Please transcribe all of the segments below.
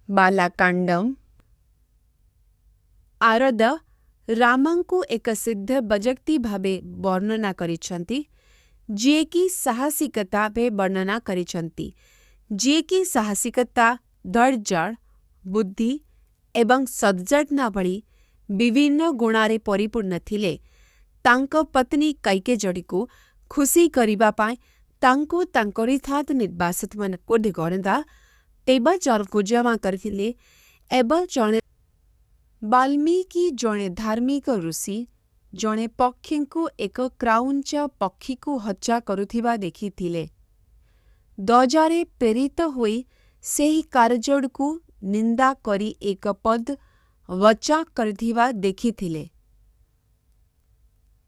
बालाकांडम आरद रामंकु एक सिद्ध बजक्ति भावे वर्णना करिछंती जे कि साहसिकता भे वर्णना करिछंती जे कि साहसिकता धैर्य बुद्धि एवं सद्जटना भली विभिन्न गुणारे परिपूर्ण थिले। तांको पत्नी कैकेयीको खुशी करिबा पाई तांको तांकरी थात निर्वासित मन को ढिगरंदा तेबा चरको जमा करथिले एबं जणे वाल्मीकि जणे धार्मिक ऋषि जणे पक्षीଙ୍କୁ एक क्राउंच पक्षीକୁ हत्या କରୁଥିବା ଦେଖିଥିଲେ। दजारे प्रेरित होई ସେହି କାର୍ଯ୍ୟକୁ निंदा करी एक पद वचा करथिवा देखिथिले।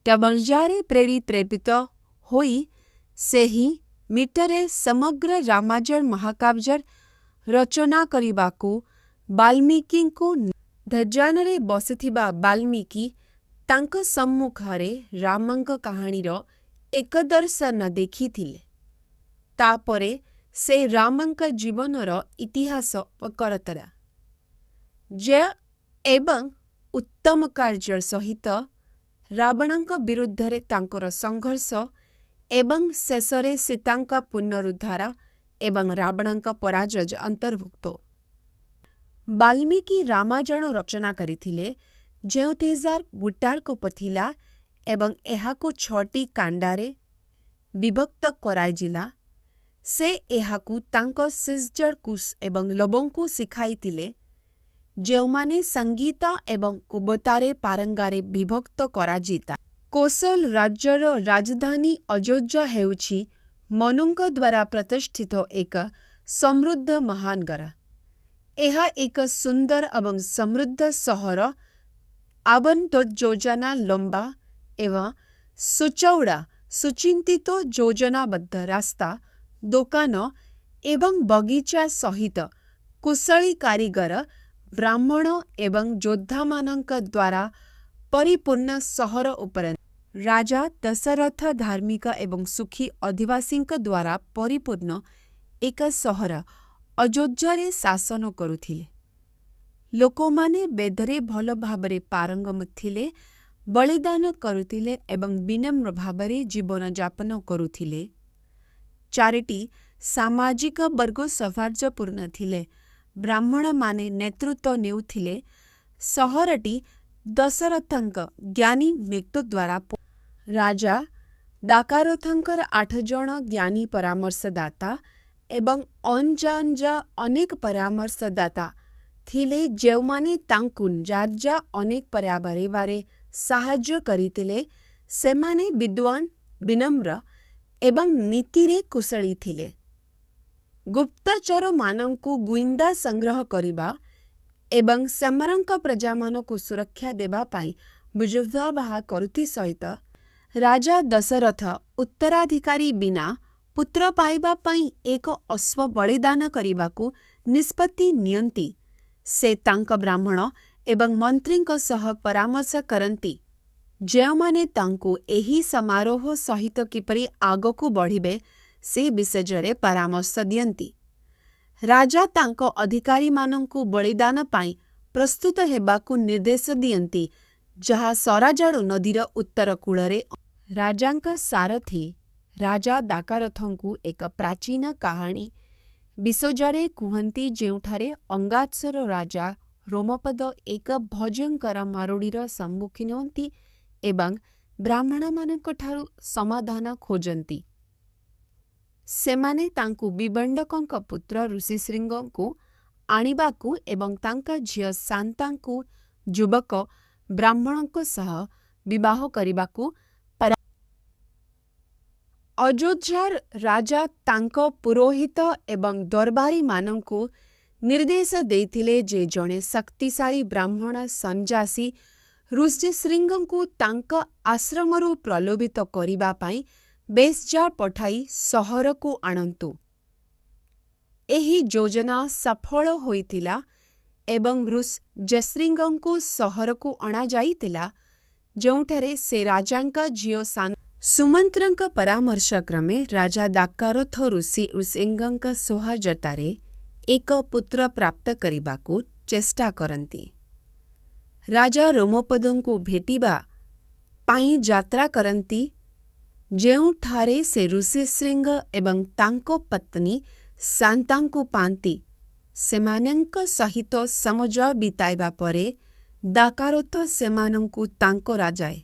तबजारे प्रेरित होई ସେହି मिटरे समग्र रामायण महाकाव्यर रचना करिबाकू वाल्मीकिଙ୍କୁ ध्याନରେ बसिथिबा वाल्मीकि तांक सम्मुखरे रामंक कहानीर एक दर्शन देखिथिले। तापरे से रामंक जीवनर इतिहास करतरा जय एवं उत्तम कार्य सहित रावणंक विरुद्धरे तांकर संघर्ष एवं शेषरे सीतांका पुनरुद्धार एवं रावणंक पराजय अंतर्भुक्त। वाल्मीकि रामायण रचना करिथिले जेउतेजार बुटार्क पथिला एवं एहाको 6टी कांडारे विभक्त कराइजिला। से एहाकू तांको शिष्यरकू एवं लोबंकू शिखाइतिले जेउमाने संगीत एवं कुबतारे पारंगारे विभक्त कराजिता। कौशल राज्यर राजधानी अयोध्या हेउछि मनुंक द्वारा प्रतिष्ठित एक समृद्ध महानगर। एहा एक सुंदर एवं समृद्ध सहर आवंटित योजना लंबा एवं सुचौड़ा सुचिंतित योजनाबद्ध रास्ता दोकान एवं बगीचा सहित कुशली कारीगर ब्राह्मण एवं योद्धामानंक द्वारा परिपूर्ण सहर उपरंत राजा दशरथ धार्मिक एवं सुखी अधिवासींक द्वारा परिपूर्ण एक सहर अयोध्यारे शासन करुथिले। लोकमाने वेदरे भल भाबरे पारंगम थिले, बलिदान करुथिले एवं विनम्र भाबरे जीवन यापन करुथिले। 4टी सामाजिक वर्ग सौहार्द्यपूर्ण थिले। ब्राह्मण माने नेतृत्व नेउथिले। सहरटी दशरथंक ज्ञानी मृत्यु द्वारा राजा दाकारथंकर 8 जण ज्ञानी परामर्शदाता एवं अंजांजा अनेक परामर्शदाता थिले जेउमाने तांकु जार्जा अनेक पर्यावरेबारे साहाय्य करितिले। सेमाने विद्वान विनम्र एवं नीतिरे कुशली थिले। गुप्तचर मानंकु गुइंदा संग्रह करिबा एवं सेमानंक प्रजामानकु सुरक्षा देबा पाई बुजुर्गवाह करुति सहित राजा दशरथ उत्तराधिकारी बिना पुत्र पाइबा पाई एक अश्व बलिदान करिबाकू निष्पत्ति नियंती। से तांक ब्राह्मण एवं मंत्रींक सह परामर्श करंती जेउमाने तांकु एही समारोह सहित किपरि आगकू बढ़िबे से विषयरे परामर्श दियंती। राजा तांको अधिकारी मानंकु बलिदान पाई प्रस्तुत हेबाकू निर्देश दियंती जहा सराजाड़ू नदीर उत्तर कूलरे। राजांक सारथी राजा दाकारथंकु एक प्राचीन कहानी विषयरे कुहंती जेउठारे अंगात्सर राजा रोमपद एक भयंकर मारुड़ीर सम्मुखीन होती एवं ब्राह्मण मानक ठारू समाधान खोजंती। सेमाने तांकु विबंडकंक पुत्र ऋषिशृंगंकु आनिबाकू एवं तांका झिय शांतांकु युवक ब्राह्मणंक सह विवाह करिबाकू अयोध्यार राजा तांको पुरोहित एवं दरबारी मानंकु निर्देश देइथिले जे जणे शक्तिशाली ब्राह्मण संन्यासी ऋषिशृंगंकु तांक आश्रमरु प्रलोभित करिबा पाई बेश्जा पठाई सहरकू आणंतु। एही योजना सफल होइतिला एवं ऋषिशृंगंकु सहरकू अणा जाइतिला जोंठारे से राजांका झियो सुमंत्रंक परामर्श क्रमे राजा दाकारथ ऋषिशृंगंक सहायतारे एक पुत्र प्राप्त करने चेष्टा करती। राजा रोमपद को भेटिबा पाई यात्रा करती, ଯେଉଁଠାରେ ସେ ଋଷିଶୃଙ୍ଗ ଏବଂ ତାଙ୍କ ପତ୍ନୀ ଶାନ୍ତାଙ୍କୁ ପାଆନ୍ତି। ସେମାନଙ୍କ ସହିତ ସମୟ ବିତାଇବା ପରେ ଦାକାରଥ ସେମାନଙ୍କୁ ତାଙ୍କ ରାଜାଏ।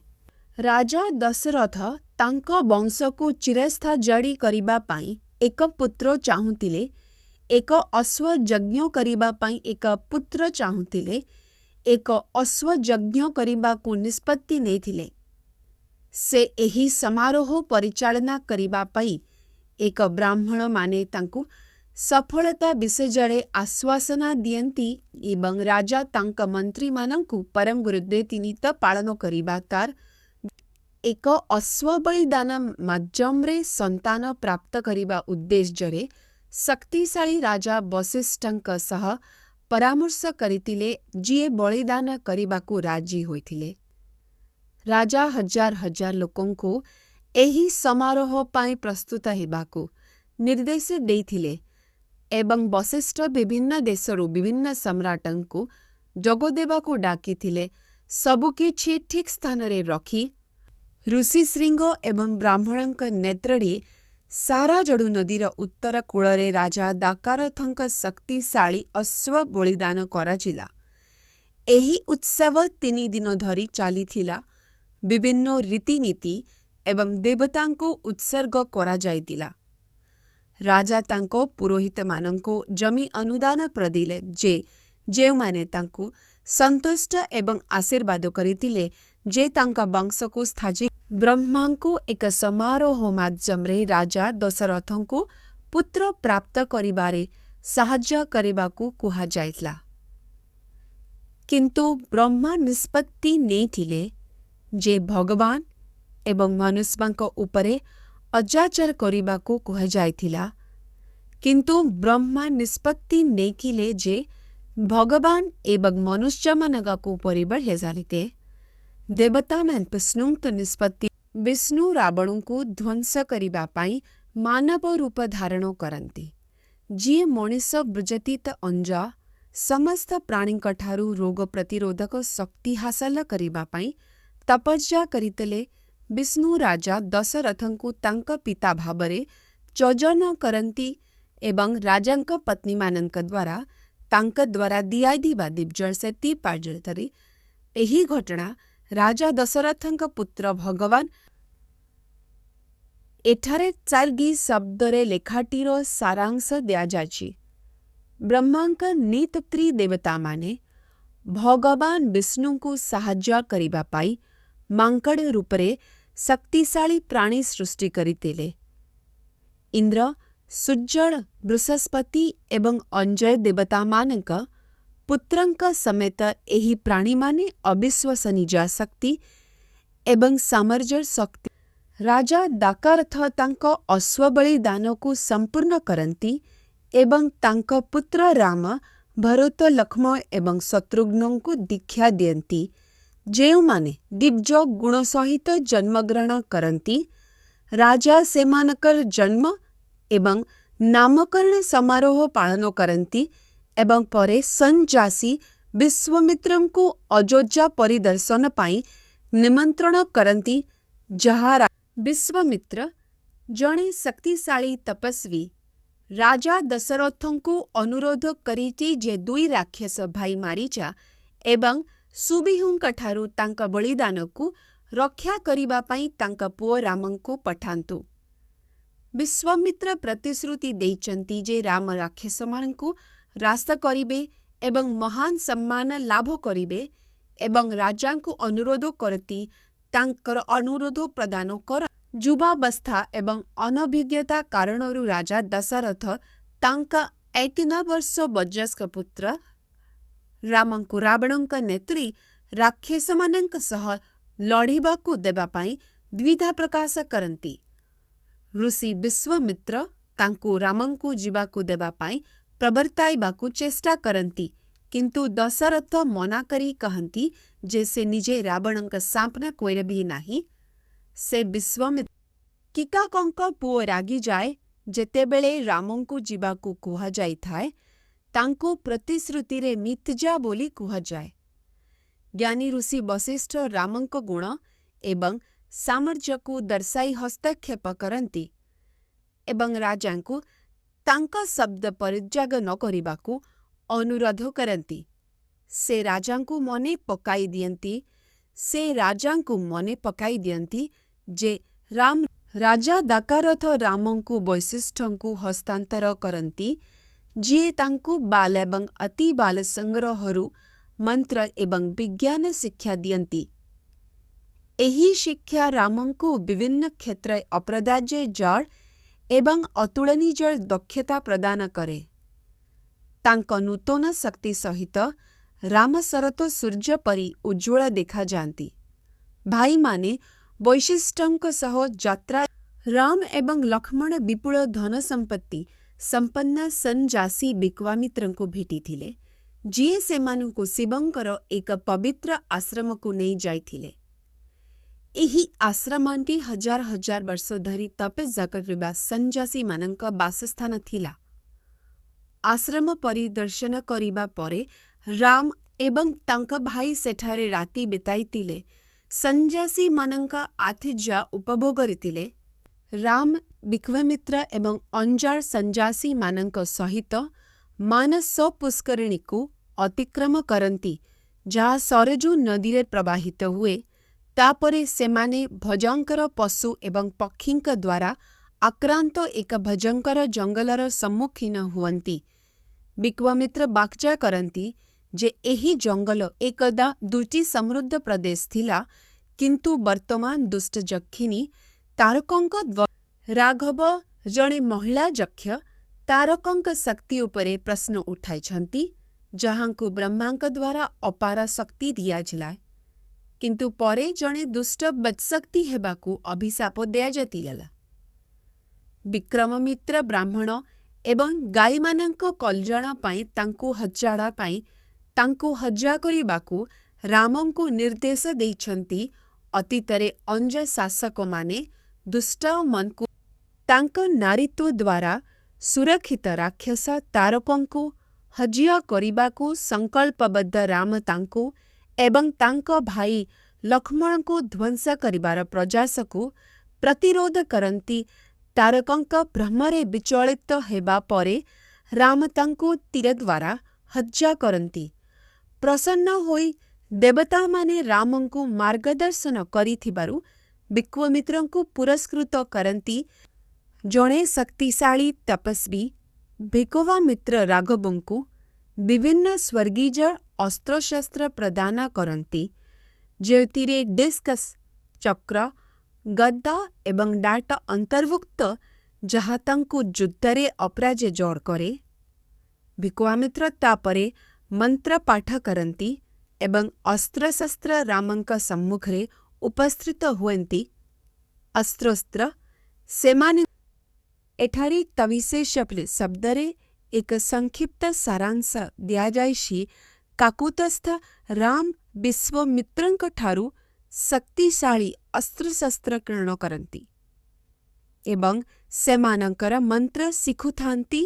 ରାଜା ଦଶରଥ ତାଙ୍କ ବଂଶକୁ ଚିରସ୍ଥାୟୀ କରିବା ପାଇଁ ଏକ ପୁତ୍ର ଚାହୁଁଥିଲେ। ଏକ ଅଶ୍ୱ ଯଜ୍ଞ କରିବା ପାଇଁ ଏକ ପୁତ୍ର ଚାହୁଁଥିଲେ। ଏକ ଅଶ୍ୱ ଯଜ୍ଞ କରିବାକୁ ନିଷ୍ପତ୍ତି ନେଇଥିଲେ। ସେ ଏହି ସମାରୋହ ପରିଚାଳନା କରିବା ପାଇଁ ଏକ ବ୍ରାହ୍ମଣ ମାନେ ତାଙ୍କୁ ସଫଳତା ବିଷୟରେ ଆଶ୍ୱାସନା ଦିଅନ୍ତି ଏବଂ ରାଜା ତାଙ୍କ ମନ୍ତ୍ରୀମାନଙ୍କୁ ପରମଗୁରୁଦେବ ନୀତ ପାଳନ କରିବା ତାର ଏକ ଅଶ୍ୱ ବଳିଦାନ ମାଧ୍ୟମରେ ସନ୍ତାନ ପ୍ରାପ୍ତ କରିବା ଉଦ୍ଦେଶ୍ୟରେ ଶକ୍ତିଶାଳୀ ରାଜା ବଶିଷ୍ଠଙ୍କ ସହ ପରାମର୍ଶ କରିଥିଲେ, ଯିଏ ବଳିଦାନ କରିବାକୁ ରାଜି ହୋଇଥିଲେ। ରାଜା ହଜାର ହଜାର ଲୋକଙ୍କୁ ଏହି ସମାରୋହ ପାଇଁ ପ୍ରସ୍ତୁତ ହେବାକୁ ନିର୍ଦ୍ଦେଶ ଦେଇଥିଲେ ଏବଂ ବଶିଷ୍ଠ ବିଭିନ୍ନ ଦେଶରୁ ବିଭିନ୍ନ ସମ୍ରାଟଙ୍କୁ ଯୋଗଦେବାକୁ ଡାକିଥିଲେ। ସବୁକିଛି ଠିକ୍ ସ୍ଥାନରେ ରଖି ଋଷିଶୃଙ୍ଗ ଏବଂ ବ୍ରାହ୍ମଣଙ୍କ ନେତୃତ୍ୱରେ ସାରା ଜଡ଼ୁ ନଦୀର ଉତ୍ତର କୂଳରେ ରାଜା ଦାକାରଥଙ୍କ ଶକ୍ତିଶାଳୀ ଅଶ୍ୱ ବଳିଦାନ କରାଯିଲା। ଏହି ଉତ୍ସବ 3 ଦିନ ଧରି ଚାଲିଥିଲା। ବିଭିନ୍ନ ରୀତିନୀତି ଏବଂ ଦେବତାଙ୍କୁ ଉତ୍ସର୍ଗ କରାଯାଇଥିଲା। ରାଜା ତାଙ୍କ ପୁରୋହିତମାନଙ୍କୁ ଜମି ଅନୁଦାନ ପ୍ରଦେଲେ ଯେ ଯେଉଁମାନେ ତାଙ୍କୁ ସନ୍ତୁଷ୍ଟ ଏବଂ ଆଶୀର୍ବାଦ କରିଥିଲେ ଯେ ତାଙ୍କ ବଂଶକୁ ସ୍ଥାୟୀ। ବ୍ରହ୍ମାଙ୍କୁ ଏକ ସମାରୋହ ମାଧ୍ୟମରେ ରାଜା ଦଶରଥଙ୍କୁ ପୁତ୍ର ପ୍ରାପ୍ତ କରିବାରେ ସାହାଯ୍ୟ କରିବାକୁ କୁହାଯାଇଥିଲା। କିନ୍ତୁ ବ୍ରହ୍ମା ନିଷ୍ପତ୍ତି ନେଇଥିଲେ ଯେ ଭଗବାନ ଏବଂ ମନୁଷ୍ୟଙ୍କ ଉପରେ ଅତ୍ୟାଚାର କରିବାକୁ କୁହାଯାଇଥିଲା। କିନ୍ତୁ ବ୍ରହ୍ମା ନିଷ୍ପତ୍ତି ନେଇଥିଲେ ଯେ ଭଗବାନ ଏବଂ ମନୁଷ୍ୟମାନଙ୍କ ଉପରେ ବଢ଼ିଯାଇଥିଲେ। ଦେବତାମାନେ ବିଷ୍ଣୁଙ୍କ ନିଷ୍ପତ୍ତି ବିଷ୍ଣୁ ରାବଣଙ୍କୁ ଧ୍ୱଂସ କରିବା ପାଇଁ ମାନବ ରୂପ ଧାରଣ କରନ୍ତି, ଯିଏ ମଣିଷ ବ୍ୟତୀତ ଅନ୍ୟ ସମସ୍ତ ପ୍ରାଣୀଙ୍କଠାରୁ ରୋଗ ପ୍ରତିରୋଧକ ଶକ୍ତି ହାସଲ କରିବା ପାଇଁ ତପସ୍ୟା କରିଥିଲେ। ବିଷ୍ଣୁ ରାଜା ଦଶରଥଙ୍କୁ ତାଙ୍କ ପିତା ଭାବରେ ଚୟନ କରନ୍ତି ଏବଂ ରାଜାଙ୍କ ପତ୍ନୀମାନଙ୍କ ଦ୍ୱାରା ତାଙ୍କ ଦ୍ୱାରା ଦିଆଯାଇଥିବା ଦିବ୍ୟ ଶକ୍ତି ପର୍ଯ୍ୟନ୍ତରେ। ଏହି ଘଟଣା ରାଜା ଦଶରଥଙ୍କ ପୁତ୍ର ଭଗବାନ। ଏଠାରେ 4 ଶବ୍ଦରେ ଲେଖାଟିର ସାରାଂଶ ଦିଆଯାଇଛି। ବ୍ରହ୍ମାଙ୍କ ନେତୃତ୍ୱରେ ଦେବତାମାନେ ଭଗବାନ ବିଷ୍ଣୁଙ୍କୁ ସାହାଯ୍ୟ କରିବା ପାଇଁ ମାଙ୍କଡ଼ ରୂପରେ ଶକ୍ତିଶାଳୀ ପ୍ରାଣୀ ସୃଷ୍ଟି କରିଥିଲେ। ଇନ୍ଦ୍ର, ସୂର୍ଯ୍ୟ, ବୃହସ୍ପତି ଏବଂ ଅନ୍ୟ ଦେବତାମାନଙ୍କ ପୁତ୍ରଙ୍କ ସମେତ ଏହି ପ୍ରାଣୀମାନେ ଅବିଶ୍ୱସନୀୟ ଶକ୍ତି ଏବଂ ସାମର୍ଥ୍ୟ ଶକ୍ତି। ରାଜା ଦାକାରଥ ତାଙ୍କ ଅଶ୍ୱ ବଳିଦାନକୁ ସମ୍ପୂର୍ଣ୍ଣ କରନ୍ତି ଏବଂ ତାଙ୍କ ପୁତ୍ର ରାମ, ଭରତ, ଲକ୍ଷ୍ମଣ ଏବଂ ଶତ୍ରୁଘ୍ନଙ୍କୁ ଦୀକ୍ଷା ଦିଅନ୍ତି, ଯେଉଁମାନେ ଦିବ୍ୟ ଗୁଣ ସହିତ ଜନ୍ମଗ୍ରହଣ କରନ୍ତି। ରାଜା ସେମାନଙ୍କର ଜନ୍ମ ଏବଂ ନାମକରଣ ସମାରୋହ ପାଳନ କରନ୍ତି ଏବଂ ପରେ ସନ୍ନ୍ୟାସୀ ବିଶ୍ୱାମିତ୍ରଙ୍କୁ ଅଯୋଧ୍ୟା ପରିଦର୍ଶନ ପାଇଁ ନିମନ୍ତ୍ରଣ କରନ୍ତି। ଯାହା ବିଶ୍ୱାମିତ୍ର, ଜଣେ ଶକ୍ତିଶାଳୀ ତପସ୍ୱୀ, ରାଜା ଦଶରଥଙ୍କୁ ଅନୁରୋଧ କରିଛି ଯେ 2 ରାକ୍ଷସ ଭାଇ ମାରିଚା ଏବଂ ସୁବାହୁଙ୍କଠାରୁ ତାଙ୍କ ବଳିଦାନକୁ ରକ୍ଷା କରିବା ପାଇଁ ତାଙ୍କ ପୁଅ ରାମଙ୍କୁ ପଠାନ୍ତୁ। ବିଶ୍ୱାମିତ୍ର ପ୍ରତିଶ୍ରୁତି ଦେଇଛନ୍ତି ଯେ ରାମ ରାକ୍ଷସମାନଙ୍କୁ ହ୍ରାସ କରିବେ ଏବଂ ମହାନ ସମ୍ମାନ ଲାଭ କରିବେ ଏବଂ ରାଜାଙ୍କୁ ଅନୁରୋଧ କରନ୍ତି ତାଙ୍କର ଅନୁରୋଧ ପ୍ରଦାନ କର। ଯୁବାବସ୍ଥା ଏବଂ ଅନଭିଜ୍ଞତା କାରଣରୁ ରାଜା ଦଶରଥ ତାଙ୍କ 51 ବର୍ଷ ବୟସ୍କ ପୁତ୍ର ରାମଙ୍କୁ ରାବଣଙ୍କ ନେତୃତ୍ୱରେ ରାକ୍ଷସମାନଙ୍କ ସହ ଲଢ଼ିବାକୁ ଦେବା ପାଇଁ ଦ୍ୱିଧା ପ୍ରକାଶ କରନ୍ତି। ଋଷି ବିଶ୍ୱାମିତ୍ର ତାଙ୍କୁ ରାମଙ୍କୁ ଯିବାକୁ ଦେବା ପାଇଁ ପ୍ରବର୍ତ୍ତାଇବାକୁ ଚେଷ୍ଟା କରନ୍ତି, କିନ୍ତୁ ଦଶରଥ ମନା କରି କହନ୍ତି ଯେ ସେ ନିଜେ ରାବଣଙ୍କ ସାମ୍ନା କରିବେ ନାହିଁ। ସେ ବିଶ୍ୱାମିତ୍ର କିକାକଙ୍କ ପୁଅ ରାଗିଯାଏ ଯେତେବେଳେ ରାମଙ୍କୁ ଯିବାକୁ କୁହାଯାଇଥାଏ। ତାଙ୍କୁ ପ୍ରତିଶ୍ରୁତିରେ ମିଥ୍ୟା ବୋଲି କୁହାଯାଏ। ଜ୍ଞାନୀ ଋଷି ବଶିଷ୍ଠ ରାମଙ୍କ ଗୁଣ ଏବଂ ସାମର୍ଥ୍ୟକୁ ଦର୍ଶାଇ ହସ୍ତକ୍ଷେପ କରନ୍ତି ଏବଂ ରାଜାଙ୍କୁ ତାଙ୍କ ଶବ୍ଦ ପରିତ୍ୟାଗ ନ କରିବାକୁ ଅନୁରୋଧ କରନ୍ତି। ସେ ରାଜାଙ୍କୁ ମନେ ପକାଇ ଦିଅନ୍ତି ଯେ ରାଜା ଦାକାରଥ ରାମଙ୍କୁ ବୈଶିଷ୍ଠଙ୍କୁ ହସ୍ତାନ୍ତର କରନ୍ତି, ଯିଏ ତାଙ୍କୁ ବାଲ ଏବଂ ଅତି ବାଲ ସଂଗ୍ରହରୁ ମନ୍ତ୍ର ଏବଂ ବିଜ୍ଞାନ ଶିକ୍ଷା ଦିଅନ୍ତି। ଏହି ଶିକ୍ଷା ରାମଙ୍କୁ ବିଭିନ୍ନ କ୍ଷେତ୍ରରେ ଅପ୍ରଦାର୍ଯ୍ୟ ଏବଂ ଅତୁଳନୀୟ ଦକ୍ଷତା ପ୍ରଦାନ କରେ। ତାଙ୍କ ନୂତନ ଶକ୍ତି ସହିତ ରାମ ଶରତ ସୂର୍ଯ୍ୟ ପରି ଉଜ୍ଜ୍ୱଳ ଦେଖାଯାଆନ୍ତି। ଭାଇମାନେ ବୈଶିଷ୍ଠଙ୍କ ସହ ଯାତ୍ରା ରାମ ଏବଂ ଲକ୍ଷ୍ମଣ ବିପୁଳ ଧନ ସମ୍ପତ୍ତି ସମ୍ପନ୍ନ ସନ୍ନ୍ୟାସୀ ବିଶ୍ୱାମିତ୍ରଙ୍କୁ ଭେଟିଥିଲେ, ଯିଏ ସେମାନଙ୍କୁ ଶିବଙ୍କର ଏକ ପବିତ୍ର ଆଶ୍ରମକୁ ନେଇ ଯାଇଥିଲେ। ଏହି ଆଶ୍ରମଟି ହଜାର ହଜାର ବର୍ଷ ଧରି ତପସ୍ୟା କରୁଥିବା ସନ୍ନ୍ୟାସୀମାନଙ୍କ ବାସସ୍ଥାନ ଥିଲା। ଆଶ୍ରମ ପରିଦର୍ଶନ କରିବା ପରେ ରାମ ଏବଂ ତାଙ୍କ ଭାଇ ସେଠାରେ ରାତି ବିତାଇଥିଲେ। ସନ୍ନ୍ୟାସୀମାନଙ୍କ ଆତିଥ୍ୟ ଉପଭୋଗ କରିଥିଲେ। ରାମ ବିଶ୍ୱାମିତ୍ର ଏବଂ ଅଞ୍ଜାର ସନ୍ନ୍ୟାସୀମାନଙ୍କ ସହିତ ମାନସ ପୁଷ୍କରିଣୀକୁ ଅତିକ୍ରମ କରନ୍ତି, ଯାହା ସରଜୁ ନଦୀରେ ପ୍ରବାହିତ ହୁଏ। ତାପରେ ସେମାନେ ଭୟଙ୍କର ପଶୁ ଏବଂ ପକ୍ଷୀଙ୍କ ଦ୍ୱାରା ଆକ୍ରାନ୍ତ ଏକ ଭୟଙ୍କର ଜଙ୍ଗଲର ସମ୍ମୁଖୀନ ହୁଅନ୍ତି। ବିଶ୍ୱାମିତ୍ର ବାଖ୍ୟା କରନ୍ତି ଯେ ଏହି ଜଙ୍ଗଲ ଏକଦା ଦୁଇଟି ସମୃଦ୍ଧ ପ୍ରଦେଶ ଥିଲା, କିନ୍ତୁ ବର୍ତ୍ତମାନ ଦୁଷ୍ଟ ଯକ୍ଷିଣୀ ତାରକଙ୍କ ରାଘବ, ଜଣେ ମହିଳା ଯକ୍ଷ, ତାରକଙ୍କ ଶକ୍ତି ଉପରେ ପ୍ରଶ୍ନ ଉଠାଇଛନ୍ତି, ଯାହାଙ୍କୁ ବ୍ରହ୍ମାଙ୍କ ଦ୍ୱାରା ଅପାର ଶକ୍ତି ଦିଆଯାଇଥିଲା, କିନ୍ତୁ ପରେ ଜଣେ ଦୁଷ୍ଟ ବତ୍ଶକ୍ତି ହେବାକୁ ଅଭିଶାପ ଦିଆଯାଇଥିଲା। ବିକ୍ରମମିତ୍ର ବ୍ରାହ୍ମଣ ଏବଂ ଗାଈମାନଙ୍କ କଲ୍ୟାଣ ପାଇଁ ତାଙ୍କୁ ହତ୍ୟା କରିବାକୁ ରାମଙ୍କୁ ନିର୍ଦ୍ଦେଶ ଦେଇଛନ୍ତି। ଅତୀତରେ ଅଞ୍ଜ ଶାସକମାନେ ଦୁଷ୍ଟମନଙ୍କୁ ତାଙ୍କ ନାରୀତ୍ୱ ଦ୍ୱାରା ସୁରକ୍ଷିତ ରାକ୍ଷସ ତାରକଙ୍କୁ ହତ୍ୟା କରିବାକୁ ସଂକଳ୍ପବଦ୍ଧ ରାମ ତାଙ୍କୁ ଏବଂ ତାଙ୍କ ଭାଇ ଲକ୍ଷ୍ମଣଙ୍କୁ ଧ୍ୱଂସ କରିବାର ପ୍ରୟାସକୁ ପ୍ରତିରୋଧ କରନ୍ତି। ତାରକଙ୍କ ଭ୍ରମରେ ବିଚଳିତ ହେବା ପରେ ରାମ ତାଙ୍କୁ ତୀର ଦ୍ୱାରା ହତ୍ୟା କରନ୍ତି। ପ୍ରସନ୍ନ ହୋଇ ଦେବତାମାନେ ରାମଙ୍କୁ ମାର୍ଗଦର୍ଶନ କରିଥିବାରୁ ବିଶ୍ୱାମିତ୍ରଙ୍କୁ ପୁରସ୍କୃତ କରନ୍ତି। ଜଣେ ଶକ୍ତିଶାଳୀ ତପସ୍ୱୀ ବିଶ୍ୱାମିତ୍ର ରାଘବଙ୍କୁ ବିଭିନ୍ନ ସ୍ୱର୍ଗୀୟ ଅସ୍ତ୍ରଶସ୍ତ୍ର ପ୍ରଦାନ କରନ୍ତି, ଯେଉଁଥିରେ ଡିସ୍କସ୍, ଚକ୍ର, ଗଦା ଏବଂ ଡାଟ ଅନ୍ତର୍ଭୁକ୍ତ, ଯାହା ତାଙ୍କୁ ଯୁଦ୍ଧରେ ଅପରାଜୟ କରେ। ବିଶ୍ୱାମିତ୍ର ତାପରେ ମନ୍ତ୍ର ପାଠ କରନ୍ତି ଏବଂ ଅସ୍ତ୍ରଶସ୍ତ୍ର ରାମଙ୍କ ସମ୍ମୁଖରେ ଉପସ୍ଥିତ ହୁଅନ୍ତି। ଅସ୍ତ୍ରୋସ୍ତ୍ର ସେମାନେ ଏଠାରେ ତବିଶେଷ ଶବ୍ଦରେ ଏକ ସଂକ୍ଷିପ୍ତ ସାରାଂଶ ଦିଆଯାଇଛି। କାକୁତସ୍ଥ ରାମ ବିଶ୍ୱାମିତ୍ରଙ୍କଠାରୁ ଶକ୍ତିଶାଳୀ ଅସ୍ତ୍ରଶସ୍ତ୍ର ଗ୍ରହଣ କରନ୍ତି ଏବଂ ସେମାନଙ୍କର ମନ୍ତ୍ର ଶିଖୁଥାନ୍ତି।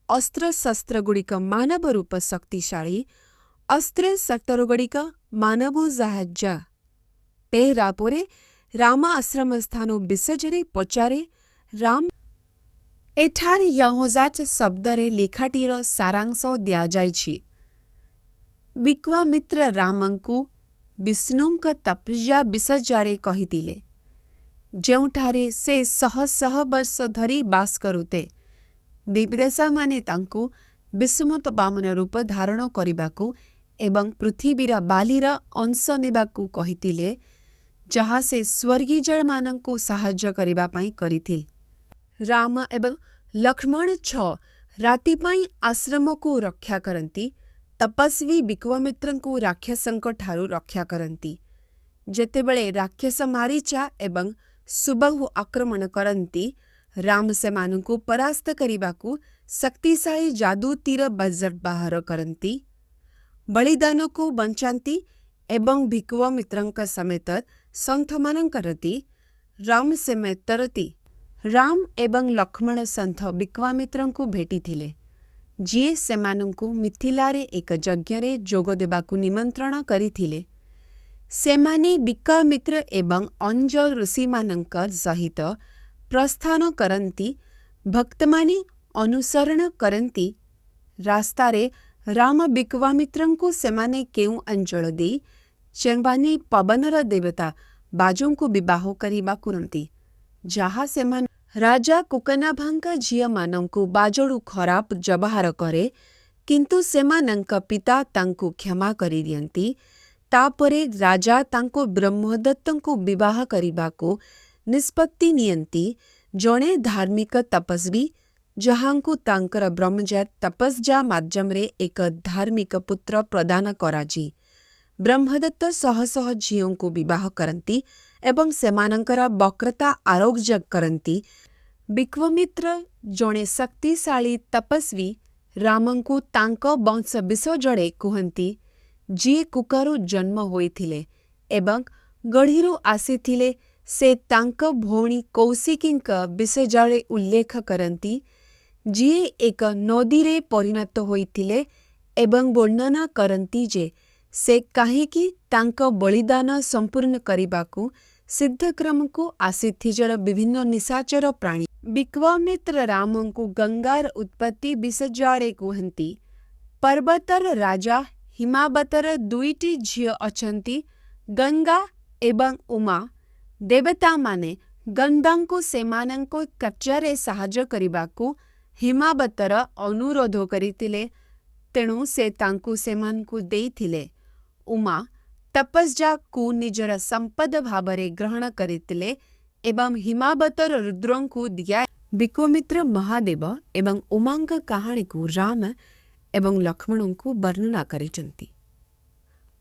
ଅସ୍ତ୍ରଶସ୍ତ୍ରଗୁଡ଼ିକ ମାନବ ରୂପ ଶକ୍ତିଶାଳୀ ଅସ୍ତ୍ରଶସ୍ତ୍ରଗୁଡ଼ିକ ମାନବ ସାହାଯ୍ୟ। ପେହରା ପରେ ରାମ ଆଶ୍ରମ ସ୍ଥାନ ବିଷୟରେ ପଚାରେ ରାମ। ଏଠାରେ ୟହୋଜାତ ଶବ୍ଦରେ ଲେଖାଟିର ସାରାଂଶ ଦିଆଯାଇଛି। ବିଶ୍ୱାମିତ୍ର ରାମଙ୍କୁ ବିଷ୍ଣୁଙ୍କ ତପସ୍ୟା ବିଷୟରେ କହିଥିଲେ, ଯେଉଁଠାରେ ସେ ଶହ ଶହ ବର୍ଷ ଧରି ବାସ କରୁଥିଲେ। ଦେବଦାସମାନେ ତାଙ୍କୁ ବିଷ୍ଣୁମତ ବାମନ ରୂପ ଧାରଣ କରିବାକୁ ଏବଂ ପୃଥିବୀର ବାଲିର ଅଂଶ ନେବାକୁ କହିଥିଲେ, ଯାହା ସେ ସ୍ୱର୍ଗୀୟମାନଙ୍କୁ ସାହାଯ୍ୟ କରିବା ପାଇଁ କରିଥିଲେ। ରାମ ଏବଂ ଲକ୍ଷ୍ମଣ 6 ରାତି ପାଇଁ ଆଶ୍ରମକୁ ରକ୍ଷା କରନ୍ତି। ତପସ୍ୱୀ ବିଶ୍ୱାମିତ୍ରଙ୍କୁ ରାକ୍ଷସଙ୍କଠାରୁ ରକ୍ଷା କରନ୍ତି। ଯେତେବେଳେ ରାକ୍ଷସ ମାରିଚା ଏବଂ ସୁବାହୁ ଆକ୍ରମଣ କରନ୍ତି, ରାମ ସେମାନଙ୍କୁ ପରାସ୍ତ କରିବାକୁ ଶକ୍ତିଶାଳୀ ଯାଦୁ ତୀର ବଜ୍ର ବାହାର କରନ୍ତି। ବଳିଦାନକୁ ବଞ୍ଚାନ୍ତି ଏବଂ ବିଶ୍ୱାମିତ୍ରଙ୍କ ସମେତ ସନ୍ଥମାନଙ୍କର ରାମ ଏବଂ ଲକ୍ଷ୍ମଣ ସନ୍ଥ ବିଶ୍ୱାମିତ୍ରଙ୍କୁ ଭେଟିଥିଲେ, ଯିଏ ସେମାନଙ୍କୁ ମିଥିଲାରେ ଏକ ଯଜ୍ଞରେ ଯୋଗ ଦେବାକୁ ନିମନ୍ତ୍ରଣ କରିଥିଲେ। ସେମାନେ ବିକ୍ରମିତ୍ର ଏବଂ ଅଞ୍ଜ ଋଷିମାନଙ୍କ ସହିତ ପ୍ରସ୍ଥାନ କରନ୍ତି। ଭକ୍ତମାନେ ଅନୁସରଣ କରନ୍ତି। ରାସ୍ତାରେ ରାମ ବିକ୍ରମିତ୍ରଙ୍କୁ ସେମାନେ କେଉଁ ଅଞ୍ଚଳ ଦେଇ ସେମାନେ ପବନର ଦେବତା ବାଜୁଙ୍କୁ ବିବାହ କରିବା କରନ୍ତି, ଯାହା ସେମାନେ ରାଜା କୁକନାଭାଙ୍କ ଝିଅମାନଙ୍କୁ ବାଜରୁ ଖରାପ ବ୍ୟବହାର କରେ, କିନ୍ତୁ ସେମାନଙ୍କ ପିତା ତାଙ୍କୁ କ୍ଷମା କରିଦିଅନ୍ତି। ତାପରେ ରାଜା ତାଙ୍କୁ ବ୍ରହ୍ମଦତ୍ତଙ୍କୁ ବିବାହ କରିବାକୁ ନିଷ୍ପତ୍ତି ନିଅନ୍ତି, ଜଣେ ଧାର୍ମିକ ତପସ୍ୱୀ ଯାହାଙ୍କୁ ତାଙ୍କର ବ୍ରହ୍ମଜାତ ତପସ୍ୟା ମାଧ୍ୟମରେ ଏକ ଧାର୍ମିକ ପୁତ୍ର ପ୍ରଦାନ କରାଯାଏ। ବ୍ରହ୍ମଦତ୍ତ ଶହ ଶହ ଝିଅଙ୍କୁ ବିବାହ କରନ୍ତି ଏବଂ ସେମାନଙ୍କର ବକ୍ରତା ଆରୋଗ୍ୟ କରନ୍ତି। ବିକ୍ରମିତ୍ର ଜଣେ ଶକ୍ତିଶାଳୀ ତପସ୍ୱୀ ରାମଙ୍କୁ ତାଙ୍କ ବଂଶ ବିଷୟରେ କୁହନ୍ତି, ଯିଏ କୁକରୁ ଜନ୍ମ ହୋଇଥିଲେ ଏବଂ ଗଢ଼ିରୁ ଆସିଥିଲେ। ସେ ତାଙ୍କ ଭଉଣୀ କୌଶିକୀଙ୍କ ବିଷୟରେ ଉଲ୍ଲେଖ କରନ୍ତି, ଯିଏ ଏକ ନଦୀରେ ପରିଣତ ହୋଇଥିଲେ ଏବଂ ବର୍ଣ୍ଣନା କରନ୍ତି ଯେ ସେ କାହିଁକି ତାଙ୍କ ବଳିଦାନ ସମ୍ପୂର୍ଣ୍ଣ କରିବାକୁ ସିଦ୍ଧକ୍ରମକୁ ଆସିଥିବା ବିଭିନ୍ନ ନିଶାଚର ପ୍ରାଣୀ। ବିକ୍ରମିତ୍ର ରାମଙ୍କୁ ଗଙ୍ଗାର ଉତ୍ପତ୍ତି ବିଷୟରେ କୁହନ୍ତି। ପର୍ବତର ରାଜା ହିମାବତର ଦୁଇଟି ଝିଅ ଅଛନ୍ତି, ଗଙ୍ଗା ଏବଂ ଉମା। ଦେବତାମାନେ ଗଙ୍ଗାଙ୍କୁ ସେମାନଙ୍କ କାର୍ଯ୍ୟରେ ସାହାଯ୍ୟ କରିବାକୁ ହିମାବତର ଅନୁରୋଧ କରିଥିଲେ, ତେଣୁ ସେ ତାଙ୍କୁ ସେମାନଙ୍କୁ ଦେଇଥିଲେ। ଉମା ତପସ୍ୟାକୁ ନିଜର ସମ୍ପଦ ଭାବରେ ଗ୍ରହଣ କରିଥିଲେ ଏବଂ ହିମାବତର ରୁଦ୍ରଙ୍କୁ ଦିଆ। ବିକ୍ରମିତ୍ର ମହାଦେବ ଏବଂ ଉମାଙ୍କ କାହାଣୀକୁ ରାମ ଏବଂ ଲକ୍ଷ୍ମଣଙ୍କୁ ବର୍ଣ୍ଣନା କରିଛନ୍ତି।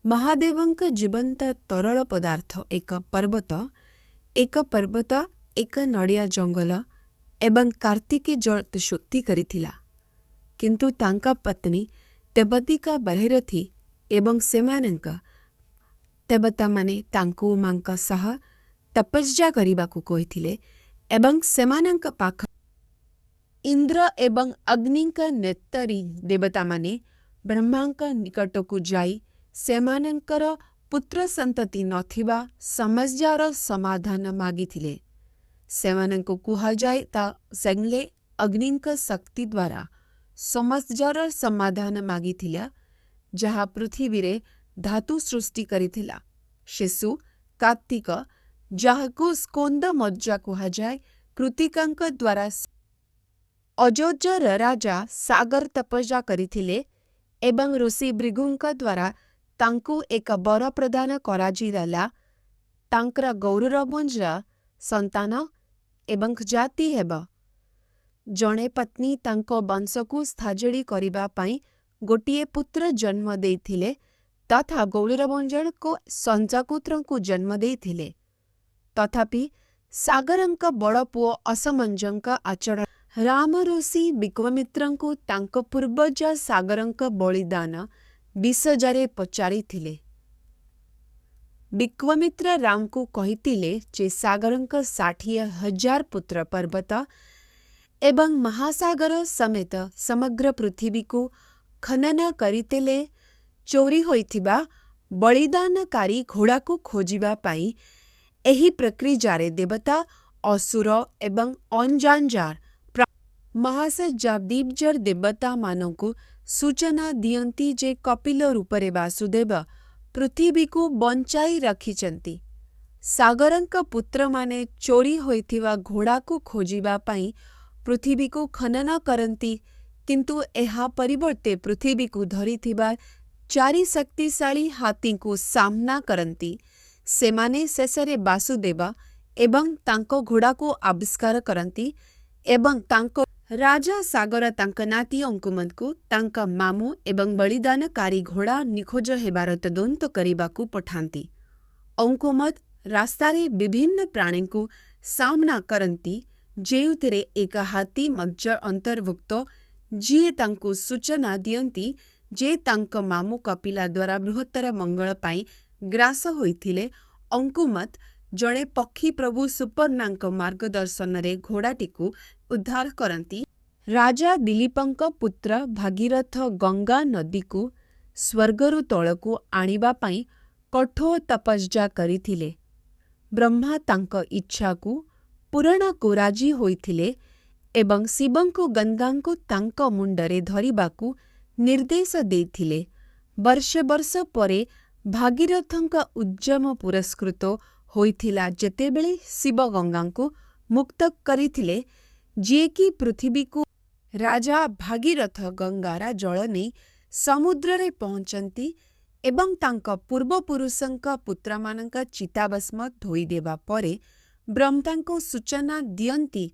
ମହାଦେବଙ୍କ ଜୀବନ୍ତ ତରଳ ପଦାର୍ଥ ଏକ ପର୍ବତ, ଏକ ନଡ଼ିଆ ଜଙ୍ଗଲ ଏବଂ କାର୍ତ୍ତିକୀ ଜଳ ଶୁଦ୍ଧି କରିଥିଲା, କିନ୍ତୁ ତାଙ୍କ ପତ୍ନୀ ଦେବତୀକା ବାହିରଥି ଏବଂ ସେମାନଙ୍କ ଦେବତାମାନେ ତାଙ୍କୁ ଉମାଙ୍କ ସହ ତପସ୍ୟା କରିବାକୁ କହିଥିଲେ ଏବଂ ସେମାନଙ୍କ ପାଖ ଇନ୍ଦ୍ର ଏବଂ ଅଗ୍ନିଙ୍କ ନେତରୀ ଦେବତାମାନେ ବ୍ରହ୍ମାଙ୍କ ନିକଟକୁ ଯାଇ ସେମାନଙ୍କର ପୁତ୍ର ସନ୍ତତି ନଥିବା ସମସ୍ୟାର ସମାଧାନ ମାଗିଥିଲେ। ସେମାନଙ୍କୁ କୁହାଯାଏ ତା ସେଙ୍ଗଲେ ଅଗ୍ନିଙ୍କ ଶକ୍ତି ଦ୍ୱାରା ସମସ୍ୟାର ସମାଧାନ ମାଗିଥିଲା, ଯାହା ପୃଥିବୀରେ ଧାତୁ ସୃଷ୍ଟି କରିଥିଲା। ଶିଶୁ କାର୍ତ୍ତିକ, ଯାହାକୁ ସ୍କନ୍ଦ ମଧ୍ୟ କୁହାଯାଏ, କୃତିକାଙ୍କ ଦ୍ୱାରା ଅଯୋଧ୍ୟାର ରାଜା ସାଗର ତପସ୍ୟା କରିଥିଲେ ଏବଂ ଋଷି ଭୃଗୁଙ୍କ ଦ୍ୱାରା ତାଙ୍କୁ ଏକ ବର ପ୍ରଦାନ କରାଯାଇଥିଲା। ତାଙ୍କର ଗୌରବଞ୍ଜ ସନ୍ତାନ ଏବଂ ଜାତି ହେବ। ଜଣେ ପତ୍ନୀ ତାଙ୍କ ବଂଶକୁ ସ୍ଥାଜଡ଼ି କରିବା ପାଇଁ ଗୋଟିଏ ପୁତ୍ର ଜନ୍ମ ଦେଇଥିଲେ ତଥା ଗୌରବଞ୍ଜଙ୍କୁ ସଞ୍ଜପୁତ୍ରଙ୍କୁ ଜନ୍ମ ଦେଇଥିଲେ। ତଥାପି ସାଗରଙ୍କ ବଡ଼ ପୁଅ ଅସମଞ୍ଜଙ୍କ ଆଚରଣ ରାମ ଋଷି ବିକ୍ରମିତ୍ରଙ୍କୁ ତାଙ୍କ ପୂର୍ବଜ ସାଗରଙ୍କ ବଳିଦାନ ବିଷୟରେ ପଚାରିଥିଲେ। ବିକ୍ରମିତ୍ର ରାମଙ୍କୁ କହିଥିଲେ ଯେ ସାଗରଙ୍କ 60,000 ପୁତ୍ର ପର୍ବତ ଏବଂ ମହାସାଗର ସମେତ ସମଗ୍ର ପୃଥିବୀକୁ ଖନନ କରିଥିଲେ। ଚୋରି ହୋଇଥିବା ବଳିଦାନକାରୀ ଘୋଡ଼ାକୁ ଖୋଜିବା ପାଇଁ ଏହି ପ୍ରକ୍ରିୟାରେ ଦେବତା, ଅସୁର ଏବଂ ଅନ୍ୟାନ୍ୟ ମହାସଂଜାତୀୟ ଦେବତାମାନଙ୍କୁ ସୂଚନା ଦିଅନ୍ତି ଯେ କପିଲ ରୂପରେ ବାସୁଦେବ ପୃଥିବୀକୁ ବଞ୍ଚାଇ ରଖିଛନ୍ତି। ସାଗରଙ୍କ ପୁତ୍ରମାନେ ଚୋରି ହୋଇଥିବା ଘୋଡ଼ାକୁ ଖୋଜିବା ପାଇଁ ପୃଥିବୀକୁ ଖନନ କରନ୍ତି, କିନ୍ତୁ ଏହା ପରିବର୍ତ୍ତେ ପୃଥିବୀକୁ ଧରିଥିବା 4 ଶକ୍ତିଶାଳୀ ହାତୀଙ୍କୁ ସାମ୍ନା କରନ୍ତି। ସେମାନେ ଶେଷରେ ବାସୁଦେବ ଏବଂ ତାଙ୍କ ଘୋଡ଼ାକୁ ଆବିଷ୍କାର କରନ୍ତି ଏବଂ ତାଙ୍କ ରାଜା ସାଗର ତାଙ୍କ ନାତି ଅଙ୍କୁମତଙ୍କୁ ତାଙ୍କ ମାମୁଁ ଏବଂ ବଳିଦାନକାରୀ ଘୋଡ଼ା ନିଖୋଜ ହେବାର ତଦନ୍ତ କରିବାକୁ ପଠାନ୍ତି। ଅଙ୍କୁମତ ରାସ୍ତାରେ ବିଭିନ୍ନ ପ୍ରାଣୀଙ୍କୁ ସାମ୍ନା କରନ୍ତି, ଯେଉଁଥିରେ ଏକ ହାତୀ ମଧ୍ୟ ଅନ୍ତର୍ଭୁକ୍ତ, ଯିଏ ତାଙ୍କୁ ସୂଚନା ଦିଅନ୍ତି ଯେ ତାଙ୍କ ମାମୁଁ କପିଲା ଦ୍ୱାରା ବୃହତ୍ତର ମଙ୍ଗଳ ପାଇଁ ଗ୍ରାସ ହୋଇଥିଲେ। ଅଙ୍କୁମତ ଜଣେ ପକ୍ଷୀ ପ୍ରଭୁ ସୁପର୍ଣ୍ଣାଙ୍କ ମାର୍ଗଦର୍ଶନରେ ଘୋଡ଼ାଟିକୁ ଉଦ୍ଧାର କରନ୍ତି। ରାଜା ଦିଲୀପଙ୍କ ପୁତ୍ର ଭାଗୀରଥ ଗଙ୍ଗା ନଦୀକୁ ସ୍ୱର୍ଗରୁ ତଳକୁ ଆଣିବା ପାଇଁ କଠୋର ତପସ୍ୟା କରିଥିଲେ। ବ୍ରହ୍ମା ତାଙ୍କ ଇଚ୍ଛାକୁ ପୂରଣକୁ ରାଜି ହୋଇଥିଲେ ଏବଂ ଶିବଙ୍କୁ ଗଙ୍ଗାଙ୍କୁ ତାଙ୍କ ମୁଣ୍ଡରେ ଧରିବାକୁ ନିର୍ଦ୍ଦେଶ ଦେଇଥିଲେ। ବର୍ଷ ବର୍ଷ ପରେ ଭାଗୀରଥଙ୍କ ଉଦ୍ୟମ ପୁରସ୍କୃତ ହୋଇଥିଲା ଯେତେବେଳେ ଶିବ ଗଙ୍ଗାଙ୍କୁ ମୁକ୍ତ କରିଥିଲେ, ଯିଏକି ପୃଥିବୀକୁ ରାଜା ଭାଗୀରଥ ଗଙ୍ଗାର ଜଳ ନେଇ ସମୁଦ୍ରରେ ପହଞ୍ଚନ୍ତି ଏବଂ ତାଙ୍କ ପୂର୍ବପୁରୁଷଙ୍କ ପୁତ୍ରମାନଙ୍କ ଚିତାଭସ୍ମ ଧୋଇଦେବା ପରେ ବ୍ରହ୍ମାଙ୍କୁ ସୂଚନା ଦିଅନ୍ତି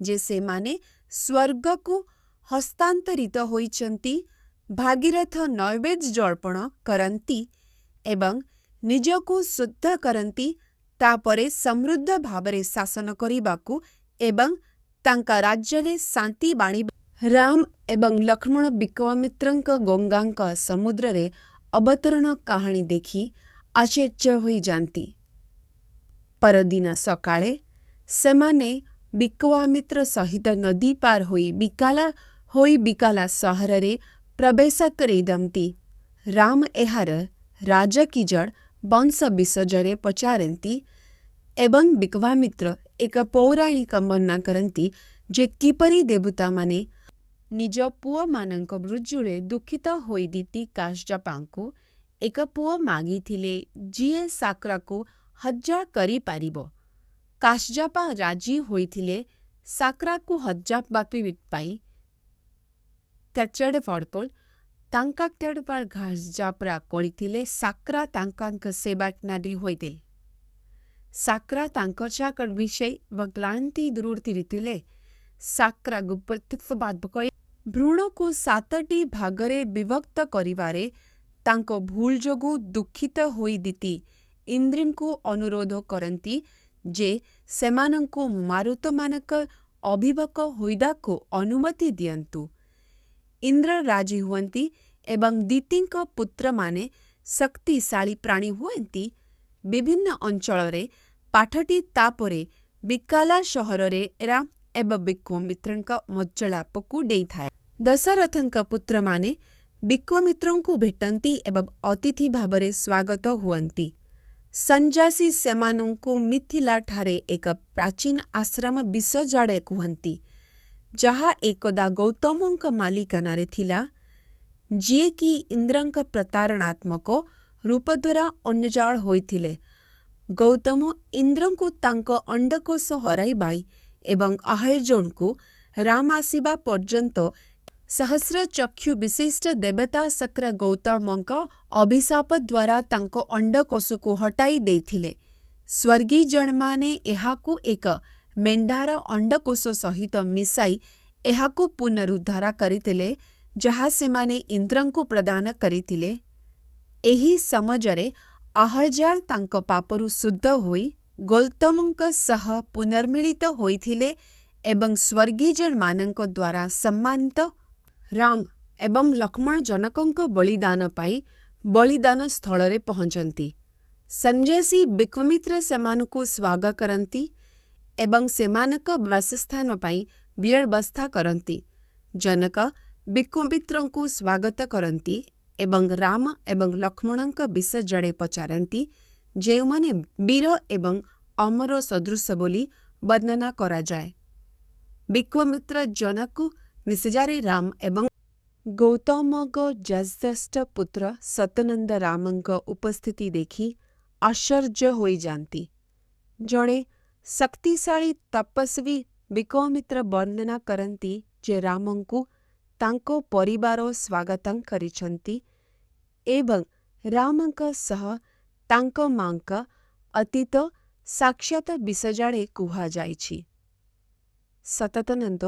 ଯେ ସେମାନେ ସ୍ୱର୍ଗକୁ ହସ୍ତାନ୍ତରିତ ହୋଇଛନ୍ତି। ଭାଗୀରଥ ନୈବେଦ୍ୟ ଅର୍ପଣ କରନ୍ତି ଏବଂ ନିଜକୁ ଶୁଦ୍ଧ କରନ୍ତି, ତାପରେ ସମୃଦ୍ଧ ଭାବରେ ଶାସନ କରିବାକୁ ଏବଂ ତାଙ୍କ ରାଜ୍ୟରେ ଶାନ୍ତି ବାଣିବା। ରାମ ଏବଂ ଲକ୍ଷ୍ମଣ ବିଶ୍ୱାମିତ୍ରଙ୍କ ଗଙ୍ଗାଙ୍କ ସମୁଦ୍ରରେ ଅବତରଣ କାହାଣୀ ଦେଖି ଆଶ୍ଚର୍ଯ୍ୟ ହୋଇଯାନ୍ତି। ପରଦିନ ସକାଳେ ସେମାନେ ବିଶ୍ୱାମିତ୍ର ସହିତ ନଦୀ ପାର ହୋଇ ବିକାଲା ସହରରେ ପ୍ରବେଶ କରିଦିଅନ୍ତି। ରାମ ଏହାର ରାଜା କି ଜଳ ବଂଶ ବିଷୟରେ ପଚାରନ୍ତି ଏବଂ ବିଶ୍ୱାମିତ୍ର ଏକ ପୌରାଣିକ ବର୍ଣ୍ଣନା କରନ୍ତି ଯେ କିପରି ଦେବତାମାନେ ନିଜ ପୁଅମାନଙ୍କ ମୃତ୍ୟୁରେ ଦୁଃଖିତ ହୋଇ ଦିତି କାଶ୍ୟପଙ୍କୁ ଏକ ପୁଅ ମାଗିଥିଲେ ଯିଏ ସାକ୍ରାକୁ ହତ୍ୟା କରିପାରିବ। କାଶ୍ୟପ ରାଜି ହୋଇଥିଲେ ସାକ୍ରାକୁ ହତ୍ୟା ପାଇଁ। ତାଙ୍କ କାଶ୍ୟପ କରିଥିଲେ ସାକ୍ରା ତାଙ୍କ ସେବାରେ ହୋଇଥିଲେ। ସାକ୍ରା ତାଙ୍କ ଚାକର ବିଷୟ व କ୍ଳାନ୍ତି ଦୂର କରିଥିଲେ। ସାକ୍ରାକୁ ଭ୍ରୂଣକୁ 7ଟି ଭାଗରେ ବିଭକ୍ତ କରିବାରେ ତାଙ୍କ ଭୁଲ ଯୋଗୁଁ ଦୁଃଖିତ ହୋଇ ଦିତି ଇନ୍ଦ୍ରଙ୍କୁ ଅନୁରୋଧ କରନ୍ତି ଯେ ସେମାନଙ୍କୁ ମାରୁତମାନଙ୍କ ଅଭିଭାବକ ହୋଇବାକୁ ଅନୁମତି ଦିଅନ୍ତୁ। ଇନ୍ଦ୍ର ରାଜି ହୁଅନ୍ତି ଏବଂ ଦିତିଙ୍କ ପୁତ୍ରମାନେ ଶକ୍ତିଶାଳୀ ପ୍ରାଣୀ ହୁଅନ୍ତି। ବିଭିନ୍ନ ଅଞ୍ଚଳରେ ପାଠଟି ତାପରେ ବିକାଲା ସହରରେ ରାମ ଏବଂ ବିଶ୍ୱାମିତ୍ରଙ୍କ ମର୍ଯ୍ୟାଳାପକୁ ଦେଇଥାଏ। ଦଶରଥଙ୍କ ପୁତ୍ରମାନେ ବିଶ୍ୱାମିତ୍ରଙ୍କୁ ଭେଟନ୍ତି ଏବଂ ଅତିଥି ଭାବରେ ସ୍ୱାଗତ ହୁଅନ୍ତି। ସନ୍ନ୍ୟାସୀ ସେମାନଙ୍କୁ ମିଥିଳାଠାରେ ଏକ ପ୍ରାଚୀନ ଆଶ୍ରମ ବିଷୟରେ କୁହନ୍ତି, ଯାହା ଏକଦା ଗୌତମଙ୍କ ମାଲିକାନାରେ ଥିଲା, ଯିଏକି ଇନ୍ଦ୍ରଙ୍କ ପ୍ରତାରଣାତ୍ମକ ରୂପ ଦ୍ୱାରା ଅନ୍ୟଜାଳ ହୋଇଥିଲେ। ଗୌତମ ଇନ୍ଦ୍ରଙ୍କୁ ତାଙ୍କ ଅଣ୍ଡକୋଷ ହରାଇବା ଏବଂ ଆର୍ଯ୍ୟଙ୍କୁ ରାମ ଆସିବା ପର୍ଯ୍ୟନ୍ତ ସହସ୍ର ଚକ୍ଷୁ ବିଶିଷ୍ଟ ଦେବତା ଶକ୍ର ଗୌତମଙ୍କ ଅଭିଶାପ ଦ୍ୱାରା ତାଙ୍କ ଅଣ୍ଡକୋଷକୁ ହଟାଇ ଦେଇଥିଲେ। ସ୍ୱର୍ଗୀୟମାନେ ଏହାକୁ ଏକ ମେଣ୍ଢାର ଅଣ୍ଡକୋଷ ସହିତ ମିଶାଇ ଏହାକୁ ପୁନରୁଦ୍ଧାର କରିଥିଲେ, ଯାହା ସେମାନେ ଇନ୍ଦ୍ରଙ୍କୁ ପ୍ରଦାନ କରିଥିଲେ। ଏହି ସମୟରେ ଆର୍ଯ୍ୟ ତାଙ୍କ ପାପରୁ ଶୁଦ୍ଧ ହୋଇ ଗୌତମଙ୍କ ସହ ପୁନର୍ମିଳିତ ହୋଇଥିଲେ ଏବଂ ସ୍ୱର୍ଗୀୟମାନଙ୍କ ଦ୍ୱାରା ସମ୍ମାନିତ। ରାମ ଏବଂ ଲକ୍ଷ୍ମଣ ଜନକଙ୍କ ବଳିଦାନ ପାଇଁ ବଳିଦାନ ସ୍ଥଳରେ ପହଞ୍ଚନ୍ତି। ସନ୍ନ୍ୟାସୀ ବିଶ୍ୱାମିତ୍ର ସେମାନଙ୍କୁ ସ୍ୱାଗତ କରନ୍ତି ଏବଂ ସେମାନଙ୍କ ବାସସ୍ଥାନ ପାଇଁ ବ୍ୟବସ୍ଥା କରନ୍ତି। ଜନକ ବିଶ୍ୱାମିତ୍ରଙ୍କୁ ସ୍ୱାଗତ କରନ୍ତି ଏବଂ ରାମ ଏବଂ ଲକ୍ଷ୍ମଣଙ୍କ ବିଷୟରେ ପଚାରନ୍ତି, ଯେଉଁମାନେ ବୀର ଏବଂ ଅମର ସଦୃଶ ବୋଲି ବର୍ଣ୍ଣନା କରାଯାଏ। ବିଶ୍ୱାମିତ୍ର ଜନକ ବିଷୟରେ ରାମ ଏବଂ ଗୌତମଙ୍କ ଜ୍ୟେଷ୍ଠ ପୁତ୍ର ସତ୍ୟନନ୍ଦ ରାମଙ୍କ ଉପସ୍ଥିତି ଦେଖି ଆଶ୍ଚର୍ଯ୍ୟ ହୋଇଯାନ୍ତି। ଜଣେ ଶକ୍ତିଶାଳୀ ତପସ୍ୱୀ ବିଶ୍ୱାମିତ୍ର ବର୍ଣ୍ଣନା କରନ୍ତି ଯେ ରାମଙ୍କୁ ତାଙ୍କ ପରିବାର ସ୍ୱାଗତ କରିଛନ୍ତି ଏବଂ ରାମଙ୍କ ସହ ତାଙ୍କ ମାଙ୍କ ଅତୀତ ସାକ୍ଷାତ ବିଷୟରେ କୁହାଯାଇଛି। ସତ୍ୟନନ୍ଦ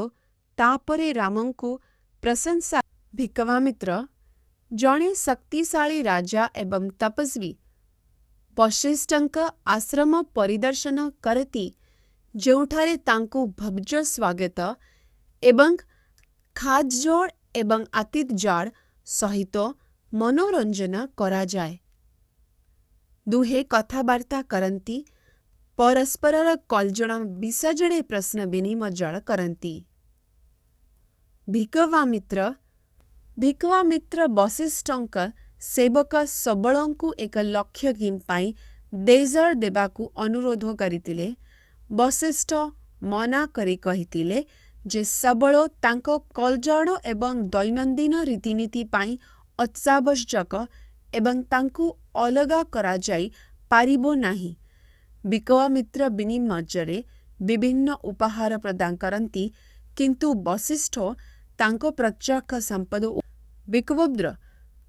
ତାପରେ ରାମଙ୍କୁ ପ୍ରଶଂସା। ବିଶ୍ୱାମିତ୍ର ଜଣେ ଶକ୍ତିଶାଳୀ ରାଜା ଏବଂ ତପସ୍ୱୀ ବଶିଷ୍ଠଙ୍କ ଆଶ୍ରମ ପରିଦର୍ଶନ କରନ୍ତି, ଯେଉଁଠାରେ ତାଙ୍କୁ ଭବ୍ୟ ସ୍ୱାଗତ ଏବଂ ଖାଦ୍ୟଜଳ ଏବଂ ଆତିଥ୍ୟଜଳ ସହିତ ମନୋରଞ୍ଜନ କରାଯାଏ। ଦୁହେଁ କଥାବାର୍ତ୍ତା କରନ୍ତି, ପରସ୍ପରର କଲ୍ୟାଣ ବିଷୟରେ ପ୍ରଶ୍ନ ବିନିମୟ କରନ୍ତି। ଭିକୱାମିତ୍ର ବଶିଷ୍ଠଙ୍କ ସେବକ ସବଳଙ୍କୁ ଏକ ଲକ୍ଷ୍ୟ ପାଇଁ ଡେଜର୍ଟ ଦେବାକୁ ଅନୁରୋଧ କରିଥିଲେ। ବଶିଷ୍ଠ ମନା କରି କହିଥିଲେ ଯେ ସବଳ ତାଙ୍କ କଲ୍ୟାଣ ଏବଂ ଦୈନନ୍ଦିନ ରୀତିନୀତି ପାଇଁ ଅତ୍ୟାବଶ୍ୟକ ଏବଂ ତାଙ୍କୁ ଅଲଗା କରାଯାଇ ପାରିବ ନାହିଁ। ଭିକୱାମିତ୍ର ବିନିମୟରେ ବିଭିନ୍ନ ଉପହାର ପ୍ରଦାନ କରନ୍ତି, କିନ୍ତୁ ବଶିଷ୍ଠ ତାଙ୍କ ପ୍ରତ୍ୟକ୍ଷ ସମ୍ପଦ ଭିକୱାମିତ୍ର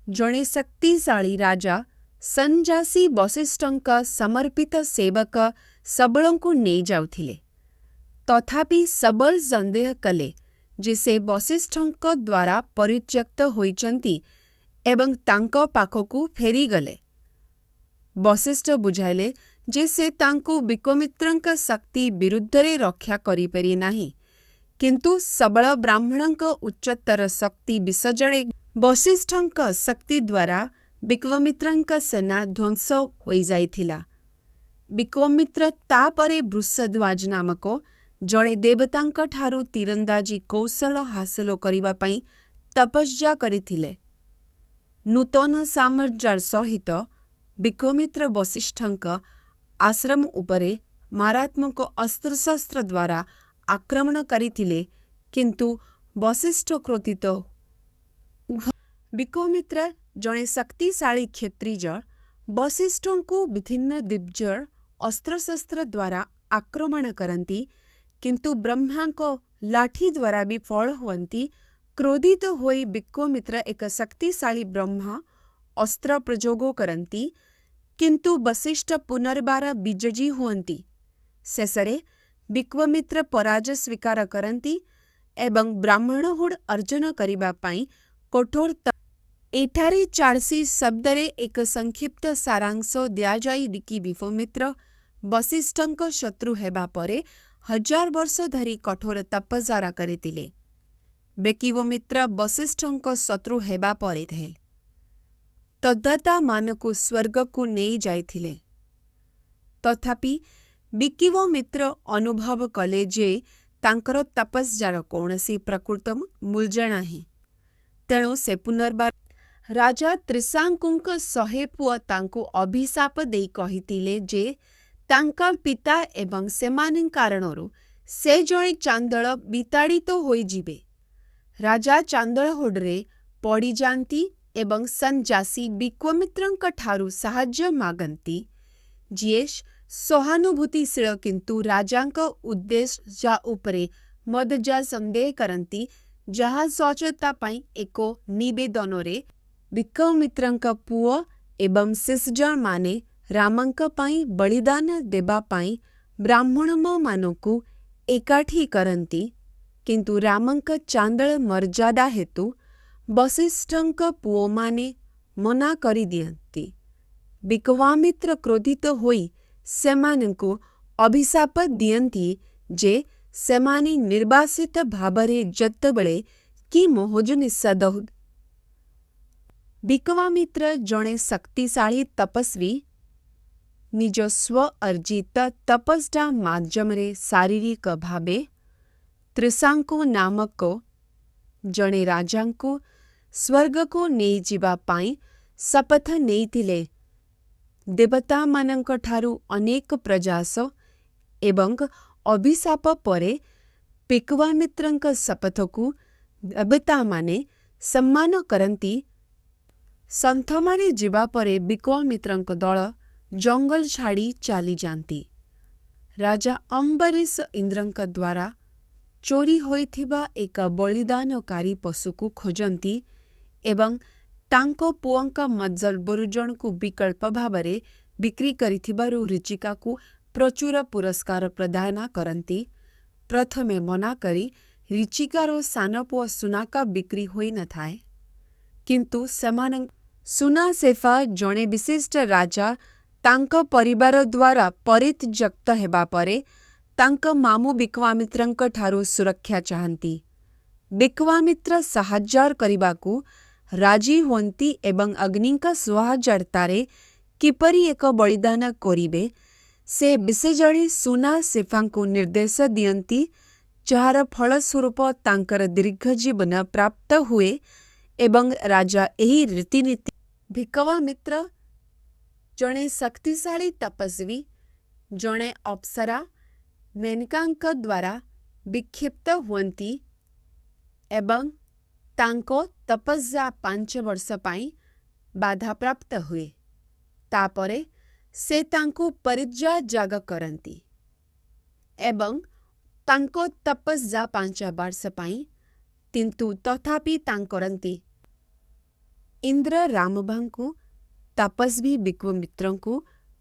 ଜଣେ ଶକ୍ତିଶାଳୀ ରାଜା ସନ୍ନ୍ୟାସୀ ବଶିଷ୍ଠଙ୍କ ସମର୍ପିତ ସେବକ ସବଳଙ୍କୁ ନେଇଯାଉଥିଲେ। ତଥାପି ସବଳ ସନ୍ଦେହ କଲେ ଯେ ସେ ବଶିଷ୍ଠଙ୍କ ଦ୍ୱାରା ପରିତ୍ୟକ୍ତ ହୋଇଛନ୍ତି ଏବଂ ତାଙ୍କ ପାଖକୁ ଫେରିଗଲେ। ବଶିଷ୍ଠ ବୁଝାଇଲେ ଯେ ସେ ତାଙ୍କୁ ଭିକୱାମିତ୍ରଙ୍କ ଶକ୍ତି ବିରୁଦ୍ଧରେ ରକ୍ଷା କରିପାରି ନାହିଁ, କିନ୍ତୁ ସବଳ ବ୍ରାହ୍ମଣଙ୍କ ଉଚ୍ଚତର ଶକ୍ତି ବିସର୍ଜନ ବଶିଷ୍ଠଙ୍କ ଶକ୍ତି ଦ୍ୱାରା ଭିକୱାମିତ୍ରଙ୍କ ସେନା ଧ୍ୱଂସ ହୋଇଯାଇଥିଲା। ଭିକୱାମିତ୍ର ତାପରେ ବୃଷଧ୍ୱଜ ନାମକ ଜଣେ ଦେବତାଙ୍କ ଠାରୁ ତୀରନ୍ଦାଜୀ କୌଶଳ ହାସଲ କରିବା ପାଇଁ ତପସ୍ୟା କରିଥିଲେ। ନୂତନ ସାମ୍ରାଜ୍ୟ ସହିତ ଭିକୱାମିତ୍ର ବଶିଷ୍ଠଙ୍କ ଆଶ୍ରମ ଉପରେ ମାରାତ୍ମକ ଅସ୍ତ୍ରଶସ୍ତ୍ର ଦ୍ୱାରା ଆକ୍ରମଣ କରିଥିଲେ, କିନ୍ତୁ ବଶିଷ୍ଠ କ୍ରୋଧିତ ଭିକୱାମିତ୍ର ଜଣେ ଶକ୍ତିଶାଳୀ କ୍ଷତ୍ରିୟ ବଶିଷ୍ଠଙ୍କୁ ବିଭିନ୍ନ ଦିବ୍ୟ ଅସ୍ତ୍ରଶସ୍ତ୍ର ଦ୍ୱାରା ଆକ୍ରମଣ କରନ୍ତି, କିନ୍ତୁ ବ୍ରହ୍ମାଙ୍କ ଲାଠି ଦ୍ୱାରା ବିଫଳ ହୁଅନ୍ତି। କ୍ରୋଧିତ ହୋଇ ଭିକୱାମିତ୍ର ଏକ ଶକ୍ତିଶାଳୀ ବ୍ରହ୍ମା ଅସ୍ତ୍ର ପ୍ରୟୋଗ କରନ୍ତି, କିନ୍ତୁ ବଶିଷ୍ଠ ପୁନର୍ବାର ବିଜୟୀ ହୁଅନ୍ତି। ଶେଷରେ ଭିକୱାମିତ୍ର ପରାଜୟ ସ୍ୱୀକାର କରନ୍ତି ଏବଂ ବ୍ରାହ୍ମଣହୁଡ଼ ଅର୍ଜନ କରିବା ପାଇଁ କଠୋର ଏଠାରେ 400 ଶବ୍ଦରେ ଏକ ସଂକ୍ଷିପ୍ତ ସାରାଂଶ ଦିଆଯାଇଛି କି ଭିକୱାମିତ୍ର ବଶିଷ୍ଠଙ୍କ ଶତ୍ରୁ ହେବା ପରେ 1000 ବର୍ଷ ଧରି କଠୋର ତପସ୍ୟା କରିଥିଲେ। ଭିକୱାମିତ୍ର ବଶିଷ୍ଠଙ୍କ ଶତ୍ରୁ ହେବା ପରେ ତଦ୍ଦାତାମାନଙ୍କୁ ସ୍ୱର୍ଗକୁ ନେଇଯାଇଥିଲେ। ତଥାପି ଭିକୱାମିତ୍ର ଅନୁଭବ କଲେ ଯେ ତାଙ୍କର ତପସ୍ୟାର କୌଣସି ପ୍ରକୃତ ମୂଲ୍ୟ ନାହିଁ। ତେଣୁ ସେ ପୁନର୍ବାର ରାଜା ତ୍ରିଶଙ୍କୁଙ୍କ 100 ପୁଅ ତାଙ୍କୁ ଅଭିଶାପ ଦେଇ କହିଥିଲେ ଯେ ତାଙ୍କ ପିତା ଏବଂ ସେମାନଙ୍କ କାରଣରୁ ସେ ଜଣେ ଚାଣ୍ଡାଳ ବିତାଡ଼ିତ ହୋଇଯିବେ। ରାଜା ଚାଣ୍ଡାଳହୁଡ଼ରେ ପଡ଼ିଯାନ୍ତି ଏବଂ ସନ୍ନ୍ୟାସୀ ଭିକୱାମିତ୍ରଙ୍କ ଠାରୁ ସାହାଯ୍ୟ ମାଗନ୍ତି, ଯିଏ ସହାନୁଭୂତିଶୀଳ କିନ୍ତୁ ରାଜାଙ୍କ ଉଦ୍ଦେଶ୍ୟ ଉପରେ ମଦଜା ସନ୍ଦେହ କରନ୍ତି, ଯାହା ସ୍ୱଚ୍ଛତା ପାଇଁ ଏକ ନିବେଦନରେ ଭିକୱାମିତ୍ରଙ୍କ ପୁଅ ଏବଂ ଶିଷ୍ୟମାନେ ରାମଙ୍କ ପାଇଁ ବଳିଦାନ ଦେବା ପାଇଁ ବ୍ରାହ୍ମଣମାନଙ୍କୁ ଏକାଠି କରନ୍ତି, କିନ୍ତୁ ରାମଙ୍କ ଚାଣ୍ଡାଳ ମର୍ଯ୍ୟାଦା ହେତୁ ବଶିଷ୍ଠଙ୍କ ପୁଅମାନେ ମନା କରିଦିଅନ୍ତି। ଭିକୱାମିତ୍ର କ୍ରୋଧିତ ହୋଇ ସେମାନଙ୍କୁ ଅଭିଶାପ ଦିଅନ୍ତି ଯେ ସେମାନେ ନିର୍ବାସିତ ଭାବରେ ଯେତେବେଳେ କି ମହୋଜ ନିଷେଧ। ଭିକୱାମିତ୍ର ଜଣେ ଶକ୍ତିଶାଳୀ ତପସ୍ୱୀ ନିଜ ସ୍ୱ-ଅର୍ଜିତ ତପସ୍ୟା ମାଧ୍ୟମରେ ଶାରୀରିକ ଭାବେ ତ୍ରିଶଙ୍କୁ ନାମକ ଜଣେ ରାଜାଙ୍କୁ ସ୍ୱର୍ଗକୁ ନେଇଯିବା ପାଇଁ ଶପଥ ନେଇଥିଲେ। ଦେବତାମାନଙ୍କ ଠାରୁ ଅନେକ ପ୍ରୟାସ ଏବଂ ଅଭିଶାପ ପରେ ଭିକୱାମିତ୍ରଙ୍କ ଶପଥକୁ ଦେବତାମାନେ ସମ୍ମାନ କରନ୍ତି। ସନ୍ଥମାନେ ଯିବା ପରେ ଭିକୱାମିତ୍ରଙ୍କ ଦଳ ଜଙ୍ଗଲ ଛାଡ଼ି ଚାଲିଯାନ୍ତି। ରାଜା ଅମ୍ବରୀଶ ଇନ୍ଦ୍ରଙ୍କ ଦ୍ୱାରା ଚୋରି ହୋଇଥିବା ଏକ ବଳିଦାନକାରୀ ପଶୁକୁ ଖୋଜନ୍ତି ଏବଂ ତାଙ୍କ ପୁଅଙ୍କ ମଧ୍ୟରୁ ଜଣଙ୍କୁ ବିକଳ୍ପ ଭାବରେ ବିକ୍ରି କରିଥିବାରୁ ରିଚିକାକୁ ପ୍ରଚୁର ପୁରସ୍କାର ପ୍ରଦାନ କରନ୍ତି। ପ୍ରଥମେ ମନା କରି ରିଚିକାର ସାନ ପୁଅ ସୁନାକା ବିକ୍ରି ହୋଇନଥାଏ, କିନ୍ତୁ ସୁନାସେଫା ଜଣେ ବିଶିଷ୍ଟ ରାଜା ତାଙ୍କ ପରିବାର ଦ୍ୱାରା ପରିତ୍ୟକ୍ତ ହେବା ପରେ ତାଙ୍କ ମାମୁଁ ଭିକୱାମିତ୍ରଙ୍କ ଠାରୁ ସୁରକ୍ଷା ଚାହାନ୍ତି। ଭିକୱାମିତ୍ର ସାହାଯ୍ୟ କରିବାକୁ ରାଜି ହୁଅନ୍ତି ଏବଂ ଅଗ୍ନିଙ୍କ ସହାୟତାରେ କିପରି ଏକ ବଳିଦାନ କରିବେ ସେ ବିଷୟରେ ସୁନାସେଫାଙ୍କୁ ନିର୍ଦ୍ଦେଶ ଦିଅନ୍ତି। ଯାହାର ଫଳସ୍ୱରୂପ ତାଙ୍କର ଦୀର୍ଘ ଜୀବନ ପ୍ରାପ୍ତ ହୁଏ ଏବଂ ରାଜା ଏହି ରୀତିନୀତି ଭିକୱାମିତ୍ର ଜଣେ ଶକ୍ତିଶାଳୀ ତପସ୍ୱୀ ଜଣେ ଅପ୍ସରା ମେନକାଙ୍କ ଦ୍ୱାରା ବିକ୍ଷିପ୍ତ ହୁଅନ୍ତି ଏବଂ ତାଙ୍କ ତପସ୍ୟା 5 ବର୍ଷ ପାଇଁ ବାଧାପ୍ରାପ୍ତ ହୁଏ। ତାପରେ ସେ ତାଙ୍କୁ ପରିତ୍ୟାଗ କରନ୍ତି ଏବଂ ତାଙ୍କ ତପସ୍ୟା 5 ବର୍ଷ ପାଇଁ କିନ୍ତୁ ତଥାପି ତାଙ୍କରନ୍ତି। ଇନ୍ଦ୍ର ରାମଭାଙ୍କୁ ତପସ୍ୱୀ ବିକ୍ରମିତ୍ରଙ୍କୁ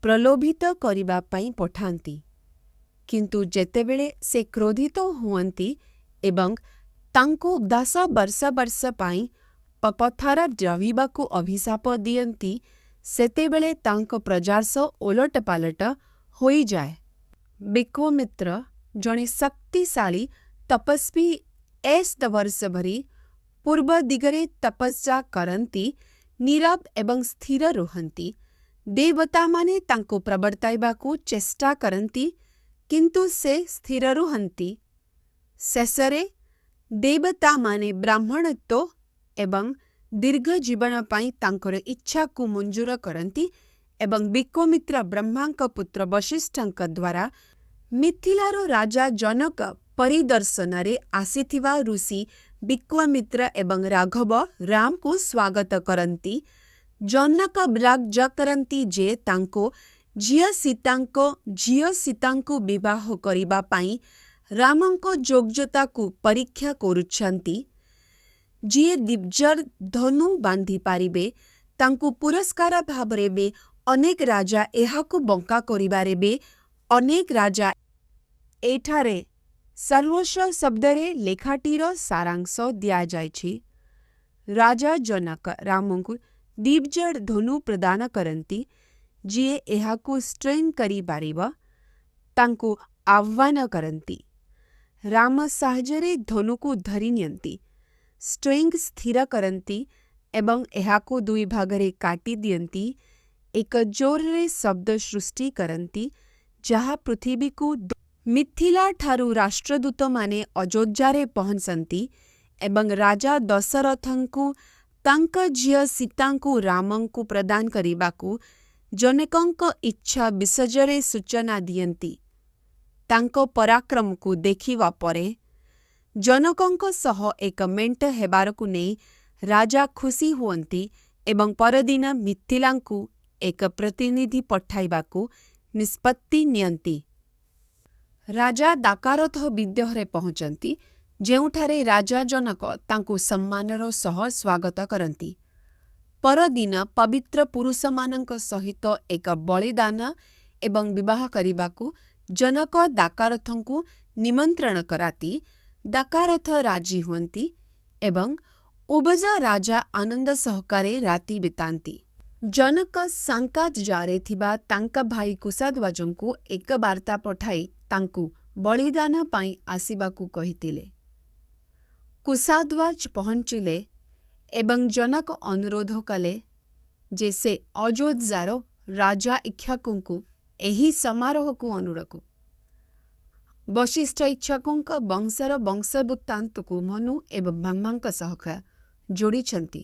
ପ୍ରଲୋଭିତ କରିବା ପାଇଁ ପଠାନ୍ତି କିନ୍ତୁ ଯେତେବେଳେ ସେ କ୍ରୋଧିତ ହୁଅନ୍ତି ଏବଂ ତାଙ୍କୁ 10 ବର୍ଷ ପାଇଁ ପଥର ରହିବାକୁ ଅଭିଶାପ ଦିଅନ୍ତି ସେତେବେଳେ ତାଙ୍କ ପ୍ରୟାସ ଓଲଟପାଲଟ ହୋଇଯାଏ। ବିକ୍ରମିତ୍ର ଜଣେ ଶକ୍ତିଶାଳୀ ତପସ୍ୱୀ 1 ବର୍ଷ ଧରି ପୂର୍ବ ଦିଗରେ ତପସ୍ୟା କରନ୍ତି ନୀରବ ଏବଂ ସ୍ଥିର ରୁହନ୍ତି। ଦେବତାମାନେ ତାଙ୍କୁ ପ୍ରବର୍ତ୍ତାଇବାକୁ ଚେଷ୍ଟା କରନ୍ତି କିନ୍ତୁ ସେ ସ୍ଥିର ରୁହନ୍ତି। ଶେଷରେ ଦେବତାମାନେ ବ୍ରାହ୍ମଣତ୍ୱ ଏବଂ ଦୀର୍ଘ ଜୀବନ ପାଇଁ ତାଙ୍କର ଇଚ୍ଛାକୁ ମଞ୍ଜୁର କରନ୍ତି ଏବଂ ବିକ୍ରମିତ୍ର ବ୍ରହ୍ମାଙ୍କ ପୁତ୍ର ବଶିଷ୍ଠଙ୍କ ଦ୍ୱାରା ମିଥିଳାର ରାଜା ଜନକ ପରିଦର୍ଶନରେ ଆସିଥିବା ଋଷି ବିକ୍ରମିତ୍ର ଏବଂ ରାଘବ ରାମଙ୍କୁ ସ୍ୱାଗତ କରନ୍ତି। ଜନକ ବ୍ୟାଖ୍ୟା କରନ୍ତି ଯେ ତାଙ୍କ ଝିଅ ସୀତାଙ୍କୁ ବିବାହ କରିବା ପାଇଁ ରାମଙ୍କ ଯୋଗ୍ୟତାକୁ ପରୀକ୍ଷା କରୁଛନ୍ତି। ଯିଏ ଦିବ୍ୟ ଧନୁ ବାନ୍ଧି ପାରିବେ ତାଙ୍କୁ ପୁରସ୍କାର ଭାବରେ ବି ଅନେକ ରାଜା ଏହାକୁ ବଙ୍କା କରିବାରେ ବି ଅନେକ ରାଜା ଏଠାରେ ସର୍ବସ୍ୱ ଶବ୍ଦରେ ଲେଖାଟିର ସାରାଂଶ ଦିଆଯାଇଛି। ରାଜା ଜନକ ରାମଙ୍କୁ ଦିବ୍ୟ ଧନୁ ପ୍ରଦାନ କରନ୍ତି। ଯିଏ ଏହାକୁ ଷ୍ଟ୍ରିଙ୍ଗ କରିପାରିବ ତାଙ୍କୁ ଆହ୍ୱାନ କରନ୍ତି। ରାମ ସାହାଯ୍ୟରେ ଧନୁକୁ ଧରି ନିଅନ୍ତି ଷ୍ଟ୍ରିଙ୍ଗ ସ୍ଥିର କରନ୍ତି ଏବଂ ଏହାକୁ 2 ଭାଗରେ କାଟି ଦିଅନ୍ତି। ଏକ ଜୋରରେ ଶବ୍ଦ ସୃଷ୍ଟି କରନ୍ତି ଯାହା ପୃଥିବୀକୁ ମିଥିଳାଠାରୁ ରାଷ୍ଟ୍ରଦୂତମାନେ ଅଯୋଧ୍ୟାରେ ପହଞ୍ଚନ୍ତି ଏବଂ ରାଜା ଦଶରଥଙ୍କୁ ତାଙ୍କ ଝିଅ ସୀତାଙ୍କୁ ରାମଙ୍କୁ ପ୍ରଦାନ କରିବାକୁ ଜନକଙ୍କ ଇଚ୍ଛା ବିଷୟରେ ସୂଚନା ଦିଅନ୍ତି। ତାଙ୍କ ପରାକ୍ରମକୁ ଦେଖିବା ପରେ ଜନକଙ୍କ ସହ ଏକ ମେଣ୍ଟ ହେବାକୁ ନେଇ ରାଜା ଖୁସି ହୁଅନ୍ତି ଏବଂ ପରଦିନ ମିଥିଳାଙ୍କୁ ଏକ ପ୍ରତିନିଧି ପଠାଇବାକୁ ନିଷ୍ପତ୍ତି ନିଅନ୍ତି। ରାଜା ଦାକାରଥ ବିଦ୍ରୋହରେ ପହଞ୍ଚନ୍ତି ଯେଉଁଠାରେ ରାଜା ଜନକ ତାଙ୍କୁ ସମ୍ମାନର ସହ ସ୍ୱାଗତ କରନ୍ତି। ପରଦିନ ପବିତ୍ର ପୁରୁଷମାନଙ୍କ ସହିତ ଏକ ବଳିଦାନ ଏବଂ ବିବାହ କରିବାକୁ ଜନକ ଦାକାରଥଙ୍କୁ ନିମନ୍ତ୍ରଣ କରନ୍ତି। ଦାକାରଥ ରାଜି ହୁଅନ୍ତି ଏବଂ ଉଭୟ ରାଜା ଆନନ୍ଦ ସହକାରେ ରାତି ବିତାନ୍ତି। ଜନକ ସାଙ୍କାଜାରେ ଥିବା ତାଙ୍କ ଭାଇ କୁଶଧ୍ୱଜଙ୍କୁ ଏକ ବାର୍ତ୍ତା ପଠାଇ ତାଙ୍କୁ ବଳିଦାନ ପାଇଁ ଆସିବାକୁ କହିଥିଲେ। କୁଶଧ୍ୱଜ ପହଞ୍ଚିଲେ ଏବଂ ଜନକ ଅନୁରୋଧ କଲେ ଯେ ସେ ଅଯୋଧ୍ୟାର ରାଜା ଇକ୍ଷ୍ୱାକୁଙ୍କୁ ଏହି ସମାରୋହକୁ ଅନୁରୋଧ। ବଶିଷ୍ଠ ଇକ୍ଷ୍ୱାକୁଙ୍କ ବଂଶର ବଂଶବୃତ୍ତାନ୍ତକୁ ମନୁ ଏବଂ ବ୍ରହ୍ମାଙ୍କ ସହ ଯୋଡ଼ିଛନ୍ତି।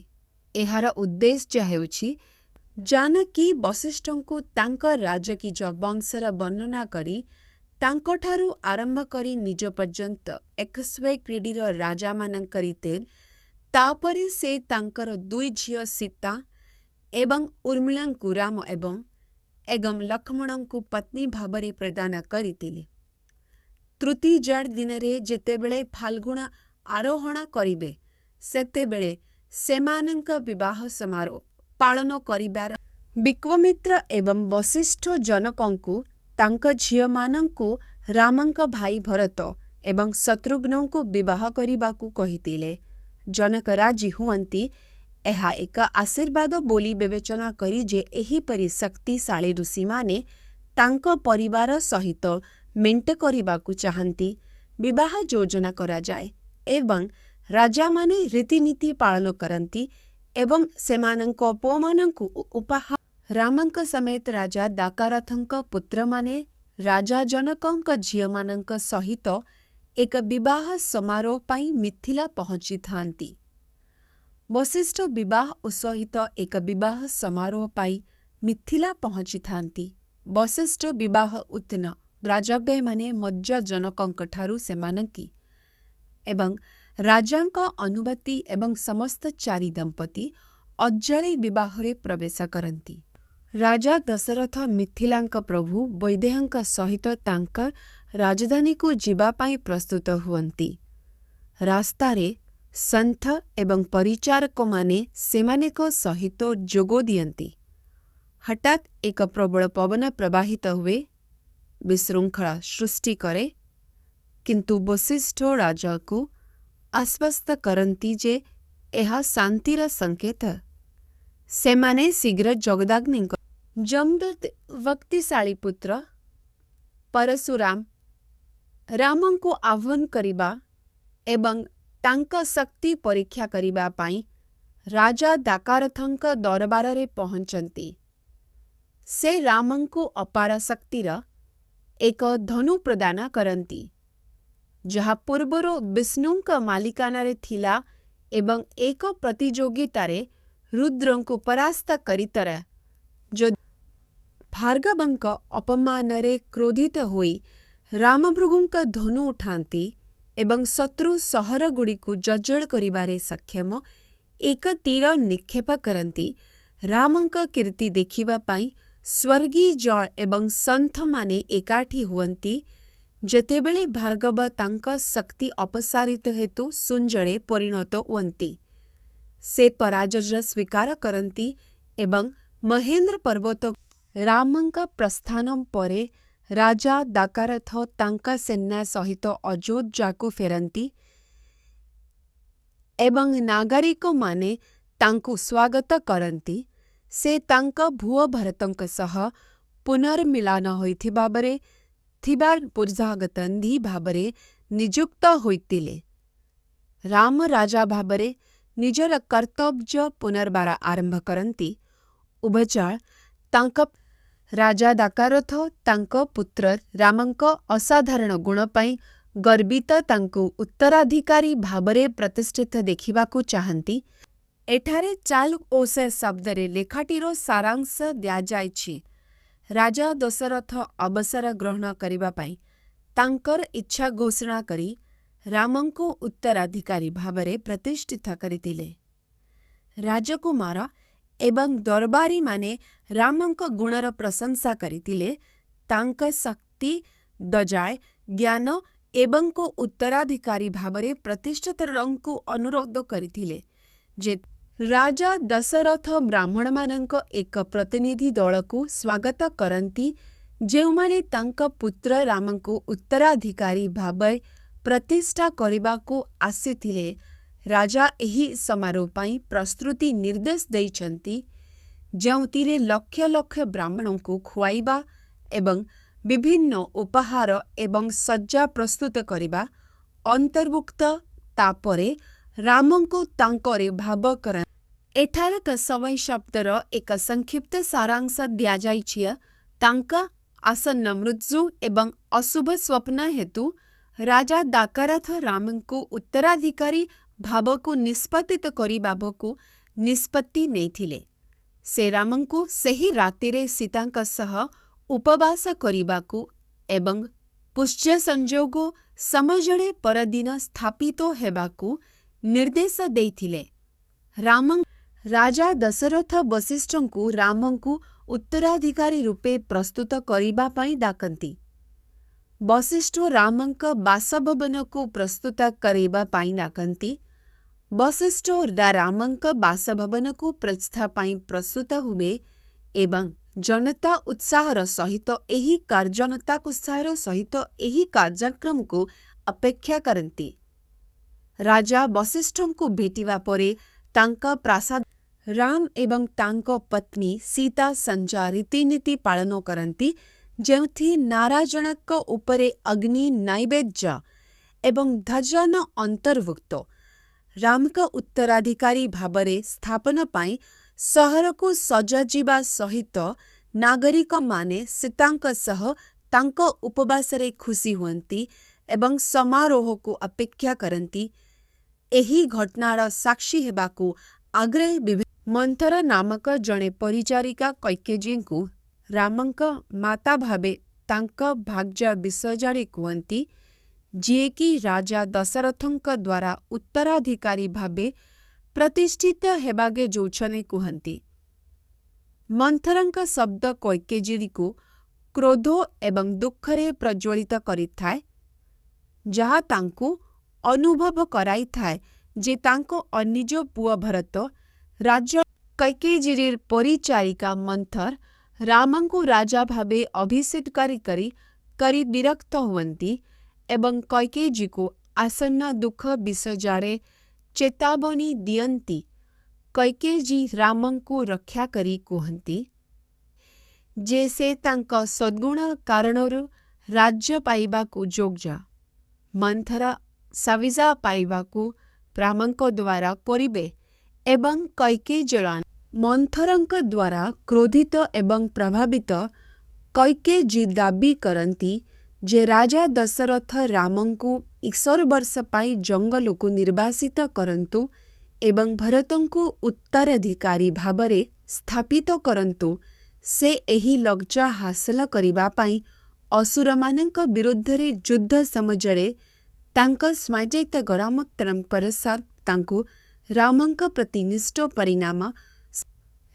ଏହାର ଉଦ୍ଦେଶ୍ୟ ହେଉଛି ଜାନକୀ ବଶିଷ୍ଠଙ୍କୁ ତାଙ୍କ ରାଜକୀୟ ବଂଶର ବର୍ଣ୍ଣନା କରି ତାଙ୍କଠାରୁ ଆରମ୍ଭ କରି ନିଜ ପର୍ଯ୍ୟନ୍ତ ଏକସ୍ୱୈକ୍ରୀଡିର ରାଜାମାନଙ୍କ ରୀତି ତାପରେ ସେ ତାଙ୍କର 2 ଝିଅ ସୀତା ଏବଂ ଉର୍ମିଳାଙ୍କୁ ରାମ ଏବଂ ଲକ୍ଷ୍ମଣଙ୍କୁ ପତ୍ନୀ ଭାବରେ ପ୍ରଦାନ କରିଥିଲେ। ତୃତୀୟା ଦିନରେ ଯେତେବେଳେ ଫାଲ୍ଗୁଣ ଆରୋହଣ କରିବେ ସେତେବେଳେ ସେମାନଙ୍କ ବିବାହ ସମାରୋହ ପାଳନ କରିବାର ବିକ୍ରମିତ୍ର ଏବଂ ବଶିଷ୍ଠ ଜନକଙ୍କୁ ତାଙ୍କ ଝିଅମାନଙ୍କୁ ରାମଙ୍କ ଭାଇ ଭରତ ଏବଂ ଶତ୍ରୁଘ୍ନଙ୍କୁ ବିବାହ କରିବାକୁ କହିଥିଲେ। ଜନକ ରାଜି ହୁଅନ୍ତି। ଏହା ଏକ ଆଶୀର୍ବାଦ ବୋଲି ବିବେଚନା କରି ଯେ ଏହିପରି ଶକ୍ତିଶାଳୀ ଋଷିମାନେ ତାଙ୍କ ପରିବାର ସହିତ ମେଣ୍ଟ କରିବାକୁ ଚାହାନ୍ତି ବିବାହ ଯୋଜନା କରାଯାଏ ଏବଂ ରାଜାମାନେ ରୀତିନୀତି ପାଳନ କରନ୍ତି ଏବଂ ସେମାନଙ୍କ ପୁଅମାନଙ୍କୁ ଉପହାର ରାମଙ୍କ ସମେତ ରାଜା ଦାକାରଥଙ୍କ ପୁତ୍ରମାନେ ରାଜା ଜନକଙ୍କ ଝିଅମାନଙ୍କ ସହିତ ଏକ ବିବାହ ସମାରୋହ ପାଇଁ ମିଥିଲା ପହଞ୍ଚିଥାନ୍ତି। ବଶିଷ୍ଠ ବିବାହ ସହିତ ଏକ ବିବାହ ସମାରୋହ ପାଇଁ ମିଥିଲା ପହଞ୍ଚିଥାନ୍ତି। ବଶିଷ୍ଠ ବିବାହ ଉତ୍ତୀର୍ଣ୍ଣ ରାଜଜ୍ଞମାନେ ମଜ୍ଜାଜନକଙ୍କଠାରୁ ସେମାନେକି ଏବଂ ରାଜାଙ୍କ ଅନୁମତି ଏବଂ ସମସ୍ତ ଚାରି ଦମ୍ପତି ଅଜ୍ଜଳି ବିବାହରେ ପ୍ରବେଶ କରନ୍ତି। ରାଜା ଦଶରଥ ମିଥିଲାଙ୍କ ପ୍ରଭୁ ବୈଦେହଙ୍କ ସହିତ ତାଙ୍କ ରାଜଧାନୀକୁ ଯିବା ପାଇଁ ପ୍ରସ୍ତୁତ ହୁଅନ୍ତି। ରାସ୍ତାରେ ସନ୍ଥ ଏବଂ ପରିଚାରକମାନେ ସେମାନଙ୍କ ସହିତ ଯୋଗ ଦିଅନ୍ତି। ହଠାତ୍ ଏକ ପ୍ରବଳ ପବନ ପ୍ରବାହିତ ହୁଏ, ବିଶୃଙ୍ଖଳା ସୃଷ୍ଟି କରେ, କିନ୍ତୁ ବଶିଷ୍ଠ ରାଜାକୁ ଆଶ୍ୱସ୍ତ କରନ୍ତି ଯେ ଏହା ଶାନ୍ତିର ସଂକେତ। ସେମାନେ ଶୀଘ୍ର ଜଗଦାଗ୍ନିଙ୍କ ଜମଦୂତ ଭକ୍ତିଶାଳୀ ପୁତ୍ର ପରଶୁରାମ ରାମଙ୍କୁ ଆହ୍ୱାନ କରିବା ଏବଂ ତାଙ୍କ ଶକ୍ତି ପରୀକ୍ଷା କରିବା ପାଇଁ ରାଜା ଦାକାରଥଙ୍କ ଦରବାରରେ ପହଞ୍ଚନ୍ତି। ସେ ରାମଙ୍କୁ ଅପାର ଶକ୍ତିର ଏକ ଧନୁ ପ୍ରଦାନ କରନ୍ତି, ଯାହା ପୂର୍ବରୁ ବିଷ୍ଣୁଙ୍କ ମାଲିକାନାରେ ଥିଲା ଏବଂ ଏକ ପ୍ରତିଯୋଗିତାରେ ରୁଦ୍ରଙ୍କୁ ପରାସ୍ତ କରିଥିଲା। ଭାର୍ଗବଙ୍କ ଅପମାନରେ କ୍ରୋଧିତ ହୋଇ ରାମଭୃଗୁଙ୍କ ଧନୁ ଉଠାନ୍ତି ଏବଂ ଶତ୍ରୁ ସହରଗୁଡ଼ିକୁ ଜର୍ଜର କରିବାରେ ସକ୍ଷମ ଏକ ତୀର ନିକ୍ଷେପ କରନ୍ତି। ରାମଙ୍କ କୀର୍ତ୍ତି ଦେଖିବା ପାଇଁ ସ୍ୱର୍ଗୀୟ ଏବଂ ସନ୍ଥମାନେ ଏକାଠି ହୁଅନ୍ତି। ଯେତେବେଳେ ଭାର୍ଗବ ତାଙ୍କ ଶକ୍ତି ଅପସାରିତ ହେତୁ ଶୂନ୍ୟରେ ପରିଣତ ହୁଅନ୍ତି, ସେ ପରାଜୟ ସ୍ୱୀକାର କରନ୍ତି ଏବଂ ମହେନ୍ଦ୍ର ପର୍ବତ ରାମଙ୍କ ପ୍ରସ୍ଥାନ ପରେ ରାଜା ଦାକାରଥ ତାଙ୍କ ସେନା ସହିତ ଅଯୋଧ୍ୟାକୁ ଫେରନ୍ତି ଏବଂ ନାଗରିକମାନେ ତାଙ୍କୁ ସ୍ୱାଗତ କରନ୍ତି। ସେ ତାଙ୍କ ପୁଅ ଭରତଙ୍କ ସହ ପୁନର୍ମିଳନ ହୋଇଥିବାବେଳେ ଥିବା ପୂଜାଗତନ୍ଧି ଭାବରେ ନିଯୁକ୍ତ ହୋଇଥିଲେ। ରାମ ରାଜା ଭାବରେ ନିଜର କର୍ତ୍ତବ୍ୟ ପୁନର୍ବାର ଆରମ୍ଭ କରନ୍ତି। ଉଭଚର ତାଙ୍କ ରାଜା ଦାକାରଥ ତାଙ୍କ ପୁତ୍ର ରାମଙ୍କ ଅସାଧାରଣ ଗୁଣ ପାଇଁ ଗର୍ବିତ ତାଙ୍କୁ ଉତ୍ତରାଧିକାରୀ ଭାବରେ ପ୍ରତିଷ୍ଠିତ ଦେଖିବାକୁ ଚାହାନ୍ତି। ଏଠାରେ ଚାଲ ଓ ସେ ଶବ୍ଦରେ ଲେଖାଟିର ସାରାଂଶ ଦିଆଯାଇଛି। ରାଜା ଦଶରଥ ଅବସର ଗ୍ରହଣ କରିବା ପାଇଁ ତାଙ୍କର ଇଚ୍ଛା ଘୋଷଣା କରି ରାମଙ୍କୁ ଉତ୍ତରାଧିକାରୀ ଭାବରେ ପ୍ରତିଷ୍ଠିତ କରିଥିଲେ। ରାଜକୁମାର ଏବଂ ଦରବାରୀମାନେ ରାମଙ୍କ ଗୁଣର ପ୍ରଶଂସା କରିଥିଲେ। ତାଙ୍କ ଶକ୍ତି, ଦୟା, ଜ୍ଞାନ ଏବଂ ଉତ୍ତରାଧିକାରୀ ଭାବରେ ପ୍ରତିଷ୍ଠିତଙ୍କୁ ଅନୁରୋଧ କରିଥିଲେ ଯେ ରାଜା ଦଶରଥ ବ୍ରାହ୍ମଣମାନଙ୍କ ଏକ ପ୍ରତିନିଧି ଦଳକୁ ସ୍ୱାଗତ କରନ୍ତି ଯେଉଁମାନେ ତାଙ୍କ ପୁତ୍ର ରାମଙ୍କୁ ଉତ୍ତରାଧିକାରୀ ଭାବରେ ପ୍ରତିଷ୍ଠା କରିବାକୁ ଆସିଥିଲେ। ରାଜା ଏହି ସମାରୋହ ପାଇଁ ପ୍ରସ୍ତୁତି ନିର୍ଦ୍ଦେଶ ଦେଇଛନ୍ତି, ଯେଉଁଥିରେ ଲକ୍ଷ ଲକ୍ଷ ବ୍ରାହ୍ମଣଙ୍କୁ ଖୁଆଇବା ଏବଂ ବିଭିନ୍ନ ଉପହାର ଏବଂ ସଜ୍ଜା ପ୍ରସ୍ତୁତ କରିବା ଅନ୍ତର୍ଭୁକ୍ତ। ତାପରେ ରାମଙ୍କୁ ତାଙ୍କରେ ଭାବ କରନ୍ତି। ଏଠାରକ ସମୟ ଶବ୍ଦର ଏକ ସଂକ୍ଷିପ୍ତ ସାରାଂଶ ଦିଆଯାଇଛି। ତାଙ୍କ ଆସନ୍ନ ମୃତ୍ୟୁ ଏବଂ ଅଶୁଭ ସ୍ୱପ୍ନ ହେତୁ ରାଜା ଦାକାରଥ ରାମଙ୍କୁ ଉତ୍ତରାଧିକାରୀ ଭାବକୁ ନିଷ୍ପତ୍ତି କରିବାକୁ ନିଷ୍ପତ୍ତି ନେଇଥିଲେ। ସେ ରାମଙ୍କୁ ସେହି ରାତିରେ ସୀତାଙ୍କ ସହ ଉପବାସ କରିବାକୁ ଏବଂ ପୁଷ୍ୟ ସଂଯୋଗ ସମୟରେ ପରଦିନ ସ୍ଥାପିତ ହେବାକୁ ନିର୍ଦ୍ଦେଶ ଦେଇଥିଲେ। ରାଜା ଦଶରଥ ବଶିଷ୍ଠଙ୍କୁ ରାମଙ୍କୁ ଉତ୍ତରାଧିକାରୀ ରୂପେ ପ୍ରସ୍ତୁତ କରିବା ପାଇଁ ଡାକନ୍ତି। ବଶିଷ୍ଠ ରାମଙ୍କ ବାସଭବନକୁ ପ୍ରସ୍ତୁତ କରିବା ପାଇଁ ଡାକନ୍ତି। ବଶିଷ୍ଠ ରାମଙ୍କ ବାସଭବନକୁ ପ୍ରତିଷ୍ଠା ପାଇଁ ପ୍ରସ୍ତୁତ ହୁଏ ଏବଂ ଜନତା ଉତ୍ସାହର ସହିତ ଏହି କାର୍ଯ୍ୟକ୍ରମକୁ ଅପେକ୍ଷା କରନ୍ତି। ରାଜା ବଶିଷ୍ଠଙ୍କୁ ଭେଟିବା ପରେ ତାଙ୍କ ପ୍ରାସାଦ ରାମ ଏବଂ ତାଙ୍କ ପତ୍ନୀ ସୀତା ସଞ୍ଜା ରୀତିନୀତି ପାଳନ କରନ୍ତି, ଯେଉଁଠି ନାରାୟଣଙ୍କ ଉପରେ ଅଗ୍ନି ନୈବେଦ୍ୟ ଏବଂ ଭଜନ ଅନ୍ତର୍ଭୁକ୍ତ। ରାମଙ୍କ ଉତ୍ତରାଧିକାରୀ ଭାବରେ ସ୍ଥାପନ ପାଇଁ ସହରକୁ ସଜାଯିବା ସହିତ ନାଗରିକମାନେ ସୀତାଙ୍କ ସହ ତାଙ୍କ ଉପବାସରେ ଖୁସି ହୁଅନ୍ତି। एवं समारोह को अपेक्षा करती। एही घटनार साक्षी हेबाकू आग्रह मंथरा नामक जड़े परिचारिका कैकेयी को रामंक माता भावे तांक भाग्य विषय जारी कहती, जी कि राजा दशरथंक द्वारा उत्तराधिकारी भावे प्रतिष्ठित हेबागे जोचने कहती। मंथरांक शब्द कैकेयी को क्रोध एवं दुखरे प्रज्वलित करिथाए, जहा तांकु अनुभव कराई थाए जे तांको अनिज पुआ भरत राज्य कैकेयीर परिचारिका मंथर रामंकु राजा भावे अभिषेक करी विरक्त हुवंती एवं कैकेयी को आसन्न दुख विषय चेतावनी दियंती। कैकेयी रामंकु रक्षा करी कहती जे से तांक सद्गुण कारणरु राज्य पाइबाकू जोग्य। मंथरा साविजा पाइबाकू रामंक द्वारा करिबे एवं कैकेयी जड़ान मंथरंक द्वारा क्रोधित एवं प्रभावित कैकेयी दाबी करती जे राजा दशरथ रामंकु 11 वर्ष पाई जंगल को निर्वासित करंतु एवं भरतंकु उत्तराधिकारी भावरे स्थापित करंतु। से एही लज्जा हासिल करिबा पाई असुरमानंक विरुद्धरे युद्ध समजरे तांक स्वायत्त गरामत्रम परसाद तांकु रामंक प्रतिनिष्ठ परिणाम।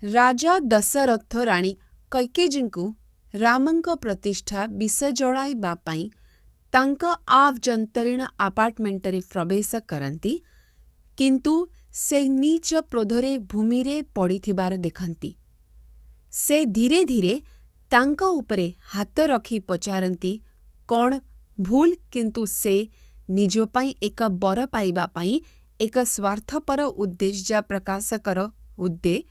राजा दशरथ राणी कैकेयींकु रामंक प्रतिष्ठा विषय जणाइबा पाई तांक आभ्यंतरीण अपार्टमेंटरे प्रवेश करती, किंतु से नीच प्रोधरे भूमिरे पड़िथिबार देखंती। से धीरे धीरे तांक उपरे हाथ रखी पचारती कौन भूल, किंतु से निजो पाई एक बर पाइबा पाई एक स्वार्थपर उद्देश्य प्रकाश कर उद्दे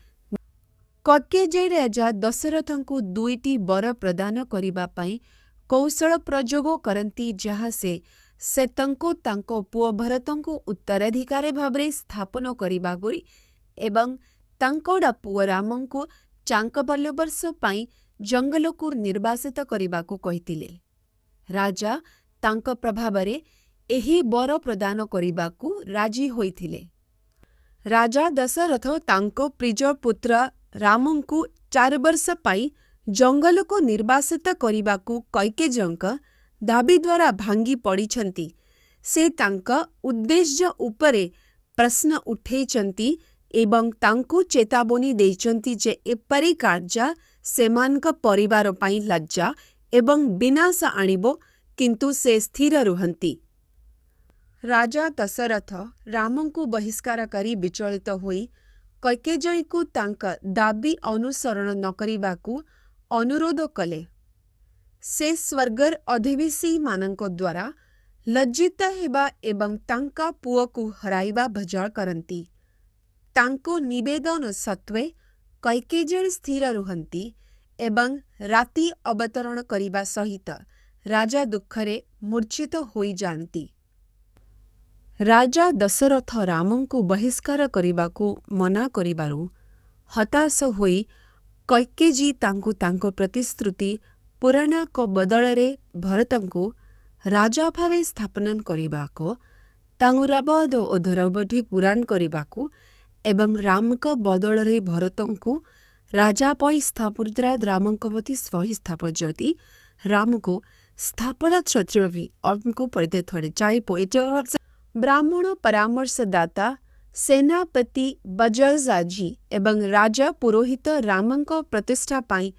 कैकेयी राजा दशरथंकु 2टी बर प्रदान करिबा पाई कौशल प्रयोग करती, जहा से तंको तांको पुओ भरतंकु उत्तराधिकारी भावरे स्थापन करिबा गुरी एवं तांकोडा पुओ रामंकु 5 वर्ष पाई जंगल को निर्वासित करिबाकू कहितिले। राजा तांक प्रभावरे एही बर प्रदान करिबाकू राजी होइथिले। राजा दशरथ तांको प्रिय पुत्र रामंकु 4 वर्ष पाई जंगल को निर्वासित करिबाकू कैकेयींक दाबी द्वारा भांगी पड़िछंती। से तांक उद्देश्य उपरे प्रश्न उठेइछंती एवं तांकु चेतावनी देइछंती जे एपरि कार्य सेमानक परिवार पाई लज्जा एवं विनाश आनिबो, किंतु से स्थिर रुहंती। राजा दशरथ रामंकु बहिष्कार करी विचलित होई कैकेयी को तांक दाबी अनुसरण न करिबाकू अनुरोध कले। से स्वर्गर अधिवेशी मानक द्वारा लज्जित हेबा एवं तांका पुओ को हराइबा भजळ करंती। तांको निवेदन सत्वे कैकेयी स्थिर रुहंती एवं राति अवतरण करिबा सहित राजा दुखरे मूर्छित होई जानती। राजा दशरथ रामंकु बहिष्कार करिबाकू मना करिबारु हताश होई कैकेयी तांकु तांको प्रतिश्रुति पुराण को बदलरे भरतंकु राजा भावे स्थापन करिबाको तांगुराबद ओ धरबठी पुराण करिबाकू एवं रामक बदलरे भरतंकु राजा पई स्थापुद्राद रामंकवती स्वहि स्थापज्योति रामको स्थापना क्षत्रियवी अर्मको परिदे थोड़े चाहे पोएट ब्राह्मण परामर्शदाता सेनापति बजरजाजी एवं राजा पुरोहित रामंक प्रतिष्ठा पाई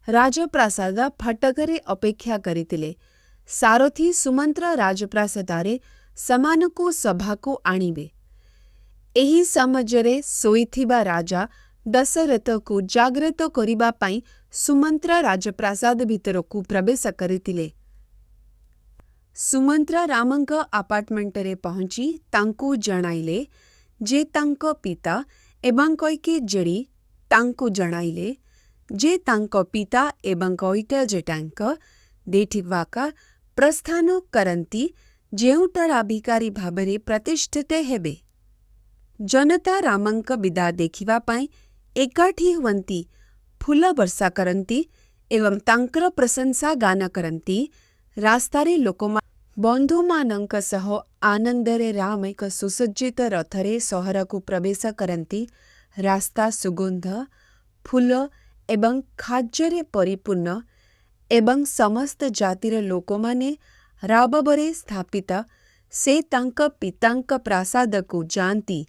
राजप्रासाद फाटकरे अपेक्षा करितिले। सारथी सुमंत्र राजप्रासादारे समानको सभाको आनिबे। एही समजरे सोईथिबा राजा दशरथ को जागृत करिबा पाई सुमंत्र राजप्रासाद भितरकू प्रवेश करितिले। सुमंत्र रामंक अपार्टमेंटरे पहुंची तांकू जणाइले जे तांक पिता एवं कैकेयी तांकू जणाइले जे तांक पिता एवं कैकेयी जेटांक देठिवाका प्रस्थान करंती जेउटार भावरे प्रतिष्ठित हेबे। जनता रामंक विदा देखिबा पाई एकाठी हुवंती, फूल वर्षा करंती एवं तांकर प्रशंसा गान करंती। रास्तारे लोकमा ବନ୍ଧୁମାନଙ୍କ ସହ ଆନନ୍ଦରେ ରାମ ଏକ ସୁସଜ୍ଜିତ ରଥରେ ସହରକୁ ପ୍ରବେଶ କରନ୍ତି। ରାସ୍ତା ସୁଗନ୍ଧ, ଫୁଲ ଏବଂ ଖାଦ୍ୟରେ ପରିପୂର୍ଣ୍ଣ ଏବଂ ସମସ୍ତ ଜାତିର ଲୋକମାନେ ରାବବରେ ସ୍ଥାପିତ। ସେ ତାଙ୍କ ପିତାଙ୍କ ପ୍ରାସାଦକୁ ଯାଆନ୍ତି,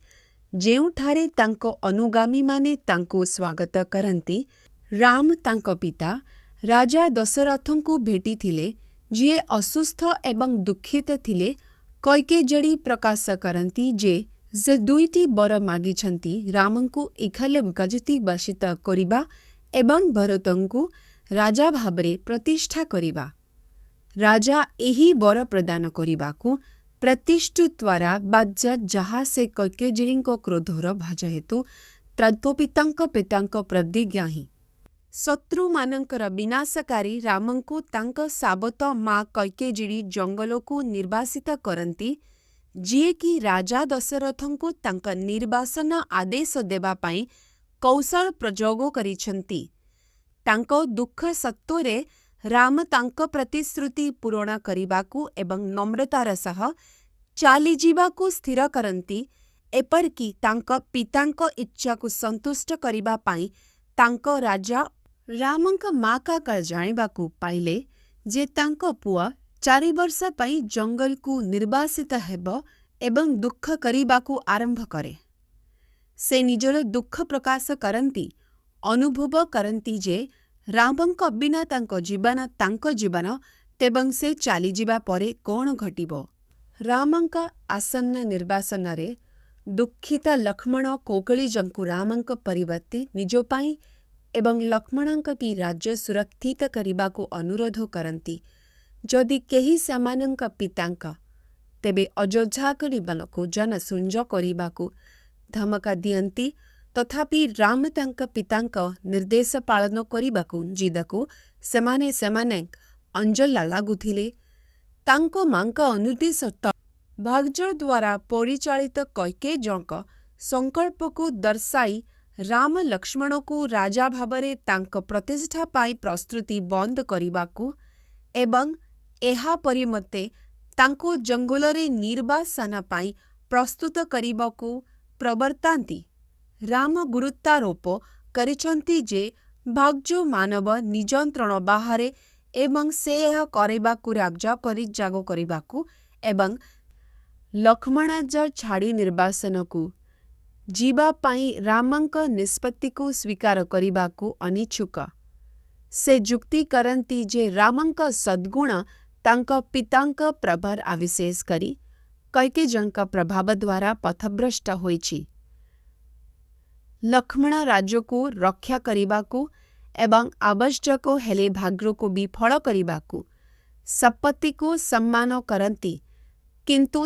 ଯେଉଁଠାରେ ତାଙ୍କ ଅନୁଗାମୀମାନେ ତାଙ୍କୁ ସ୍ୱାଗତ କରନ୍ତି। ରାମ ତାଙ୍କ ପିତା ରାଜା ଦଶରଥଙ୍କୁ ଭେଟିଥିଲେ, ଯିଏ ଅସୁସ୍ଥ ଏବଂ ଦୁଃଖିତ ଥିଲେ। କୈକେୟୀ ପ୍ରକାଶ କରନ୍ତି ଯେ ସେ ଦୁଇଟି ବର ମାଗିଛନ୍ତି, ରାମଙ୍କୁ ଇକ୍ଷ୍ୱାକୁବଂଶୀ ବାସିତ କରିବା ଏବଂ ଭରତଙ୍କୁ ରାଜା ଭାବରେ ପ୍ରତିଷ୍ଠା କରିବା। ରାଜା ଏହି ବର ପ୍ରଦାନ କରିବାକୁ ପ୍ରତିଶ୍ରୁତିଦ୍ୱାରା ବାଧ୍ୟ, ଯାହା ସେ କୈକେୟୀଙ୍କ କ୍ରୋଧର ଭାଜ ହେତୁ ତାଙ୍କ ପିତାଙ୍କ ପ୍ରତିଜ୍ଞା ହିଁ। ଶତ୍ରୁମାନଙ୍କର ବିନାଶକାରୀ ରାମଙ୍କୁ ତାଙ୍କ ସାବତ ମା କୈକେୟୀ ଜଙ୍ଗଲକୁ ନିର୍ବାସିତ କରନ୍ତି, ଯିଏକି ରାଜା ଦଶରଥଙ୍କୁ ତାଙ୍କ ନିର୍ବାସନ ଆଦେଶ ଦେବା ପାଇଁ କୌଶଳ ପ୍ରୟୋଗ କରିଛନ୍ତି। ତାଙ୍କ ଦୁଃଖ ସତ୍ତ୍ୱରେ ରାମ ତାଙ୍କ ପ୍ରତିଶ୍ରୁତି ପୂରଣ କରିବାକୁ ଏବଂ ନମ୍ରତାର ସହ ଚାଲିଯିବାକୁ ସ୍ଥିର କରନ୍ତି। ଏପରିକି ତାଙ୍କ ପିତାଙ୍କ ଇଚ୍ଛାକୁ ସନ୍ତୁଷ୍ଟ କରିବା ପାଇଁ ତାଙ୍କ ରାଜା ରାମଙ୍କ ମା କାକା ଜାଣିବାକୁ ପାଇଲେ ଯେ ତାଙ୍କ ପୁଅ 4 ବର୍ଷ ପାଇଁ ଜଙ୍ଗଲକୁ ନିର୍ବାସିତ ହେବ ଏବଂ ଦୁଃଖ କରିବାକୁ ଆରମ୍ଭ କରେ। ସେ ନିଜର ଦୁଃଖ ପ୍ରକାଶ କରନ୍ତି, ଅନୁଭବ କରନ୍ତି ଯେ ରାମଙ୍କ ବିନା ତାଙ୍କ ଜୀବନ ଏବଂ ସେ ଚାଲିଯିବା ପରେ କ'ଣ ଘଟିବ। ରାମଙ୍କ ଆସନ୍ନ ନିର୍ବାସନରେ ଦୁଃଖିତ ଲକ୍ଷ୍ମଣ କୌଶଳେୟଙ୍କୁ ରାମଙ୍କ ପରିବର୍ତ୍ତେ ନିଜ ପାଇଁ ଏବଂ ଲକ୍ଷ୍ମଣଙ୍କ ପାଇଁ ରାଜ୍ୟ ସୁରକ୍ଷିତ କରିବାକୁ ଅନୁରୋଧ କରନ୍ତି। ଯଦି କେହି ସେମାନଙ୍କ ପିତାଙ୍କ ତେବେ ଅଯୋଧ୍ୟାକୁ ଜନଶୂନ୍ୟ କରିବାକୁ ଧମକ ଦିଅନ୍ତି। ତଥାପି ରାମ ତାଙ୍କ ପିତାଙ୍କ ନିର୍ଦ୍ଦେଶ ପାଳନ କରିବାକୁ ଜିଦକୁ ସେମାନେ ଅଞ୍ଜଳ ଲାଗୁଥିଲେ। ତାଙ୍କ ମାଙ୍କ ଅନୁଦେଶ ଭାର୍ଯ୍ୟାଦ୍ୱାରା ପରିଚାଳିତ କୈକେୟୀଙ୍କ ସଂକଳ୍ପକୁ ଦର୍ଶାଇ ରାମ ଲକ୍ଷ୍ମଣଙ୍କୁ ରାଜା ଭାବରେ ତାଙ୍କ ପ୍ରତିଷ୍ଠା ପାଇଁ ପ୍ରସ୍ତୁତି ବନ୍ଦ କରିବାକୁ ଏବଂ ଏହା ପରିବର୍ତ୍ତେ ତାଙ୍କୁ ଜଙ୍ଗଲରେ ନିର୍ବାସନ ପାଇଁ ପ୍ରସ୍ତୁତ କରିବାକୁ ପ୍ରବର୍ତ୍ତାନ୍ତି। ରାମ ଗୁରୁତ୍ୱାରୋପ କରିଛନ୍ତି ଯେ ଭାର୍ଯ୍ୟ ମାନବ ନିୟନ୍ତ୍ରଣ ବାହାରେ ଏବଂ ସେ ଏହା କରିବାକୁ ରାଜ୍ୟ ପରିତ୍ୟାଗ କରିବାକୁ ଏବଂ ଲକ୍ଷ୍ମଣ ଛାଡ଼ି ନିର୍ବାସନକୁ ଯିବା ପାଇଁ ରାମଙ୍କ ନିଷ୍ପତ୍ତିକୁ ସ୍ୱୀକାର କରିବାକୁ ଅନିଚ୍ଛୁକ। ସେ ଯୁକ୍ତି କରନ୍ତି ଯେ ରାମଙ୍କ ସଦ୍ଗୁଣ ତାଙ୍କ ପିତାଙ୍କ ପ୍ରଭାବ ବିଶେଷ କରି କୈକେୟୀଙ୍କ ପ୍ରଭାବ ଦ୍ୱାରା ପଥଭ୍ରଷ୍ଟ ହୋଇଛି। ଲକ୍ଷ୍ମଣ ରାଜ୍ୟକୁ ରକ୍ଷା କରିବାକୁ ଏବଂ ଆବଶ୍ୟକ ହେଲେ ଭାଗ୍ୟକୁ ବିଫଳ କରିବାକୁ ଶପଥକୁ ସମ୍ମାନ କରନ୍ତି, କିନ୍ତୁ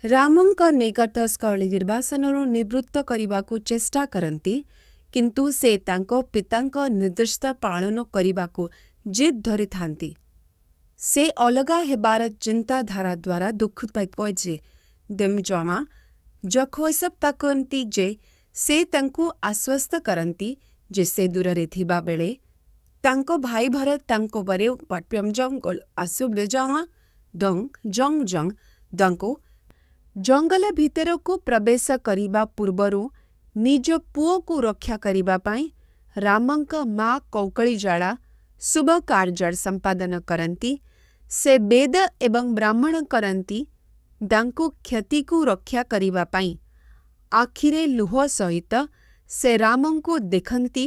ରାମଙ୍କ ନିକଟସ୍ଥଳୀ ନିର୍ବାସନରୁ ନିବୃତ୍ତ କରିବାକୁ ଚେଷ୍ଟା କରନ୍ତି। କିନ୍ତୁ ସେ ତାଙ୍କ ପିତାଙ୍କ ନିର୍ଦ୍ଦେଶ ପାଳନ କରିବାକୁ ଜିଦ୍ ଧରିଥାନ୍ତି। ସେ ଅଲଗା ହେବାର ଚିନ୍ତାଧାରା ଦ୍ୱାରା ଦୁଃଖିତ ଯେ ଜମା କରନ୍ତି ଯେ ସେ ତାଙ୍କୁ ଆଶ୍ୱସ୍ତ କରନ୍ତି ଯେ ସେ ଦୂରରେ ଥିବା ବେଳେ ତାଙ୍କ ଭାଇ ଭରତ ତାଙ୍କ ପରେ ତାଙ୍କୁ ଜଙ୍ଗଲ ଭିତରକୁ ପ୍ରବେଶ କରିବା ପୂର୍ବରୁ ନିଜ ପୁଅକୁ ରକ୍ଷା କରିବା ପାଇଁ ରାମଙ୍କ ମା କୌଶଳେୟା ଶୁଭ କାର୍ଯ୍ୟ ସମ୍ପାଦନ କରନ୍ତି। ସେ ବେଦ ଏବଂ ବ୍ରାହ୍ମଣ କରନ୍ତି ତାଙ୍କୁ କ୍ଷତିକୁ ରକ୍ଷା କରିବା ପାଇଁ। ଆଖିରେ ଲୁହ ସହିତ ସେ ରାମଙ୍କୁ ଦେଖନ୍ତି,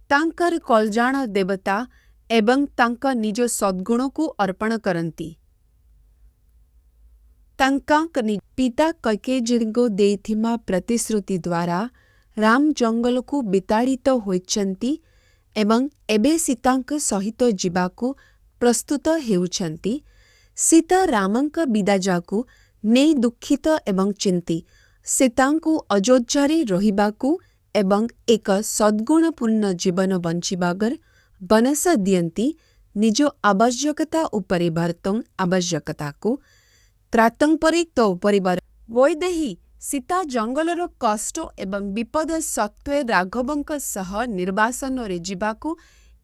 ତାଙ୍କର କଲ୍ୟାଣ ଦେବତା ଏବଂ ତାଙ୍କ ନିଜ ସଦ୍ଗୁଣକୁ ଅର୍ପଣ କରନ୍ତି। ତାଙ୍କ ପିତା କୈକେୟୀଙ୍କୁ ଦେଇଥିବା ପ୍ରତିଶ୍ରୁତି ଦ୍ୱାରା ରାମ ଜଙ୍ଗଲକୁ ବିତାଡ଼ିତ ହୋଇଛନ୍ତି ଏବଂ ଏବେ ସୀତାଙ୍କ ସହିତ ଯିବାକୁ ପ୍ରସ୍ତୁତ ହେଉଛନ୍ତି। ସୀତା ରାମଙ୍କ ବିଦାୟକୁ ନେଇ ଦୁଃଖିତ ଏବଂ ଚିନ୍ତି। ସେ ତାଙ୍କୁ ଅଯୋଧ୍ୟାରେ ରହିବାକୁ ଏବଂ ଏକ ସଦ୍ଗୁଣପୂର୍ଣ୍ଣ ଜୀବନ ବଞ୍ଚିବାର ବନସ ଦିଅନ୍ତି। ନିଜ ଆବଶ୍ୟକତା ଉପରେ ବର୍ତ୍ତମାନ ଆବଶ୍ୟକତାକୁ ତ୍ରାତଂପରିତ ପରିବାର ବୈଦେହୀ ସୀତା ଜଙ୍ଗଲର କଷ୍ଟ ଏବଂ ବିପଦ ସତ୍ତ୍ୱେ ରାଘବଙ୍କ ସହ ନିର୍ବାସନରେ ଯିବାକୁ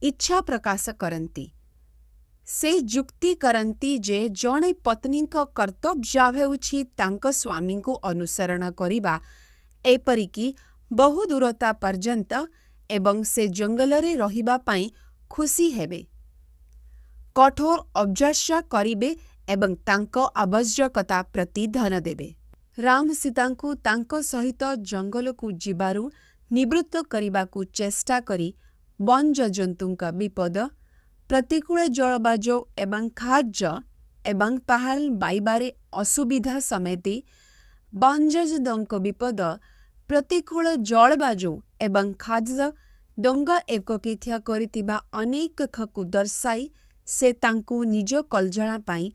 ଇଚ୍ଛା ପ୍ରକାଶ କରନ୍ତି। से जुक्ति करती जे जणे पत्नी कर्तव्य हेउछि तांक स्वामी को अनुसरण करिबा, एपरिकी बहु दूरता पर्यंत एवं से जंगल रे रहिबा पाई खुशी हेबे। कठोर अभ्यास करिबे एवं तांको आवश्यकता प्रति ध्यान देबे। राम सीता को तांको सहित जंगल को जीवारु निवृत्त करिबाकु चेष्टा करी वन्य जंतुंका विपद, प्रतिकूल जलवायु एवं खाद्य एवं पहाड़ बाइबारे असुविधा समेत वन्यजन्तुंक विपद, प्रतिकूल जलवायु एवं खाद्य डंगा एककिथिया करितिबा अनेक कथाकु दर्शाई से तांकु निज कलजळा पाई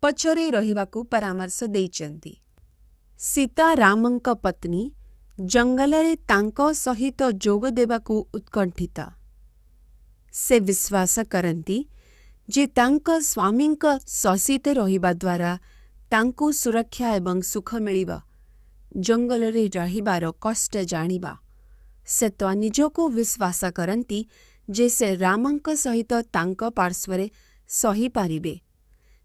पछरे रहिबाकु परामर्श देइचंती। सीता रामंक पत्नी जंगलरे तांको सहित जोग देबाकु उत्कंठिता। से विश्वास करती जे तांक स्वामींक सहित रहिबा द्वारा तांकु सुरक्षा एवं सुख मिलिबा। जंगलरे रहिबार कष्ट जानिबा। से तो निजको विश्वास करती जे से रामंक सहित तांक पार्श्वरे सही पारिबे।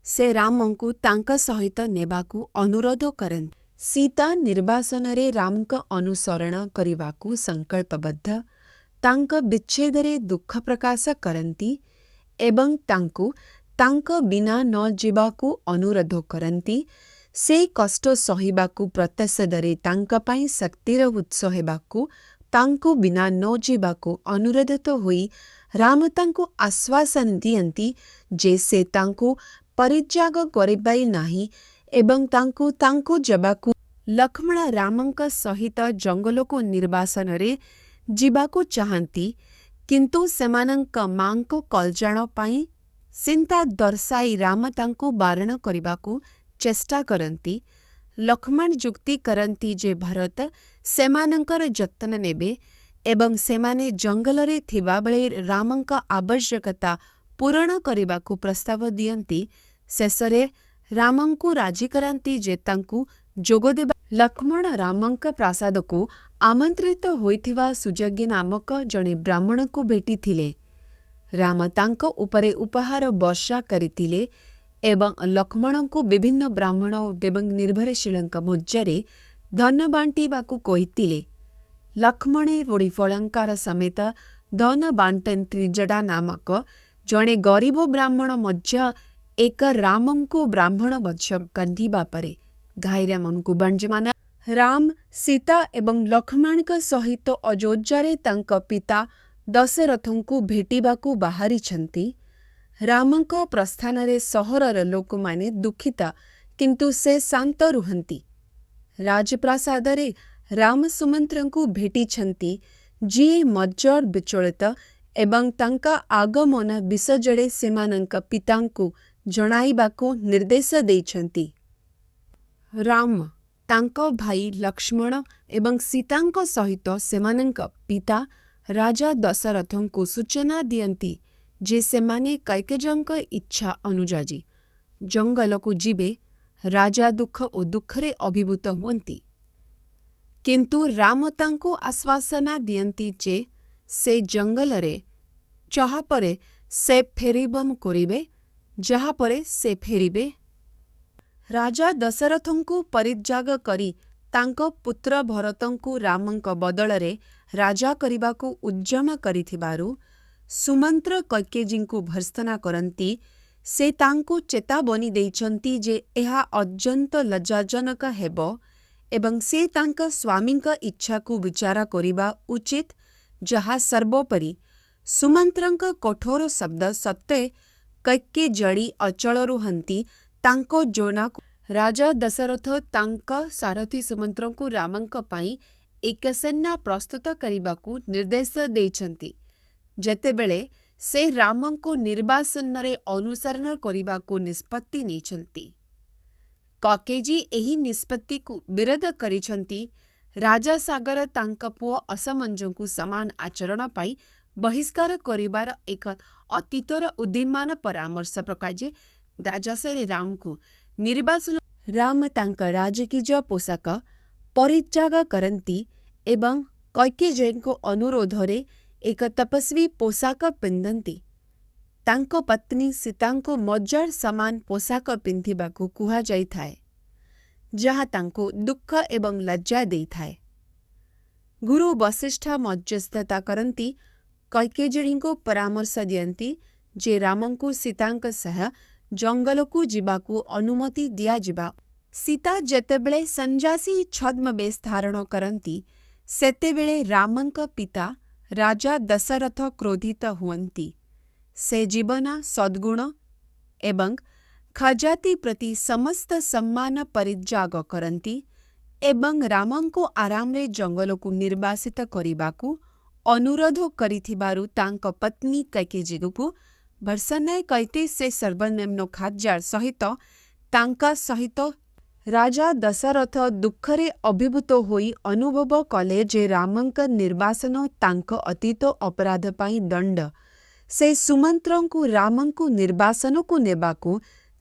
से रामंकु तांक सहित नेबाकु अनुरोध करନ୍ତି। सीता निर्वासन रे रामक अनुसरण करिबाकु संकल्पबद्ध, तांक विच्छेदरे दुख प्रकाश करती एवं तांकु तांक बिना न जीवाकु अनुरोध करती। से कष्ट सहिबाकु प्रत्याशदरे तांक पाई शक्तिर उत्स हेबाकु तांकु बिना न जीवाकु अनुरोधित होई राम तांकु आश्वासन दियंती जे से तांकु परित्याग करिबाई नाही एवं तांकु जबाकु। लक्ष्मण रामंक सहित जंगल को निर्वासन रे जीवाकु चाहती, किंतु सेमानंक मांको कलजाण पाई चिंता दर्शाई राम तांकु बारण करिबाकु चेष्टा करती। लक्ष्मण जुक्ति करती जे भरत सेमानंकर जतन नेबे एवं सेमाने जंगल रे थिबा बेले रामंक आवश्यकता पूरण करिबाकु प्रस्ताव दियंती। शेषरे रामंकु राजी करती जे तांकु जोग देबा। लक्ष्मण रामंक प्रासाद को आमंत्रित होइथिबा सुजगी नामक जणे ब्राह्मण को भेटिथिले। राम तांको उपरे उपहार वर्षा करिथिले एवं लक्ष्मण को विभिन्न ब्राह्मण एवं निर्भरशीलंक मज्जारे धन बांटिबाकु कहिथिले। लक्ष्मणे वोड़ीफलंकार समेत धन बांटंत्री जडा नामक जणे गरीब ब्राह्मण मध्य एक रामंकु ब्राह्मण वत्स कंधिबा परे घाईरा मनकु बंजमाना। राम सीता एवं लक्ष्मणक सहित अयोध्यारे तांक पिता दशरथंकु भेटिबाकु बाहारिछंती। रामंक प्रस्थानरे सहरर लोक माने दुखिता, किंतु से शांत रुहंती। राजप्रासादरे राम सुमंत्रंकु भेटिछंती, जी मज्जर विचलित एवं तांका आगमन विषयरे सेमानंक पितांकु जणाइबाकु निर्देश देइछंती। राम तांको भाई लक्ष्मण एवं सीतांक सहित सेमानंक पिता राजा दशरथंकु सूचना दियंती जे सेमाने कैकेयीक इच्छा अनुजाजी जंगल को जीवे। राजा दुख और दुखरे अभिभूत हुअंती, किंतु राम तांको आश्वासना दियंती जे से जंगल रे चाहा परे से फेरिबम करिबे, जहा परे से फेरिबे। राजा दशरथंकु परित्याग करी तांको पुत्र भरतंकु रामंक बदलरे राजा करिबाकु उद्यम करिथिबारु सुमंत्र कैकेयींकु भर्त्सना करंती। से तांकु चेतावनी देइचंती जे एहा अत्यंत लज्जाजनक हेबो एवं से तांक स्वामींक इच्छाकु विचार करिबा उचित। जहा सर्वोपरि सुमंत्रंक कठोर शब्द सत्ते कैके जड़ी अचल रुहंती तांको जोनाकु। राजा दशरथ तांक सारथी सुमंत्रंकु रामंक पाई एक सेना प्रस्तुत करिबाकु निर्देश देइछंती। जेतेबेले से रामंको निर्वासनरे अनुसरण करिबाकु निष्पत्ति नेइछंती। कैकेयी एही निष्पत्ति को विरोध करिछंती। राजा सागर तांक पुओ असमंजंकु समान आचरण पाई बहिष्कार करिबार एक अतीतर उद्दीमान परामर्श प्रकाजे राजा से राम को निर्वासन। राम तांक राजकीय पोशाक परित्याग करती एवं कैकेयीको अनुरोधरे एक तपस्वी पोशाक पिंधती। ତାଙ୍କ ପତ୍ନୀ ସୀତାଙ୍କୁ ମଜାର ସମାନ ପୋଷାକ ପିନ୍ଧିବାକୁ କୁହାଯାଇଥାଏ, ଯାହା ତାଙ୍କୁ ଦୁଃଖ ଏବଂ ଲଜ୍ଜା ଦେଇଥାଏ। ଗୁରୁ ବଶିଷ୍ଠ ମଧ୍ୟସ୍ଥତା କରନ୍ତି, କୈକେୟୀଙ୍କୁ ପରାମର୍ଶ ଦିଅନ୍ତି ଯେ ରାମଙ୍କୁ ସୀତାଙ୍କ ସହ ଜଙ୍ଗଲକୁ ଯିବାକୁ ଅନୁମତି ଦିଆଯିବା। ସୀତା ଯେତେବେଳେ ସନ୍ନ୍ୟାସୀ ଛଦ୍ମବେଶ ଧାରଣ କରନ୍ତି, ସେତେବେଳେ ରାମଙ୍କ ପିତା ରାଜା ଦଶରଥ କ୍ରୋଧିତ ହୁଅନ୍ତି। ସେ ଜୀବନ, ସଦ୍ଗୁଣ ଏବଂ ଖଜାତି ପ୍ରତି ସମସ୍ତ ସମ୍ମାନ ପରିତ୍ୟାଗ କରନ୍ତି ଏବଂ ରାମଙ୍କୁ ଆରାମରେ ଜଙ୍ଗଲକୁ ନିର୍ବାସିତ କରିବାକୁ ଅନୁରୋଧ କରିଥିବାରୁ ତାଙ୍କ ପତ୍ନୀ କୈକେୟୀଙ୍କୁ ଭର୍ତ୍ସନା କରି ସେ ସର୍ବନିମ୍ନ ଖର୍ଚ୍ଚ ସହିତ ତାଙ୍କ ସହିତ ରାଜା ଦଶରଥ ଦୁଃଖରେ ଅଭିଭୂତ ହୋଇ ଅନୁଭବ କଲେ ଯେ ରାମଙ୍କ ନିର୍ବାସନ ତାଙ୍କ ଅତୀତ ଅପରାଧ ପାଇଁ ଦଣ୍ଡ। ସେ ସୁମନ୍ତ୍ରଙ୍କୁ ରାମଙ୍କୁ ନିର୍ବାସନକୁ ନେବାକୁ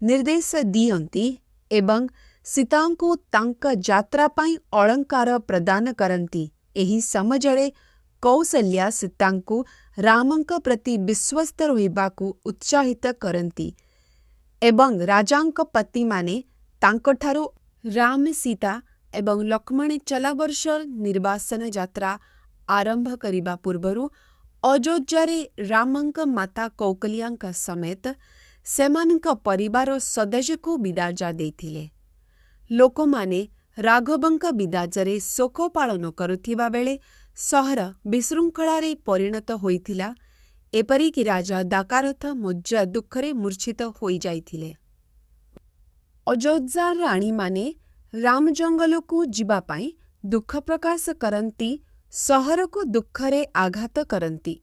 ନିର୍ଦ୍ଦେଶ ଦିଅନ୍ତି ଏବଂ ସୀତାଙ୍କୁ ତାଙ୍କ ଯାତ୍ରା ପାଇଁ ଅଳଙ୍କାର ପ୍ରଦାନ କରନ୍ତି। ଏହି ସମୟରେ କୌଶଲ୍ୟା ସୀତାଙ୍କୁ ରାମଙ୍କ ପ୍ରତି ବିଶ୍ୱସ୍ତ ରହିବାକୁ ଉତ୍ସାହିତ କରନ୍ତି ଏବଂ ରାଜାଙ୍କ ପତ୍ନୀମାନେ ତାଙ୍କଠାରୁ ରାମ, ସୀତା ଏବଂ ଲକ୍ଷ୍ମଣ ଚଲାବର୍ଷ ନିର୍ବାସନ ଯାତ୍ରା ଆରମ୍ଭ କରିବା ପୂର୍ବରୁ ଅଯୋଧ୍ୟାରେ ରାମଙ୍କ ମାତା କୌଶଲ୍ୟାଙ୍କ ସମେତ ସେମାନଙ୍କ ପରିବାର ସଦସ୍ୟଙ୍କୁ ବିଦାୟ ଦେଇଥିଲେ। ଲୋକମାନେ ରାଘବଙ୍କ ବିଦାୟରେ ଶୋକ ପାଳନ କରୁଥିବା ବେଳେ ସହର ବିଶୃଙ୍ଖଳାରେ ପରିଣତ ହୋଇଥିଲା, ଏପରିକି ରାଜା ଦଶରଥ ମଧ୍ୟ ଦୁଃଖରେ ମୂର୍ଚ୍ଛିତ ହୋଇଯାଇଥିଲେ। ଅଯୋଧ୍ୟା ରାଣୀମାନେ ରାମ ଜଙ୍ଗଲକୁ ଯିବା ପାଇଁ ଦୁଃଖ ପ୍ରକାଶ କରନ୍ତି, ସହରକୁ ଦୁଃଖରେ ଆଘାତ କରନ୍ତି।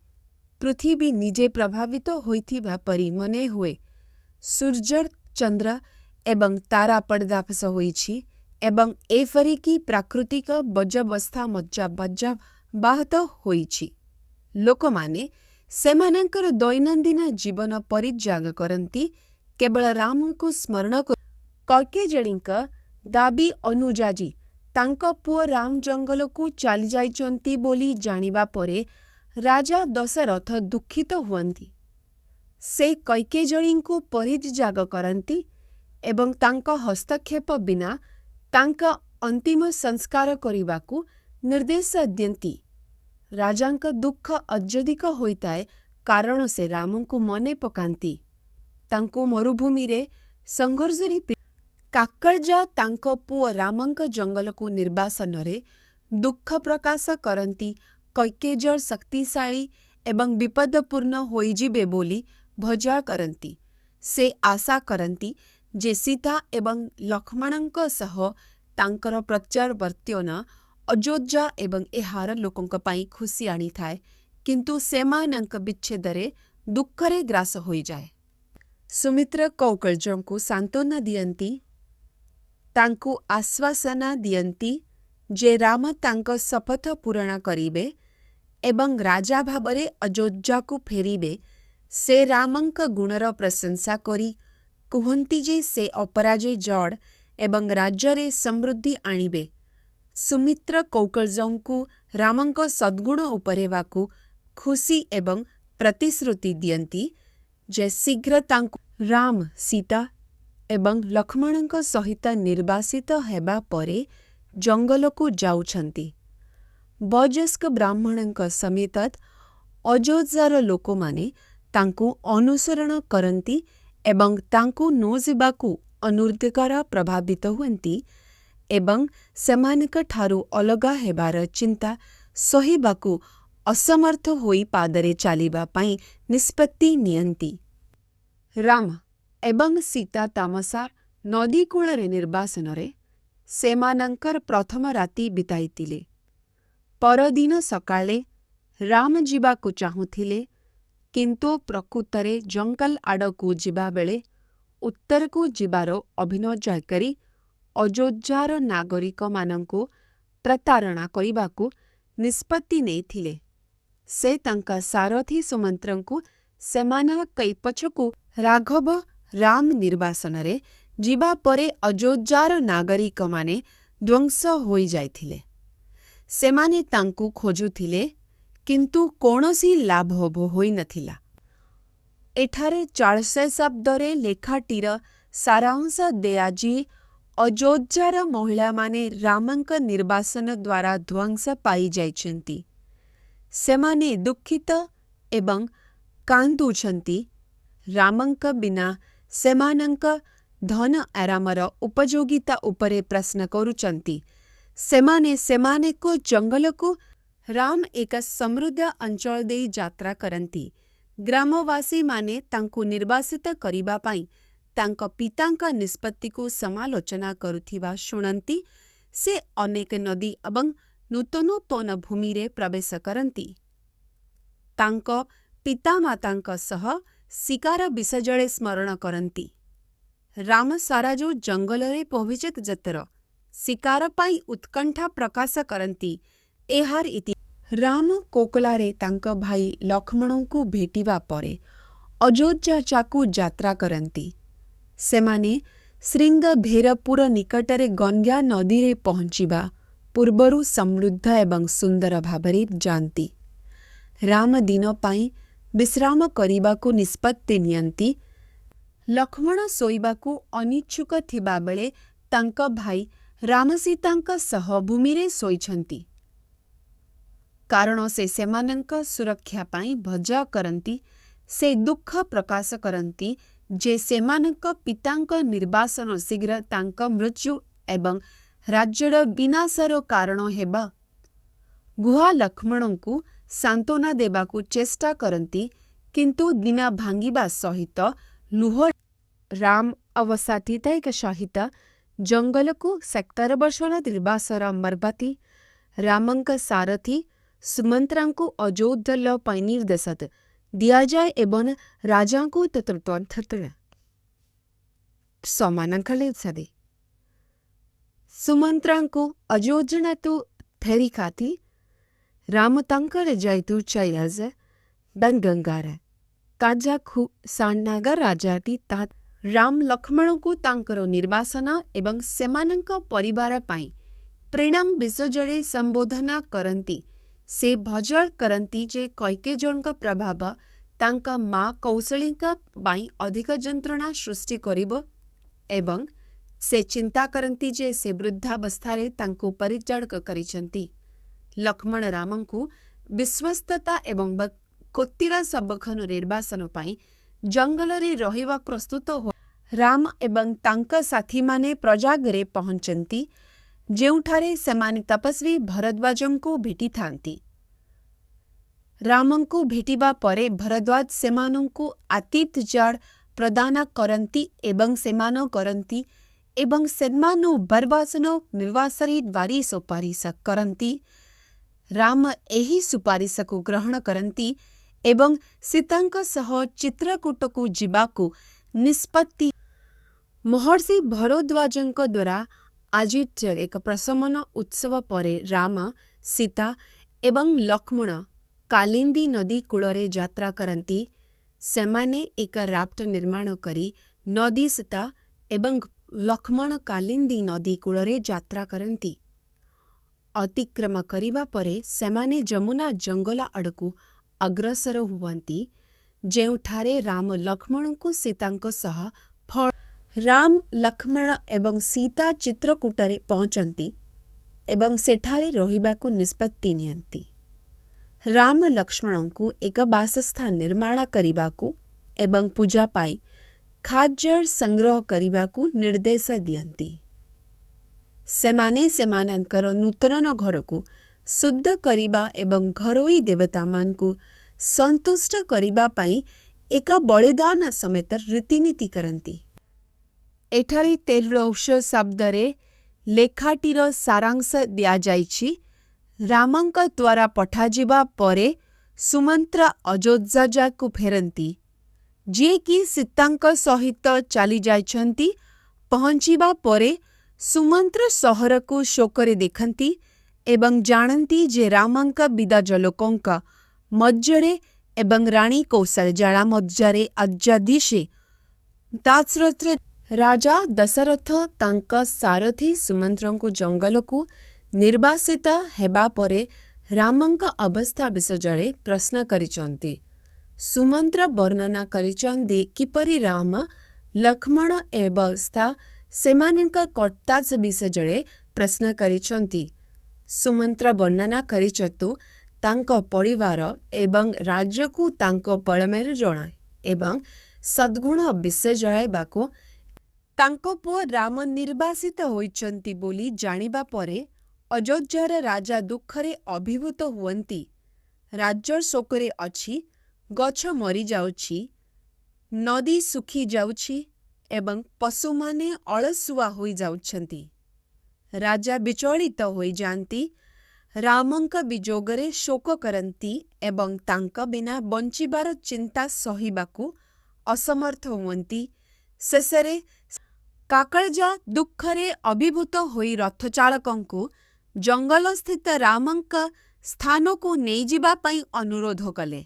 ପୃଥିବୀ ନିଜେ ପ୍ରଭାବିତ ହୋଇଥିବା ପରି ମନେ ହୁଏ। ସୂର୍ଯ୍ୟ, ଚନ୍ଦ୍ର ଏବଂ ତାରା ପର୍ଦ୍ଦାଫାଶ ହୋଇଛି ଏବଂ ଏପରିକି ପ୍ରାକୃତିକ ବର୍ଜ୍ୟାବସ୍ଥା ମଧ୍ୟ ବାଜ୍ୟାବାହତ ହୋଇଛି। ଲୋକମାନେ ସେମାନଙ୍କର ଦୈନନ୍ଦିନ ଜୀବନ ପରିତ୍ୟାଗ କରନ୍ତି, କେବଳ ରାମଙ୍କୁ ସ୍ମରଣ କରି। କୈକେୟୀଙ୍କ ଦାବି ଅନୁଯାୟୀ ତାଙ୍କ ପୁଅ ରାମ ଜଙ୍ଗଲକୁ ଚାଲିଯାଇଛନ୍ତି ବୋଲି ଜାଣିବା ପରେ ରାଜା ଦଶରଥ ଦୁଃଖିତ ହୁଅନ୍ତି। ସେ କୈକେୟୀଙ୍କୁ ପରିତ୍ୟାଗ କରନ୍ତି ଏବଂ ତାଙ୍କ ହସ୍ତକ୍ଷେପ ବିନା ତାଙ୍କ ଅନ୍ତିମ ସଂସ୍କାର କରିବାକୁ ନିର୍ଦ୍ଦେଶ ଦିଅନ୍ତି। ରାଜାଙ୍କ ଦୁଃଖ ଅତ୍ୟଧିକ ହୋଇଥାଏ କାରଣ ସେ ରାମଙ୍କୁ ମନେ ପକାନ୍ତି। ତାଙ୍କୁ ମରୁଭୂମିରେ ସଂଘର୍ଷରେ କାକର୍ଯ୍ୟ ତାଙ୍କ ପୁଅ ରାମଙ୍କ ଜଙ୍ଗଲକୁ ନିର୍ବାସନରେ ଦୁଃଖ ପ୍ରକାଶ କରନ୍ତି। କୈକେୟୀ ଶକ୍ତିଶାଳୀ ଏବଂ ବିପଦପୂର୍ଣ୍ଣ ହୋଇଯିବେ ବୋଲି ଭଜା କରନ୍ତି। ସେ ଆଶା କରନ୍ତି ଯେ ସୀତା ଏବଂ ଲକ୍ଷ୍ମଣଙ୍କ ସହ ତାଙ୍କର ପ୍ରତ୍ୟାବର୍ତ୍ତନ ଅଯୋଧ୍ୟା ଏବଂ ଏହାର ଲୋକଙ୍କ ପାଇଁ ଖୁସି ଆଣିଥାଏ, କିନ୍ତୁ ସେମାନଙ୍କ ବିଚ୍ଛେଦରେ ଦୁଃଖରେ ଗ୍ରାସ ହୋଇଯାଏ। ସୁମିତ୍ରା କୈକେୟୀଙ୍କୁ ସାନ୍ତ୍ୱନା ଦିଅନ୍ତି, ତାଙ୍କୁ ଆଶ୍ୱାସନା ଦିଅନ୍ତି ଯେ ରାମ ତାଙ୍କ ଶପଥ ପୂରଣ କରିବେ ଏବଂ ରାଜା ଭାବରେ ଅଯୋଧ୍ୟାକୁ ଫେରିବେ। ସେ ରାମଙ୍କ ଗୁଣର ପ୍ରଶଂସା କରି କୁହନ୍ତି ଯେ ସେ ଅପରାଜୟ ଜଡ଼ ଏବଂ ରାଜ୍ୟରେ ସମୃଦ୍ଧି ଆଣିବେ। ସୁମିତ୍ରା କୈକେୟୀଙ୍କୁ ରାମଙ୍କ ସଦ୍ଗୁଣ ଉପରେବାକୁ ଖୁସି ଏବଂ ପ୍ରତିଶ୍ରୁତି ଦିଅନ୍ତି ଯେ ଶୀଘ୍ର ତାଙ୍କୁ ରାମ, ସୀତା ଏବଂ ଲକ୍ଷ୍ମଣଙ୍କ ସହିତ ନିର୍ବାସିତ ହେବା ପରେ ଜଙ୍ଗଲକୁ ଯାଉଛନ୍ତି। ବୟସ୍କ ବ୍ରାହ୍ମଣଙ୍କ ସମେତ ଅଯୋଧ୍ୟାର ଲୋକମାନେ ତାଙ୍କୁ ଅନୁସରଣ କରନ୍ତି ଏବଂ ତାଙ୍କୁ ନ ଯିବାକୁ ଅନୁରୋଧ କରି ପ୍ରଭାବିତ ହୁଅନ୍ତି ଏବଂ ସେମାନଙ୍କଠାରୁ ଅଲଗା ହେବାର ଚିନ୍ତା ସହିବାକୁ ଅସମର୍ଥ ହୋଇ ପାଦରେ ଚାଲିବା ପାଇଁ ନିଷ୍ପତ୍ତି ନିଅନ୍ତି। ରାମ ଏବଂ ସୀତା ତାମସା ନଦୀ କୂଳରେ ନିର୍ବାସନରେ ସେମାନଙ୍କର ପ୍ରଥମ ରାତି ବିତାଇଥିଲେ। ପରଦିନ ସକାଳେ ରାମ ଯିବାକୁ ଚାହୁଁଥିଲେ, କିନ୍ତୁ ପ୍ରକୃତରେ ଜଙ୍ଗଲ ଆଡ଼କୁ ଯିବାବେଳେ ଉତ୍ତରକୁ ଯିବାର ଅଭିନୟ କରି ଅଯୋଧ୍ୟାର ନାଗରିକମାନଙ୍କୁ ପ୍ରତାରଣା କରିବାକୁ ନିଷ୍ପତ୍ତି ନେଇଥିଲେ। ସେ ତାଙ୍କ ସାରଥୀ ସୁମନ୍ତ୍ରଙ୍କୁ ସେମାନଙ୍କ ପଛକୁ ରାଘବ ରାମ ନିର୍ବାସନରେ ଯିବା ପରେ ଅଯୋଧ୍ୟାର ନାଗରିକମାନେ ଧ୍ୱଂସ ହୋଇଯାଇଥିଲେ। ସେମାନେ ତାଙ୍କୁ ଖୋଜୁଥିଲେ, କିନ୍ତୁ କୌଣସି ଲାଭ ହୋଇନଥିଲା। ଏଠାରେ 400 ଶବ୍ଦରେ ଲେଖାଟିର ସାରାଂଶ ଦିଆଯାଇ ଅଯୋଧ୍ୟାର ମହିଳାମାନେ ରାମଙ୍କ ନିର୍ବାସନ ଦ୍ୱାରା ଧ୍ୱଂସ ପାଇଯାଇଛନ୍ତି। ସେମାନେ ଦୁଃଖିତ ଏବଂ କାନ୍ଦୁଛନ୍ତି। ରାମଙ୍କ ବିନା ସେମାନଙ୍କ ଧନ ଆରାମର ଉପଯୋଗିତା ଉପରେ ପ୍ରଶ୍ନ କରୁଛନ୍ତି। ସେମାନଙ୍କୁ ଜଙ୍ଗଲକୁ ରାମ ଏକ ସମୃଦ୍ଧ ଅଞ୍ଚଳ ଦେଇ ଯାତ୍ରା କରନ୍ତି। ଗ୍ରାମବାସୀମାନେ ତାଙ୍କୁ ନିର୍ବାସିତ କରିବା ପାଇଁ ତାଙ୍କ ପିତାଙ୍କ ନିଷ୍ପତ୍ତିକୁ ସମାଲୋଚନା କରୁଥିବା ଶୁଣନ୍ତି। ସେ ଅନେକ ନଦୀ ଏବଂ ନୂତନ ବନଭୂମିରେ ପ୍ରବେଶ କରନ୍ତି। ତାଙ୍କ ପିତାମାତାଙ୍କ ସହ ଶିକାର ବିଷୟରେ ସ୍ମରଣ କରନ୍ତି। ରାମ ସାରା ଯେଉଁ ଜଙ୍ଗଲରେ ଭବିଷ୍ୟତର ଶିକାର ପାଇଁ ଉତ୍କଣ୍ଠା ପ୍ରକାଶ କରନ୍ତି। ଏହାର ରାମ କୋକଲାରେ ତାଙ୍କ ଭାଇ ଲକ୍ଷ୍ମଣଙ୍କୁ ଭେଟିବା ପରେ ଅଯୋଧ୍ୟାକୁ ଯାତ୍ରା କରନ୍ତି। ସେମାନେ ଶ୍ରୀଙ୍ଗଭେରପୁର ନିକଟରେ ଗଙ୍ଗା ନଦୀରେ ପହଞ୍ଚିବା ପୂର୍ବରୁ ସମୃଦ୍ଧ ଏବଂ ସୁନ୍ଦର ଭାବରେ ଯାଆନ୍ତି। ରାମ ଦିନ ପାଇଁ ବିଶ୍ରାମ କରିବାକୁ ନିଷ୍ପତ୍ତି ନିଅନ୍ତି। ଲକ୍ଷ୍ମଣ ଶୋଇବାକୁ ଅନିଚ୍ଛୁକ ଥିବାବେଳେ ତାଙ୍କ ଭାଇ ରାମ ସୀତାଙ୍କ ସହ ଭୂମିରେ ଶୋଇଛନ୍ତି। କାରଣ ସେ ସେମାନଙ୍କ ସୁରକ୍ଷା ପାଇଁ ଭଜା କରନ୍ତି। ସେ ଦୁଃଖ ପ୍ରକାଶ କରନ୍ତି ଯେ ସେମାନଙ୍କ ପିତାଙ୍କ ନିର୍ବାସନ ଶୀଘ୍ର ତାଙ୍କ ମୃତ୍ୟୁ ଏବଂ ରାଜ୍ୟର ବିନାଶର କାରଣ ହେବ। ଗୁହା ଲକ୍ଷ୍ମଣଙ୍କୁ ସାନ୍ତ୍ୱନା ଦେବାକୁ ଚେଷ୍ଟା କରନ୍ତି, କିନ୍ତୁ ଦିନ ଭାଙ୍ଗିବା ସହିତ ଲୁହ ରାମ ଅବସାଦୀଙ୍କ ସହିତ ଜଙ୍ଗଲକୁ 17 ବର୍ଷର ନିର୍ବାସନ ମର୍ମନ୍ତି। ରାମଙ୍କ ସାରଥୀ ସୁମନ୍ତ୍ରାଙ୍କୁ ଅଯୋଧ୍ୟା ପାଇଁ ନିର୍ଦ୍ଦେଶ ଦିଆଯାଏ ଏବଂ ରାଜାଙ୍କୁ ସମ୍ମାନ କଲେ। ସୁମନ୍ତ୍ରାଙ୍କୁ ଅଯୋଧ୍ୟାକୁ ଫେରିକାନ୍ତି। ରାମ ତାଙ୍କର ଜୈତୁ ଚୈରାଜ ଗଙ୍ଗାର କାଜାକୁ ସାନାଗ ରାଜାଟି ରାମ ଲକ୍ଷ୍ମଣଙ୍କୁ ତାଙ୍କର ନିର୍ବାସନ ଏବଂ ସେମାନଙ୍କ ପରିବାର ପାଇଁ ପ୍ରେମ ବିଷୟରେ ସମ୍ବୋଧନ କରନ୍ତି। ସେ ଭଜଳ କରନ୍ତି ଯେ କୈକେୟୀଙ୍କ ପ୍ରଭାବ ତାଙ୍କ ମା କୌଶଳୀଙ୍କ ପାଇଁ ଅଧିକ ଯନ୍ତ୍ରଣା ସୃଷ୍ଟି କରିବ ଏବଂ ସେ ଚିନ୍ତା କରନ୍ତି ଯେ ସେ ବୃଦ୍ଧାବସ୍ଥାରେ ତାଙ୍କୁ ପରିତ୍ୟାଗ କରିଛନ୍ତି। ଲକ୍ଷ୍ମଣ ରାମଙ୍କୁ ବିଶ୍ୱସ୍ତତା ଏବଂ କୋତିର ସମ୍ମୁଖୀନ ନିର୍ବାସନ ପାଇଁ ଜଙ୍ଗଲରେ ରହିବା ପ୍ରସ୍ତୁତ ରାମ ଏବଂ ତାଙ୍କ ସାଥୀମାନେ ପ୍ରୟାଗରେ ପହଞ୍ଚନ୍ତି, ଯେଉଁଠାରେ ସେମାନେ ତପସ୍ୱୀ ଭରଦ୍ୱାଜଙ୍କୁ ଭେଟିଥାନ୍ତି। ରାମଙ୍କୁ ଭେଟିବା ପରେ ଭରଦ୍ୱାଜ ସେମାନଙ୍କୁ ଆତିଥ୍ୟ ପ୍ରଦାନ କରନ୍ତି ଏବଂ ସେମାନଙ୍କୁ ନିର୍ବାସନ ଦ୍ୱାରା ସୁପାରିଶ କରନ୍ତି। ରାମ ଏହି ସୁପାରିଶକୁ ଗ୍ରହଣ କରନ୍ତି ଏବଂ ସୀତାଙ୍କ ସହ ଚିତ୍ରକୂଟକୁ ଯିବାକୁ ନିଷ୍ପତ୍ତି। ମହର୍ଷି ଭରଦ୍ୱାଜଙ୍କ ଦ୍ୱାରା ଆୟୋଜିତ ଏକ ପ୍ରଶମନ ଉତ୍ସବ ପରେ ରାମ, ସୀତା ଏବଂ ଲକ୍ଷ୍ମଣ କାଳିନ୍ଦୀ ନଦୀ କୂଳରେ ଯାତ୍ରା କରନ୍ତି। ସେମାନେ ଏକ ରାଫ୍ଟ ନିର୍ମାଣ କରି ନଦୀ ସୀତା ଏବଂ ଲକ୍ଷ୍ମଣ କାଳିନ୍ଦୀ ନଦୀ କୂଳରେ ଯାତ୍ରା କରନ୍ତି। ଅତିକ୍ରମ କରିବା ପରେ ସେମାନେ ଯମୁନା ଜଙ୍ଗଲ ଆଡ଼କୁ ଅଗ୍ରସର ହୁଅନ୍ତି, ଯେଉଁଠାରେ ରାମ ଲକ୍ଷ୍ମଣଙ୍କୁ ସୀତାଙ୍କ ସହ ରାମ, ଲକ୍ଷ୍ମଣ ଏବଂ ସୀତା ଚିତ୍ରକୂଟରେ ପହଞ୍ଚନ୍ତି ଏବଂ ସେଠାରେ ରହିବାକୁ ନିଷ୍ପତ୍ତି ନିଅନ୍ତି। ରାମ ଲକ୍ଷ୍ମଣଙ୍କୁ ଏକ ବାସସ୍ଥାନ ନିର୍ମାଣ କରିବାକୁ ଏବଂ ପୂଜା ପାଇଁ ଖାଦ୍ୟ ସଂଗ୍ରହ କରିବାକୁ ନିର୍ଦ୍ଦେଶ ଦିଅନ୍ତି। ସେମାନେ ସେମାନଙ୍କର ନୂତନ ଘରକୁ ଶୁଦ୍ଧ କରିବା ଏବଂ ଘରୋଇ ଦେବତାମାନଙ୍କୁ ସନ୍ତୁଷ୍ଟ କରିବା ପାଇଁ ଏକ ବଳିଦାନ ସମେତ ରୀତିନୀତି କରନ୍ତି। ଏଠାରେ 1300 ଶବ୍ଦରେ ଲେଖାଟିର ସାରାଂଶ ଦିଆଯାଇଛି। ରାମଙ୍କ ଦ୍ୱାରା ପଠାଯିବା ପରେ ସୁମନ୍ତ୍ରା ଅଯୋଧ୍ୟାକୁ ଫେରନ୍ତି, ଯିଏକି ସୀତାଙ୍କ ସହିତ ଚାଲିଯାଇଛନ୍ତି। ପହଞ୍ଚିବା ପରେ ସୁମନ୍ତ୍ରା ସହରକୁ ଶୋକରେ ଦେଖନ୍ତି ଏବଂ ଜାଣନ୍ତି ଯେ ରାମଙ୍କ ବିଦାୟ ଲୋକଙ୍କ ମଧ୍ୟରେ ଏବଂ ରାଣୀ କୌଶଲ୍ୟା ମଧ୍ୟରେ ଅଧ୍ୟାଦେଶ। ରାଜା ଦଶରଥ ତାଙ୍କ ସାରଥୀ ସୁମନ୍ତ୍ରାଙ୍କୁ ଜଙ୍ଗଲକୁ ନିର୍ବାସିତ ହେବା ପରେ ରାମଙ୍କ ଅବସ୍ଥା ବିଷୟରେ ପ୍ରଶ୍ନ କରିଛନ୍ତି। ସୁମନ୍ତ୍ର ବର୍ଣ୍ଣନା କରିଛନ୍ତି କିପରି ରାମ ଲକ୍ଷ୍ମଣ ଏବଂ ସୀତା ସେମାନଙ୍କ କର୍ତ୍ତବ୍ୟ ବିଷୟରେ ପ୍ରଶ୍ନ କରିଛନ୍ତି। ସୁମନ୍ତ୍ର ବର୍ଣ୍ଣନା କରିଛନ୍ତି ତାଙ୍କ ପରିବାର ଏବଂ ରାଜ୍ୟକୁ ତାଙ୍କ ପରମେର ଜଣାଏ ଏବଂ ସଦ୍ଗୁଣ ବିଷୟ ଜଣାଇବାକୁ ତାଙ୍କ ପୁଅ ରାମ ନିର୍ବାସିତ ହୋଇଛନ୍ତି ବୋଲି ଜାଣିବା ପରେ ଅଯୋଧ୍ୟାର ରାଜା ଦୁଃଖରେ ଅଭିଭୂତ ହୁଅନ୍ତି। ରାଜ୍ୟ ଶୋକରେ ଅଛି, ଗଛ ମରିଯାଉଛି, ନଦୀ ଶୁଖିଯାଉଛି ଏବଂ ପଶୁମାନେ ଅଳସୁଆ ହୋଇଯାଉଛନ୍ତି। ରାଜା ବିଚଳିତ ହୋଇଯାଆନ୍ତି, ରାମଙ୍କ ବିଯୋଗରେ ଶୋକ କରନ୍ତି ଏବଂ ତାଙ୍କ ବିନା ବଞ୍ଚିବାର ଚିନ୍ତା ସହିବାକୁ ଅସମର୍ଥ ହୁଅନ୍ତି। ଶେଷରେ କାକଳଜା ଦୁଃଖରେ ଅଭିଭୂତ ହୋଇ ରଥଚାଳକଙ୍କୁ ଜଙ୍ଗଲସ୍ଥିତ ରାମଙ୍କ ସ୍ଥାନକୁ ନେଇଯିବା ପାଇଁ ଅନୁରୋଧ କଲେ।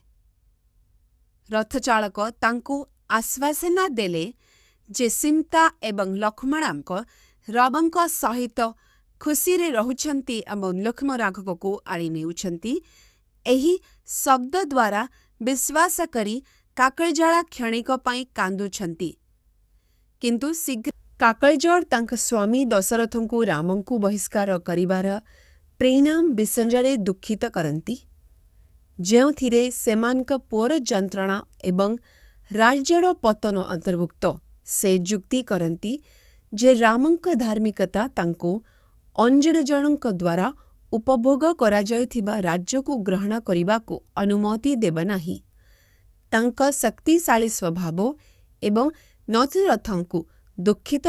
ରଥଚାଳକ ତାଙ୍କୁ ଆଶ୍ୱାସନା ଦେଲେ ଯେ ସୀତା ଏବଂ ଲକ୍ଷ୍ମଣଙ୍କ ରାମଙ୍କ ସହିତ ଖୁସିରେ ରହୁଛନ୍ତି ଏବଂ ଲକ୍ଷ୍ମଣ ରାଘବକୁ ଆଣି ନେଉଛନ୍ତି। ଏହି ଶବ୍ଦ ଦ୍ୱାରା ବିଶ୍ୱାସ କରି କାକଳଜା କ୍ଷଣିକ ପାଇଁ କାନ୍ଦୁଛନ୍ତି, କିନ୍ତୁ ଶୀଘ୍ର କାକଳଜା ତାଙ୍କ ସ୍ୱାମୀ ଦଶରଥଙ୍କୁ ରାମଙ୍କୁ ବହିଷ୍କାର କରିବାର ପରିଣାମ ବିଷୟରେ ଦୁଃଖିତ କରନ୍ତି, ଯେଉଁଥିରେ ସେମାନଙ୍କ ପୁଅର ଯନ୍ତ୍ରଣା ଏବଂ ରାଜ୍ୟର ପତନ ଅନ୍ତର୍ଭୁକ୍ତ। ସେ ଯୁକ୍ତି କରନ୍ତି ଯେ ରାମଙ୍କ ଧାର୍ମିକତା ତାଙ୍କୁ ଅନ୍ୟ ଜଣଙ୍କ ଦ୍ୱାରା ଉପଭୋଗ କରାଯାଉଥିବା ରାଜ୍ୟକୁ ଗ୍ରହଣ କରିବାକୁ ଅନୁମତି ଦେବ ନାହିଁ। ତାଙ୍କ ଶକ୍ତିଶାଳୀ ସ୍ୱଭାବ ଏବଂ ଦଶରଥଙ୍କୁ ଦୁଃଖିତ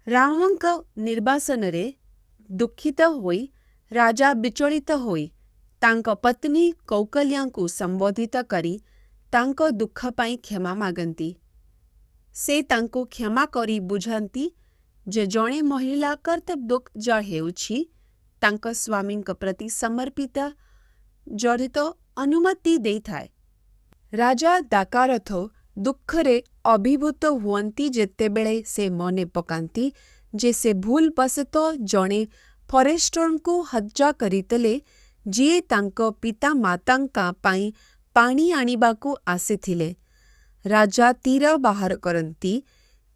ରାମଙ୍କ ନିର୍ବାସନରେ ଦୁଃଖିତ ହୋଇ ରାଜା ବିଚଳିତ ହୋଇ ତାଙ୍କ ପତ୍ନୀ କୌକଲ୍ୟାଙ୍କୁ ସମ୍ବୋଧିତ କରି ତାଙ୍କ ଦୁଃଖ ପାଇଁ କ୍ଷମା ମାଗନ୍ତି। ସେ ତାଙ୍କୁ କ୍ଷମା କରି ବୁଝାନ୍ତି ଯେ ଜଣେ ମହିଳା କର୍ତ୍ତବ୍ୟ ହେଉଛି ତାଙ୍କ ସ୍ୱାମୀଙ୍କ ପ୍ରତି ସମର୍ପିତ ଜଡ଼ିତ ଅନୁମତି ଦେଇଥାଏ। ରାଜା ଦଶରଥ ଦୁଃଖରେ ଅଭିଭୂତ ହୁଅନ୍ତି ଯେତେବେଳେ ସେ ମନେ ପକାନ୍ତି ଯେ ସେ ଭୁଲବଶତଃ ଜଣେ ଫରେଷ୍ଟରଙ୍କୁ ହତ୍ୟା କରିଥିଲେ ଯିଏ ତାଙ୍କ ପିତାମାତାଙ୍କ ପାଇଁ ପାଣି ଆଣିବାକୁ ଆସିଥିଲେ। ରାଜା ତୀର ବାହାର କରନ୍ତି,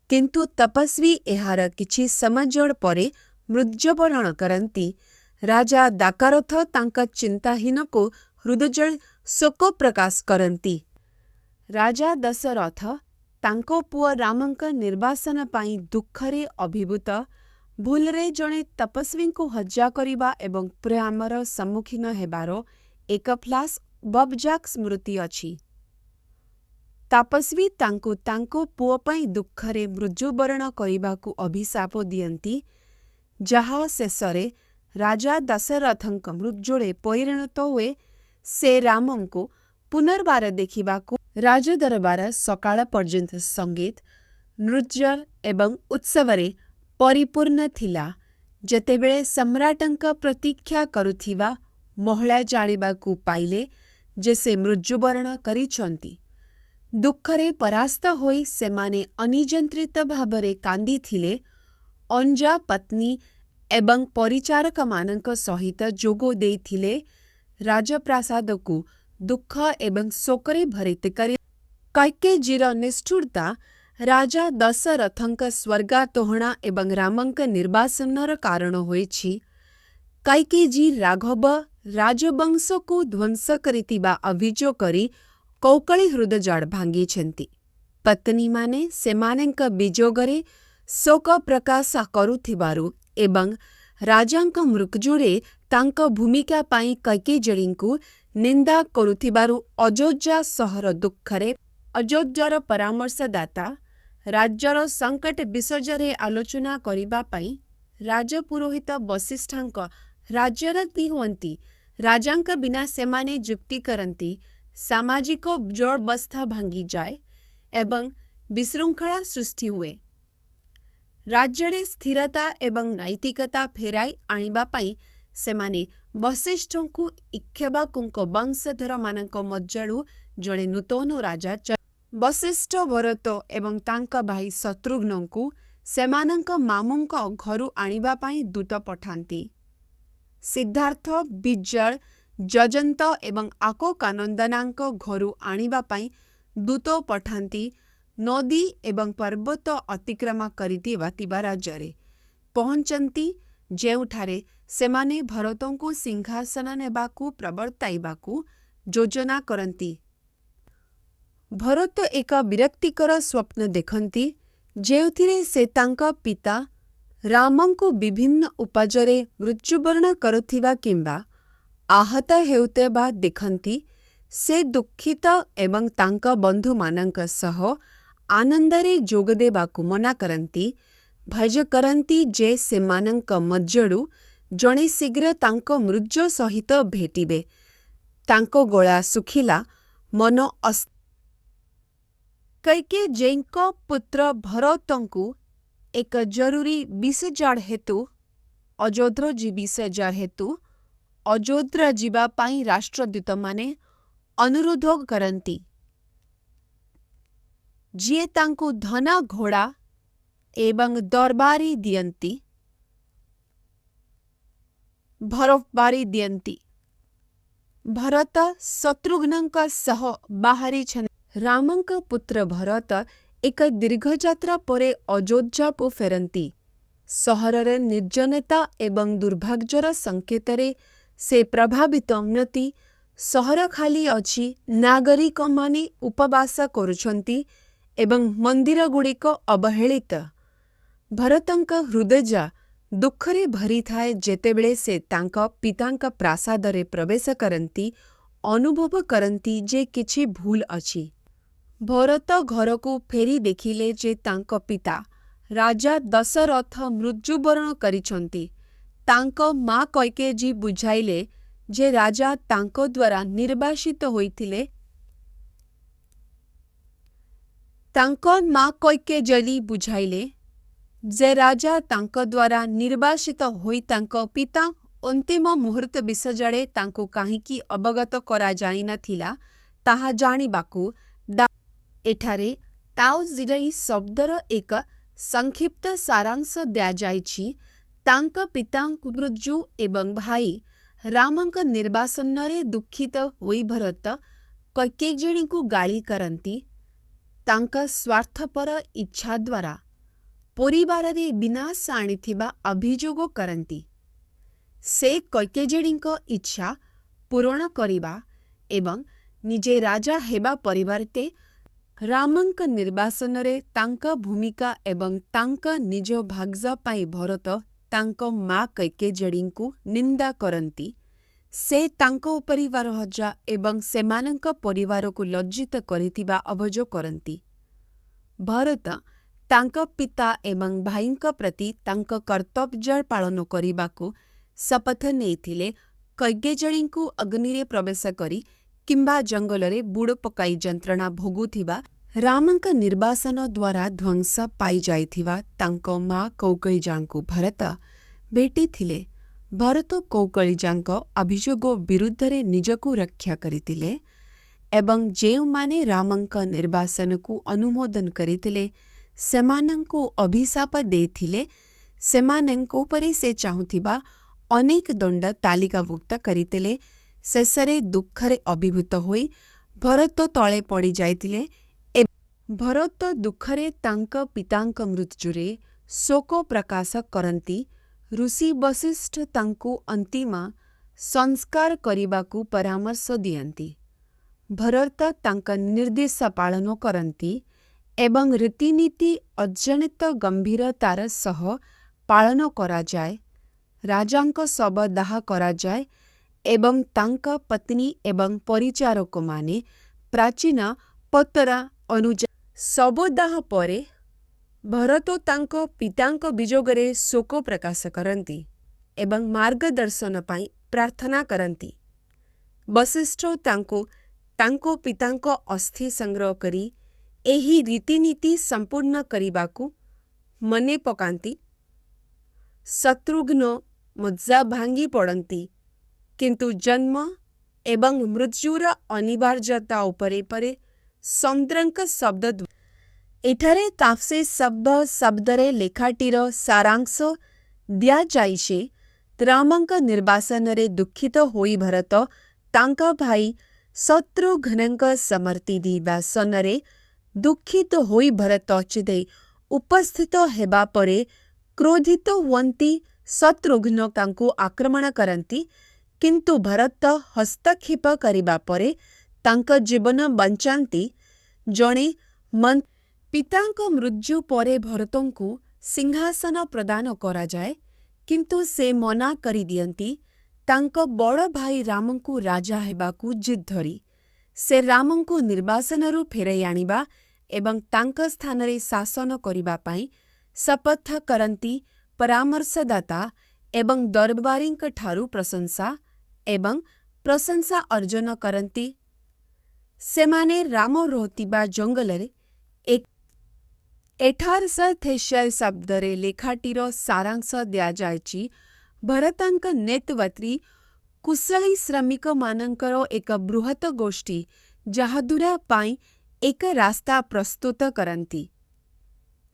କିନ୍ତୁ ତପସ୍ୱୀ ଏହାର କିଛି ସମୟ ପରେ ମୃତ୍ୟୁବରଣ କରନ୍ତି। ରାଜା ଦଶରଥ ତାଙ୍କ ଚିନ୍ତାହୀନକୁ ହୃଦୟରେ ଶୋକ ପ୍ରକାଶ କରନ୍ତି। ରାଜା ଦଶରଥ ତାଙ୍କ ପୁଅ ରାମଙ୍କ ନିର୍ବାସନ ପାଇଁ ଦୁଃଖରେ ଅଭିଭୂତ। ଭୁଲରେ ଜଣେ ତପସ୍ୱୀଙ୍କୁ ହତ୍ୟା କରିବା ଏବଂ ପ୍ରେମର ସମ୍ମୁଖୀନ ହେବାର ଏକ ଫ୍ଲାଶବ୍ୟାକ୍ ସ୍ମୃତି ଅଛି। ତପସ୍ୱୀ ତାଙ୍କୁ ତାଙ୍କ ପୁଅ ପାଇଁ ଦୁଃଖରେ ମୃତ୍ୟୁବରଣ କରିବାକୁ ଅଭିଶାପ ଦିଅନ୍ତି, ଯାହା ଶେଷରେ ରାଜା ଦଶରଥଙ୍କ ମୃତ୍ୟୁରେ ପରିଣତ ହୁଏ। ସେ ରାମଙ୍କୁ ପୁନର୍ବାର ଦେଖିବାକୁ ରାଜଦରବାର ସକାଳ ପର୍ଯ୍ୟନ୍ତ ସଙ୍ଗୀତ, ନୃତ୍ୟ ଏବଂ ଉତ୍ସବରେ ପରିପୂର୍ଣ୍ଣ ଥିଲା। ଯେତେବେଳେ ସମ୍ରାଟଙ୍କ ପ୍ରତୀକ୍ଷା କରୁଥିବା ମହିଳା ଜାଣିବାକୁ ପାଇଲେ ଯେ ସେ ମୃତ୍ୟୁବରଣ କରିଛନ୍ତି, ଦୁଃଖରେ ପରାସ୍ତ ହୋଇ ସେମାନେ ଅନିୟନ୍ତ୍ରିତ ଭାବରେ କାନ୍ଦିଥିଲେ। ଅନ୍ୟ ପତ୍ନୀ ଏବଂ ପରିଚାରକମାନଙ୍କ ସହିତ ଯୋଗ ଦେଇଥିଲେ। ରାଜପ୍ରାସାଦକୁ ଦୁଃଖ ଏବଂ ଶୋକରେ ଭର୍ତ୍ତି କରି କୈକେୟୀର ନିଷ୍ଠୁରତା ରାଜା ଦଶରଥଙ୍କ ସ୍ୱର୍ଗାରୋହଣ ଏବଂ ରାମଙ୍କ ନିର୍ବାସନର କାରଣ ହୋଇଛି। କୈକେୟୀ ରାଘବ ରାଜବଂଶକୁ ଧ୍ୱଂସ କରିଥିବା ଅଭିଯୋଗ କରି କୌଶଳୀ ହୃଦୟ ଭାଙ୍ଗିଛନ୍ତି। ପତ୍ନୀମାନେ ସେମାନଙ୍କ ବିଯୋଗରେ ଶୋକ ପ୍ରକାଶ କରୁଥିବାରୁ ଏବଂ ରାଜାଙ୍କ ମୃତ୍ୟୁରେ ତାଙ୍କ ଭୂମିକା ପାଇଁ କୈକେୟୀଙ୍କୁ ନିନ୍ଦା କରୁଥିବାରୁ ଅଯୋଧ୍ୟା ସହର ଦୁଃଖରେ ଅଯୋଧ୍ୟାର ପରାମର୍ଶଦାତା ରାଜ୍ୟର ସଙ୍କଟ ବିଷୟରେ ଆଲୋଚନା କରିବା ପାଇଁ ରାଜପୁରୋହିତ ବଶିଷ୍ଠଙ୍କ ରାଜରାତି ହୁଅନ୍ତି। ରାଜାଙ୍କ ବିନା ସେମାନେ ଯୁକ୍ତି କରନ୍ତି, ସାମାଜିକ ବ୍ୟବସ୍ଥା ଭାଙ୍ଗିଯାଏ ଏବଂ ବିଶୃଙ୍ଖଳା ସୃଷ୍ଟି ହୁଏ। ରାଜ୍ୟରେ ସ୍ଥିରତା ଏବଂ ନୈତିକତା ଫେରାଇ ଆଣିବା ପାଇଁ ସେମାନେ ବଶିଷ୍ଠଙ୍କୁ ଇକ୍ଷ୍ୱାକୁଙ୍କ ବଂଶଧରମାନଙ୍କ ମଧ୍ୟରୁ ଜଣେ ନୂତନ ରାଜା ବଶିଷ୍ଠ ଭରତ ଏବଂ ତାଙ୍କ ଭାଇ ଶତ୍ରୁଘ୍ନଙ୍କୁ ସେମାନଙ୍କ ମାମୁଁଙ୍କ ଘରୁ ଆଣିବା ପାଇଁ ଦୂତ ପଠାନ୍ତି। ସିଦ୍ଧାର୍ଥ, ବିଜୟ, ଜୟନ୍ତ ଏବଂ ଅଶୋକାନନ୍ଦଙ୍କ ଘରୁ ଆଣିବା ପାଇଁ ଦୂତ ପଠାନ୍ତି ନଦୀ ଏବଂ ପର୍ବତ ଅତିକ୍ରମ କରିଥିବା ଥିବା ରାଜ୍ୟରେ ପହଞ୍ଚନ୍ତି, ଯେଉଁଠାରେ ସେମାନେ ଭରତଙ୍କୁ ସିଂହାସନ ନେବାକୁ ପ୍ରବର୍ତ୍ତାଇବାକୁ ଯୋଜନା କରନ୍ତି। ଭରତ ଏକ ବିରକ୍ତିକର ସ୍ୱପ୍ନ ଦେଖନ୍ତି, ଯେଉଁଥିରେ ସେ ତାଙ୍କ ପିତା ରାମଙ୍କୁ ବିଭିନ୍ନ ଉପାୟରେ ମୃତ୍ୟୁବରଣ କରୁଥିବା କିମ୍ବା ଆହତ ହେଉଥିବା ଦେଖନ୍ତି। ସେ ଦୁଃଖିତ ଏବଂ ତାଙ୍କ ବନ୍ଧୁମାନଙ୍କ ସହ ଆନନ୍ଦରେ ଯୋଗ ଦେବାକୁ ମନା କରନ୍ତି, ଭୟ କରନ୍ତି ଯେ ସେମାନଙ୍କ ମଧ୍ୟରୁ ଜଣେ ଶୀଘ୍ର ତାଙ୍କ ମୃତ୍ୟୁ ସହିତ ଭେଟିବେ। ତାଙ୍କ ଗଳା ଶୁଖିଲା, ମନ କୈକେୟୀଙ୍କ ପୁତ୍ର ଭରତଙ୍କୁ ଏକ ଜରୁରୀ ବିଷୟ ହେତୁ ଅଯୋଧ୍ୟା ଯିବା ପାଇଁ ରାଷ୍ଟ୍ରଦୂତମାନେ ଅନୁରୋଧ କରନ୍ତି, ଯିଏ ତାଙ୍କୁ ଧନ, ଘୋଡ଼ା ଏବଂ ଦରବାରୀ ଦିଅନ୍ତି। ଭରତ ଶତ୍ରୁଘ୍ନଙ୍କ ସହ ବାହାରିଛନ୍ତି। ରାମଙ୍କ ପୁତ୍ର ଭରତ ଏକ ଦୀର୍ଘ ଯାତ୍ରା ପରେ ଅଯୋଧ୍ୟାକୁ ଫେରନ୍ତି। ସହରର ନିର୍ଜନତା ଏବଂ ଦୁର୍ଭାଗ୍ୟର ସଂକେତରେ ସେ ପ୍ରଭାବିତ ହୁଅନ୍ତି। ସହର ଖାଲି ଅଛି, ନାଗରିକମାନେ ଉପବାସ କରୁଛନ୍ତି ଏବଂ ମନ୍ଦିରଗୁଡ଼ିକ ଅବହେଳିତ। ଭରତଙ୍କ ହୃଦୟ ଦୁଃଖରେ ଭରିଥାଏ ଯେତେବେଳେ ସେ ତାଙ୍କ ପିତାଙ୍କ ପ୍ରାସାଦରେ ପ୍ରବେଶ କରନ୍ତି, ଅନୁଭବ କରନ୍ତି ଯେ କିଛି ଭୁଲ ଅଛି। ଭରତ ଘରକୁ ଫେରି ଦେଖିଲେ ଯେ ତାଙ୍କ ପିତା ରାଜା ଦଶରଥ ମୃତ୍ୟୁବରଣ କରିଛନ୍ତି। ତାଙ୍କ ମା କୈକେୟୀ ବୁଝାଇଲେ ଯେ ରାଜା ତାଙ୍କ ଦ୍ୱାରା ନିର୍ବାସିତ ହୋଇଥିଲେ। ତାଙ୍କ ପିତା ଅନ୍ତିମ ମୁହୂର୍ତ୍ତ ବିଷୟରେ ତାଙ୍କୁ କାହିଁକି ଅବଗତ କରାଯାଇନଥିଲା ତାହା ଜାଣିବାକୁ ଏଠାରେ ତାଓଜିରାଇ ଶବ୍ଦର ଏକ ସଂକ୍ଷିପ୍ତ ସାରାଂଶ ଦିଆଯାଇଛି। ତାଙ୍କ ପିତାଙ୍କ ମୃତ୍ୟୁ ଏବଂ ଭାଇ ରାମଙ୍କ ନିର୍ବାସନରେ ଦୁଃଖିତ ହୋଇ ଭରତ କୈକେୟୀଙ୍କୁ ଗାଳି କରନ୍ତି। ତାଙ୍କ ସ୍ୱାର୍ଥପର ଇଚ୍ଛା ଦ୍ୱାରା ପରିବାରରେ ବିନାଶ ଆଣିଥିବା ଅଭିଯୋଗ କରନ୍ତି। ସେ କୈକେୟୀଙ୍କ ଇଚ୍ଛା ପୂରଣ କରିବା ଏବଂ ନିଜେ ରାଜା ହେବା ପରିବର୍ତ୍ତେ ରାମଙ୍କ ନିର୍ବାସନରେ ତାଙ୍କ ଭୂମିକା ଏବଂ ତାଙ୍କ ନିଜ ଭାଗ୍ୟ ପାଇଁ ଭରତ ତାଙ୍କ ମା କୈକେୟୀଙ୍କୁ ନିନ୍ଦା କରନ୍ତି। ସେ ତାଙ୍କ ପରିବାର ଏବଂ ସେମାନଙ୍କ ପରିବାରକୁ ଲଜ୍ଜିତ କରିଥିବା ଅଭିଯୋଗ କରନ୍ତି। ଭରତ ତାଙ୍କ ପିତା ଏବଂ ଭାଇଙ୍କ ପ୍ରତି ତାଙ୍କ କର୍ତ୍ତବ୍ୟ ପାଳନ କରିବାକୁ ଶପଥ ନେଇଥିଲେ। କୈକେୟୀଙ୍କୁ ଅଗ୍ନିରେ ପ୍ରବେଶ କରି କିମ୍ବା ଜଙ୍ଗଲରେ ବୁଡ଼ ପକାଇ ଯନ୍ତ୍ରଣା ଭୋଗୁଥିବା ରାମଙ୍କ ନିର୍ବାସନ ଦ୍ୱାରା ଧ୍ୱଂସ ପାଇଯାଇଥିବା ତାଙ୍କ ମା କୈକେୟୀଙ୍କୁ ଭରତ ଭେଟିଥିଲେ। ଭରତ କୈକେୟୀଙ୍କ ଅଭିଯୋଗ ବିରୁଦ୍ଧରେ ନିଜକୁ ରକ୍ଷା କରିଥିଲେ ଏବଂ ଯେଉଁମାନେ ରାମଙ୍କ ନିର୍ବାସନକୁ ଅନୁମୋଦନ କରିଥିଲେ ସେମାନଙ୍କୁ ଅଭିଶାପ ଦେଇଥିଲେ, ସେମାନଙ୍କ ଉପରେ ସେ ଚାହୁଁଥିବା ଅନେକ ଦଣ୍ଡ ତାଲିକାଭୁକ୍ତ କରିଥିଲେ। ଶେଷରେ ଦୁଃଖରେ ଅଭିଭୂତ ହୋଇ ଭରତ ତଳେ ପଡ଼ିଯାଇଥିଲେ। ଭରତ ଦୁଃଖରେ ତାଙ୍କ ପିତାଙ୍କ ମୃତ୍ୟୁରେ ଶୋକ ପ୍ରକାଶ କରନ୍ତି। ଋଷି ବଶିଷ୍ଠ ତାଙ୍କୁ ଅନ୍ତିମ ସଂସ୍କାର କରିବାକୁ ପରାମର୍ଶ ଦିଅନ୍ତି। ଭରତ ତାଙ୍କ ନିର୍ଦ୍ଦେଶ ପାଳନ କରନ୍ତି ଏବଂ ରୀତିନୀତି ଅତ୍ୟନ୍ତ ଗମ୍ଭୀରତାର ସହ ପାଳନ କରାଯାଏ। ରାଜାଙ୍କ ଶବ ଦାହ କରାଯାଏ ଏବଂ ତାଙ୍କ ପତ୍ନୀ ଏବଂ ପରିଚାରକମାନେ ପ୍ରାଚୀନ ପରମ୍ପରା ଅନୁଯାୟୀ ଶବଦାହ ପରେ ଭରତ ତାଙ୍କ ପିତାଙ୍କ ବିଯୋଗରେ ଶୋକ ପ୍ରକାଶ କରନ୍ତି ଏବଂ ମାର୍ଗଦର୍ଶନ ପାଇଁ ପ୍ରାର୍ଥନା କରନ୍ତି। ବଶିଷ୍ଠ ତାଙ୍କ ପିତାଙ୍କ ଅସ୍ଥି ସଂଗ୍ରହ କରି ଏହି ରୀତିନୀତି ସମ୍ପୂର୍ଣ୍ଣ କରିବାକୁ ମନେ ପକାନ୍ତି। ଶତ୍ରୁଘ୍ନ ମଧ୍ୟ ଭାଙ୍ଗି ପଡ଼ନ୍ତି, କିନ୍ତୁ ଜନ୍ମ ଏବଂ ମୃତ୍ୟୁର ଅନିବାର୍ଯ୍ୟତା ଉପରେ ଚନ୍ଦ୍ରଙ୍କ ଶବ୍ଦ ଏଠାରେ ତାଫସୀର ଶବ୍ଦରେ ଲେଖାଟିର ସାରାଂଶ ଦିଆଯାଇଛି। ରାମଙ୍କ ନିର୍ବାସନରେ ଦୁଃଖିତ ହୋଇ ଭରତ ତାଙ୍କ ଭାଇ ଶତ୍ରୁଘ୍ନଙ୍କ ସମର୍ଥି ଦିବା ସନରେ ଦୁଃଖିତ ହୋଇ ଭରତ ଚିଦେଇ ଉପସ୍ଥିତ ହେବା ପରେ କ୍ରୋଧିତ ହୁଅନ୍ତି। ଶତ୍ରୁଘ୍ନ ତାଙ୍କୁ ଆକ୍ରମଣ କରନ୍ତି, କିନ୍ତୁ ଭରତ ହସ୍ତକ୍ଷେପ କରିବା ପରେ ତାଙ୍କ ଜୀବନ ବଞ୍ଚାନ୍ତି। ଜଣେ ପିତାଙ୍କ ମୃତ୍ୟୁ ପରେ ଭରତଙ୍କୁ ସିଂହାସନ ପ୍ରଦାନ କରାଯାଏ, କିନ୍ତୁ ସେ ମନା କରିଦିଅନ୍ତି। ତାଙ୍କ ବଡ଼ ଭାଇ ରାମଙ୍କୁ ରାଜା ହେବାକୁ ଜିଦ୍ ଧରି ସେ ରାମଙ୍କୁ ନିର୍ବାସନରୁ ଫେରାଇ ଆଣିବା ଏବଂ ତାଙ୍କ ସ୍ଥାନରେ ଶାସନ କରିବା ପାଇଁ ଶପଥ କରନ୍ତି। ପରାମର୍ଶଦାତା ଏବଂ ଦରବାରୀଙ୍କ ଠାରୁ ପ୍ରଶଂସା ଅର୍ଜନ କରନ୍ତି। ସେମାନେ ରାମ ରହୁଥିବା ଜଙ୍ଗଲରେ 1863 ଶବ୍ଦରେ ଲେଖାଟିର ସାରାଂଶ ଦିଆଯାଇଛି। ଭରତଙ୍କ ନେତୃତ୍ୱରେ କୁଶଳୀ ଶ୍ରମିକମାନଙ୍କର ଏକ ବୃହତ ଗୋଷ୍ଠୀ ଯାହାଦୁରା ପାଇଁ ଏକ ରାସ୍ତା ପ୍ରସ୍ତୁତ କରନ୍ତି।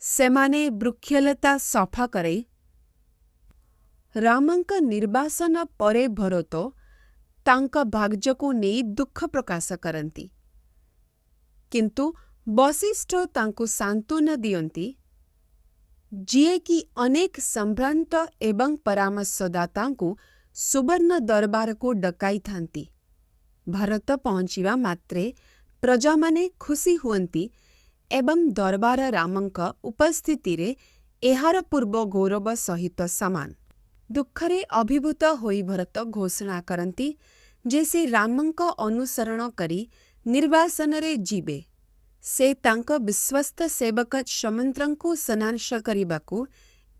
ସେମାନେ ବୃକ୍ଷଲତା ସଫା କରି ରାମଙ୍କ ନିର୍ବାସନ ପରେ ଭରତ ତାଙ୍କ ଭାଗ୍ୟକୁ ନେଇ ଦୁଃଖ ପ୍ରକାଶ କରନ୍ତି, କିନ୍ତୁ ବଶିଷ୍ଠ ତାଙ୍କୁ ସାନ୍ତ୍ୱନା ଦିଅନ୍ତି, ଯିଏକି ଅନେକ ସମ୍ଭ୍ରାନ୍ତ ଏବଂ ପରାମର୍ଶଦାତାଙ୍କୁ ସୁବର୍ଣ୍ଣ ଦରବାରକୁ ଡକାଇଥାନ୍ତି। ଭାରତ ପହଞ୍ଚିବା ମାତ୍ରେ ପ୍ରଜାମାନେ ଖୁସି ହୁଅନ୍ତି ଏବଂ ଦରବାର ରାମଙ୍କ ଉପସ୍ଥିତିରେ ଏହାର ପୂର୍ବ ଗୌରବ ସହିତ ସମାନ। ଦୁଃଖରେ ଅଭିଭୂତ ହୋଇ ଭରତ ଘୋଷଣା କରନ୍ତି ଯେ ସେ ରାମଙ୍କ ଅନୁସରଣ କରି ନିର୍ବାସନରେ ଯିବେ। ସେ ତାଙ୍କ ବିଶ୍ୱସ୍ତ ସେବକ ସୌମିତ୍ରଙ୍କୁ ସନ୍ନ୍ୟାସ କରିବାକୁ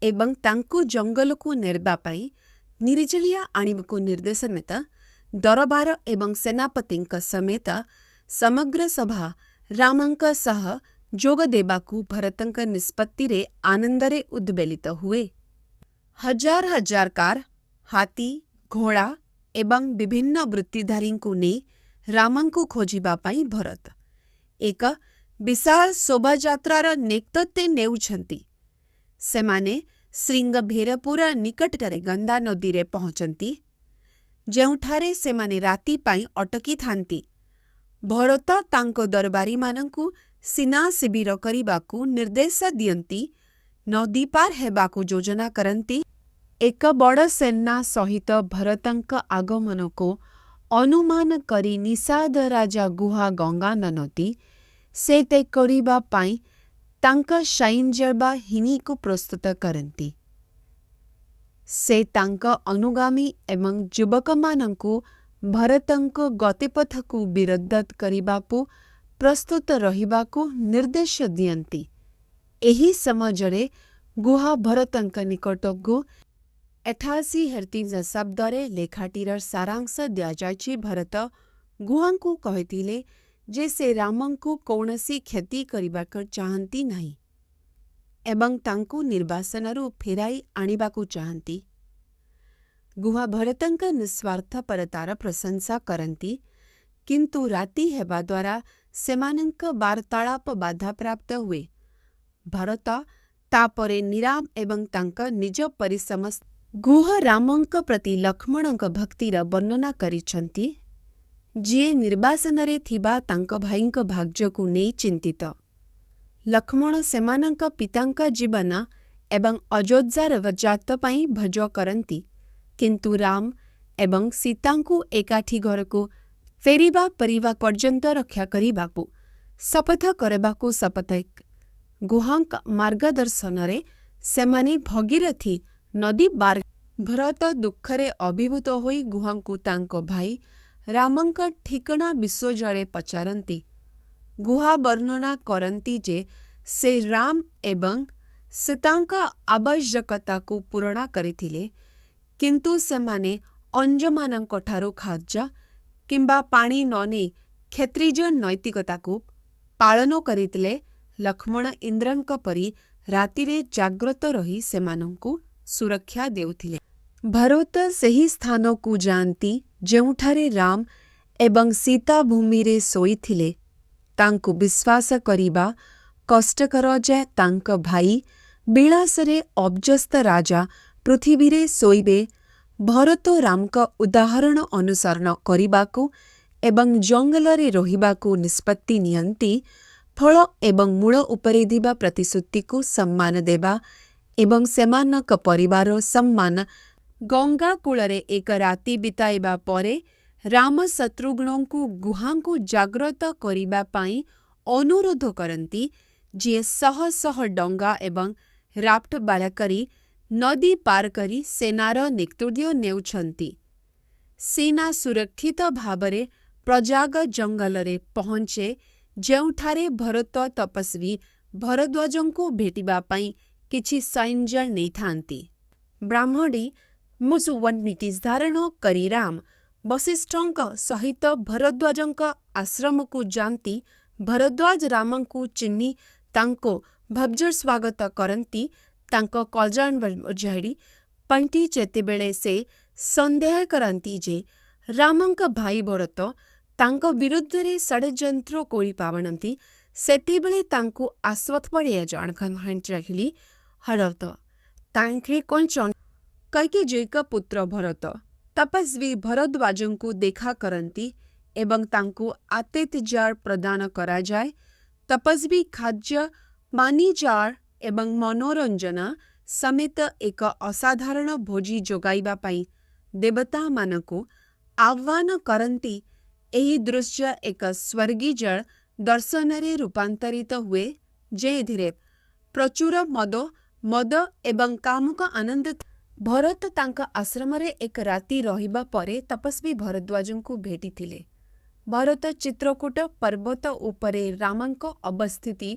ଏବଂ ତାଙ୍କୁ ଜଙ୍ଗଲକୁ ନେବା ପାଇଁ ନିର୍ଜଳିଆ ଆଣିବାକୁ ନିର୍ଦ୍ଦେଶ ନେତ ଦରବାର ଏବଂ ସେନାପତିଙ୍କ ସମେତ ସମଗ୍ର ସଭା ରାମଙ୍କ ସହ ଯୋଗ ଦେବାକୁ ଭରତଙ୍କ ନିଷ୍ପତ୍ତିରେ ଆନନ୍ଦରେ ଉଦ୍ବେଳିତ ହୁଏ। ହଜାର ହଜାର କାର, ହାତୀ, ଘୋଡ଼ା ଏବଂ ବିଭିନ୍ନ ବୃତ୍ତିଧାରୀଙ୍କୁ ନେଇ ରାମଙ୍କୁ ଖୋଜିବା ପାଇଁ ଭରତ ଏକ ବିଶାଳ ଶୋଭାଯାତ୍ରାର ନେତୃତ୍ୱ ନେଉଛନ୍ତି। ସେମାନେ ଶ୍ରୀଙ୍ଗଭେରପୁର ନିକଟରେ ଗଙ୍ଗା ନଦୀରେ ପହଞ୍ଚନ୍ତି, ଯେଉଁଠାରେ ସେମାନେ ରାତି ପାଇଁ ଅଟକିଥାନ୍ତି। ଭରତ ତାଙ୍କ ଦରବାରୀମାନଙ୍କୁ ସେନା ଶିବିର କରିବାକୁ ନିର୍ଦ୍ଦେଶ ଦିଅନ୍ତି। ନଦୀ ପାର ହେବାକୁ ଯୋଜନା କରନ୍ତି। ଏକ ବଡ଼ ସେନା ସହିତ ଭରତଙ୍କ ଆଗମନକୁ ଅନୁମାନ କରି ନିଷାଦ ରାଜା ଗୁହା ଗଙ୍ଗା ନଦୀ ସେତେ କରିବା ପାଇଁ ତାଙ୍କ ସୈନ୍ୟବାହିନୀକୁ ପ୍ରସ୍ତୁତ କରନ୍ତି। ସେ ତାଙ୍କ ଅନୁଗାମୀ ଏବଂ ଯୁବକମାନଙ୍କୁ ଭରତଙ୍କ ଗତିପଥକୁ ବିରୋଧ କରିବାକୁ ପ୍ରସ୍ତୁତ ରହିବାକୁ ନିର୍ଦ୍ଦେଶ ଦିଅନ୍ତି। ଏହି ସମୟରେ ଗୁହା ଭରତଙ୍କ ନିକଟକୁ 88 ଶବ୍ଦରେ ଲେଖାଟିର ସାରାଂଶ ଦିଆଯାଇଛି। ଭରତ ଗୁହାଙ୍କୁ କହିଥିଲେ ଯେ ସେ ରାମଙ୍କୁ କୌଣସି କ୍ଷତି କରିବାକୁ ଚାହାନ୍ତି ନାହିଁ ଏବଂ ତାଙ୍କୁ ନିର୍ବାସନରୁ ଫେରାଇ ଆଣିବାକୁ ଚାହାନ୍ତି। ଗୁହା ଭରତଙ୍କ ନିଃସ୍ୱାର୍ଥପରତାର ପ୍ରଶଂସା କରନ୍ତି, କିନ୍ତୁ ରାତି ହେବା ଦ୍ୱାରା ସେମାନଙ୍କ ବାର୍ତ୍ତାଳାପ ବାଧାପ୍ରାପ୍ତ ହୁଏ। ଭରତ ତାପରେ ନିରାମ ଏବଂ ତାଙ୍କ ନିଜ ପରିଶ୍ରମ ଗୁହା ରାମଙ୍କ ପ୍ରତି ଲକ୍ଷ୍ମଣଙ୍କ ଭକ୍ତିର ବର୍ଣ୍ଣନା କରିଛନ୍ତି, ଯିଏ ନିର୍ବାସନରେ ଥିବା ତାଙ୍କ ଭାଇଙ୍କ ଭାଗ୍ୟକୁ ନେଇ ଚିନ୍ତିତ। ଲକ୍ଷ୍ମଣ ସେମାନଙ୍କ ପିତାଙ୍କ ଜୀବନ ଏବଂ ଅଯୋଧ୍ୟାର ଜାତ ପାଇଁ ଭୋଜ କରନ୍ତି, କିନ୍ତୁ ରାମ ଏବଂ ସୀତାଙ୍କୁ ଏକାଠି ଘରକୁ ଫେରିବା ପର୍ଯ୍ୟନ୍ତ ରକ୍ଷା କରିବାକୁ ଶପଥ କରିବାକୁ ଶପଥ। ଗୁହାଙ୍କ ମାର୍ଗଦର୍ଶନରେ ସେମାନେ ଭଗୀରଥୀ ନଦୀ ଭରତ ଦୁଃଖରେ ଅଭିଭୂତ ହୋଇ ଗୁହାଙ୍କୁ ତାଙ୍କ ଭାଇ ରାମଙ୍କ ଠିକଣା ବିଷୟରେ ପଚାରନ୍ତି। ଗୁହା ବର୍ଣ୍ଣନା କରନ୍ତି ଯେ ସେ ରାମ ଏବଂ ସୀତାଙ୍କ ଆବଶ୍ୟକତାକୁ ପୂରଣ କରିଥିଲେ, କିନ୍ତୁ ସେମାନେ ଅନ୍ୟମାନଙ୍କଠାରୁ ଖାଦ୍ୟ କିମ୍ବା ପାଣି ନ ନେଇ କ୍ଷତ୍ରିୟ ନୈତିକତାକୁ ପାଳନ କରିଥିଲେ। ଲକ୍ଷ୍ମଣ ଇନ୍ଦ୍ରଙ୍କ ପରି ରାତିରେ ଜାଗ୍ରତ ରହି ସେମାନଙ୍କୁ ସୁରକ୍ଷା ଦେଉଥିଲେ। ଭରତ ସେହି ସ୍ଥାନକୁ ଯାଆନ୍ତି ଯେଉଁଠାରେ ରାମ ଏବଂ ସୀତା ଭୂମିରେ ଶୋଇଥିଲେ। ତାଙ୍କୁ ବିଶ୍ୱାସ କରିବା କଷ୍ଟକର ଯେ ତାଙ୍କ ଭାଇ ବିଳାସରେ ଅଭ୍ୟସ୍ତ ରାଜା ପୃଥିବୀରେ ଶୋଇବେ। ଭରତ ରାମଙ୍କ ଉଦାହରଣ ଅନୁସରଣ କରିବାକୁ ଏବଂ ଜଙ୍ଗଲରେ ରହିବାକୁ ନିଷ୍ପତ୍ତି ନିଅନ୍ତି, ଫଳ ଏବଂ ମୂଳ ଉପରେ ଥିବା ପ୍ରତିଶ୍ରୁତିକୁ ସମ୍ମାନ ଦେବା ଏବଂ ସେମାନଙ୍କ ପରିବାର ସମ୍ମାନ। ଗଙ୍ଗା କୂଳରେ ଏକ ରାତି ବିତାଇବା ପରେ ରାମ ଶତ୍ରୁଘ୍ନଙ୍କୁ ଗୁହାଙ୍କୁ ଜାଗ୍ରତ କରିବା ପାଇଁ ଅନୁରୋଧ କରନ୍ତି, ଯିଏ ଶହ ଶହ ଡଙ୍ଗା ଏବଂ ରାଫ୍ଟ ବାଡ଼ା କରି ନଦୀ ପାର କରି ସେନାର ନେତୃତ୍ୱ ନେଉଛନ୍ତି। ସେନା ସୁରକ୍ଷିତ ଭାବରେ ପ୍ରଯାଗ ଜଙ୍ଗଲରେ ପହଞ୍ଚେ, ଯେଉଁଠାରେ ଭରତ ତପସ୍ୱୀ ଭରଦ୍ୱାଜଙ୍କୁ ଭେଟିବା ପାଇଁ କିଛି ସୈନ୍ୟ ନେଇଥାନ୍ତି। ବ୍ରାହ୍ମଣୀ ମୁସୁୱର୍ଣ୍ଣିଟି ଧାରଣ କରି ରାମ ବଶିଷ୍ଠଙ୍କ ସହିତ ଭରଦ୍ୱାଜଙ୍କ ଆଶ୍ରମକୁ ଯାଆନ୍ତି। ଭରଦ୍ୱାଜ ରାମଙ୍କୁ ଚିହ୍ନି ତାଙ୍କୁ ଭବ୍ୟ ସ୍ୱାଗତ କରନ୍ତି। ତାଙ୍କ କଲ୍ୟାଣ ଝାଡ଼ି ପାଣ୍ଠି ଯେତେବେଳେ ସେ ସନ୍ଦେହ କରନ୍ତି ଯେ ରାମଙ୍କ ଭାଇ ଭରତ ତାଙ୍କ ବିରୁଦ୍ଧରେ ଷଡ଼ଯନ୍ତ୍ର କରିପାରନ୍ତି, ସେତେବେଳେ ତାଙ୍କୁ ଆଶ୍ୱସ୍ତ କରାଯାଏ ହରତ ତାଙ୍କେ କହିଛନ୍ତି କୈକେୟୀଙ୍କ ପୁତ୍ର ଭରତ ତପସ୍ୱୀ ଭରଦ୍ୱାଜଙ୍କୁ ଦେଖା କରନ୍ତି ଏବଂ ତାଙ୍କୁ ଆତିଥ୍ୟ ପ୍ରଦାନ କରାଯାଏ। ତପସ୍ୱୀ ଖାଦ୍ୟ ପାନୀୟ ଏବଂ ମନୋରଞ୍ଜନ ସମେତ ଏକ ଅସାଧାରଣ ଭୋଜି ଯୋଗାଇବା ପାଇଁ ଦେବତାମାନଙ୍କୁ ଆହ୍ୱାନ କରନ୍ତି। ଏହି ଦୃଶ୍ୟ ଏକ ସ୍ୱର୍ଗୀୟ ଦର୍ଶନରେ ରୂପାନ୍ତରିତ ହୁଏ, ଯେଉଁଥିରେ ପ୍ରଚୁର ମଦ ଏବଂ କାମୁକ ଆନନ୍ଦ। ଭରତ ତାଙ୍କ ଆଶ୍ରମରେ ଏକ ରାତି ରହିବା ପରେ ତପସ୍ୱୀ ଭରଦ୍ୱାଜଙ୍କୁ ଭେଟିଥିଲେ। ଭରତ ଚିତ୍ରକୂଟ ପର୍ବତ ଉପରେ ରାମଙ୍କ ଅବସ୍ଥିତି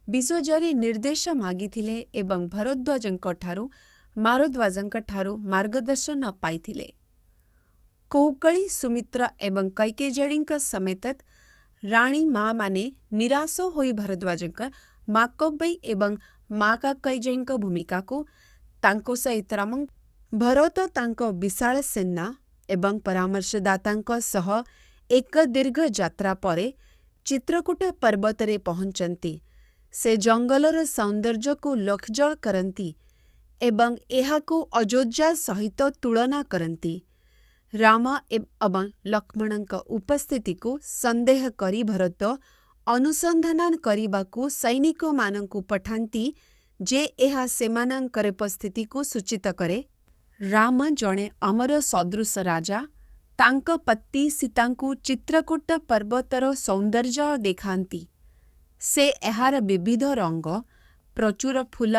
ବିଷୟରେ ନିର୍ଦ୍ଦେଶ ମାଗିଥିଲେ ଏବଂ ଭାରଦ୍ୱାଜଙ୍କଠାରୁ ମାର୍ଗଦର୍ଶନ ପାଇଥିଲେ। କୌକଳୀ, ସୁମିତ୍ରା ଏବଂ କୈକେୟୀଙ୍କ ସମେତ ରାଣୀ ମାମାନେ ନିରାଶ ହୋଇ ଭରଦ୍ୱାଜଙ୍କ ମାକବୈ ଏବଂ ମାକାକୈଜଙ୍କ ଭୂମିକାକୁ ତାଙ୍କ ସହିତ ଭରତ ତାଙ୍କ ବିଶାଳ ସେନା ଏବଂ ପରାମର୍ଶଦାତାଙ୍କ ସହ ଏକ ଦୀର୍ଘ ଯାତ୍ରା ପରେ ଚିତ୍ରକୂଟ ପର୍ବତରେ ପହଞ୍ଚନ୍ତି। ସେ ଜଙ୍ଗଲର ସୌନ୍ଦର୍ଯ୍ୟକୁ ଲକ୍ଷ୍ୟ କରନ୍ତି ଏବଂ ଏହାକୁ ଅଯୋଧ୍ୟା ସହିତ ତୁଳନା କରନ୍ତି। ରାମ ଏବଂ ଲକ୍ଷ୍ମଣଙ୍କ ଉପସ୍ଥିତିକୁ ସନ୍ଦେହ କରି ଭରତ ଅନୁସନ୍ଧାନ କରିବାକୁ ସୈନିକମାନଙ୍କୁ ପଠାନ୍ତି ଯେ ଏହା ସେମାନଙ୍କର ଉପସ୍ଥିତିକୁ ସୂଚିତ କରେ। ରାମ ଜଣେ ଅମର ସଦୃଶ ରାଜା। ତାଙ୍କ ପତ୍ନୀ ସୀତାଙ୍କୁ ଚିତ୍ରକୂଟ ପର୍ବତର ସୌନ୍ଦର୍ଯ୍ୟ ଦେଖାନ୍ତି। ସେ ଏହାର ବିବିଧ ରଙ୍ଗ, ପ୍ରଚୁର ଫୁଲ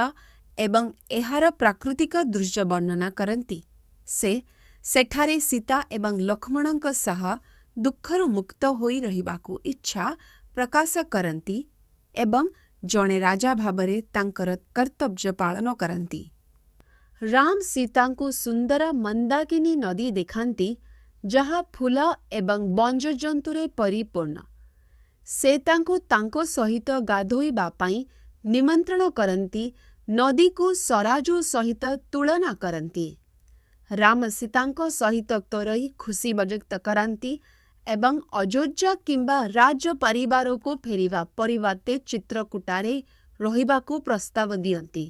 ଏବଂ ଏହାର ପ୍ରାକୃତିକ ଦୃଶ୍ୟ ବର୍ଣ୍ଣନା କରନ୍ତି। ସେ ସେଠାରେ ସୀତା ଏବଂ ଲକ୍ଷ୍ମଣଙ୍କ ସହ ଦୁଃଖରୁ ମୁକ୍ତ ହୋଇ ରହିବାକୁ ଇଚ୍ଛା ପ୍ରକାଶ କରନ୍ତି ଏବଂ ଜଣେ ରାଜା ଭାବରେ ତାଙ୍କର କର୍ତ୍ତବ୍ୟ ପାଳନ କରନ୍ତି। ରାମ ସୀତାଙ୍କୁ ସୁନ୍ଦର ମନ୍ଦାକିନୀ ନଦୀ ଦେଖାନ୍ତି, ଯାହା ଫୁଲ ଏବଂ ବନ୍ୟଜନ୍ତୁରେ ପରିପୂର୍ଣ୍ଣ। ସେ ତାଙ୍କୁ ତାଙ୍କ ସହିତ ଗାଧୋଇବା ପାଇଁ ନିମନ୍ତ୍ରଣ କରନ୍ତି, ନଦୀକୁ ସରଜୁ ସହିତ ତୁଳନା କରନ୍ତି। ରାମ ସୀତାଙ୍କ ସହିତ ତୋରଇ ଖୁସି ବ୍ୟକ୍ତ କରନ୍ତି ଏବଂ ଅଯୋଧ୍ୟା କିମ୍ବା ରାଜ ପରିବାରକୁ ଫେରିବା ପରିବର୍ତ୍ତେ ଚିତ୍ରକୂଟରେ ରହିବାକୁ ପ୍ରସ୍ତାବ ଦିଅନ୍ତି।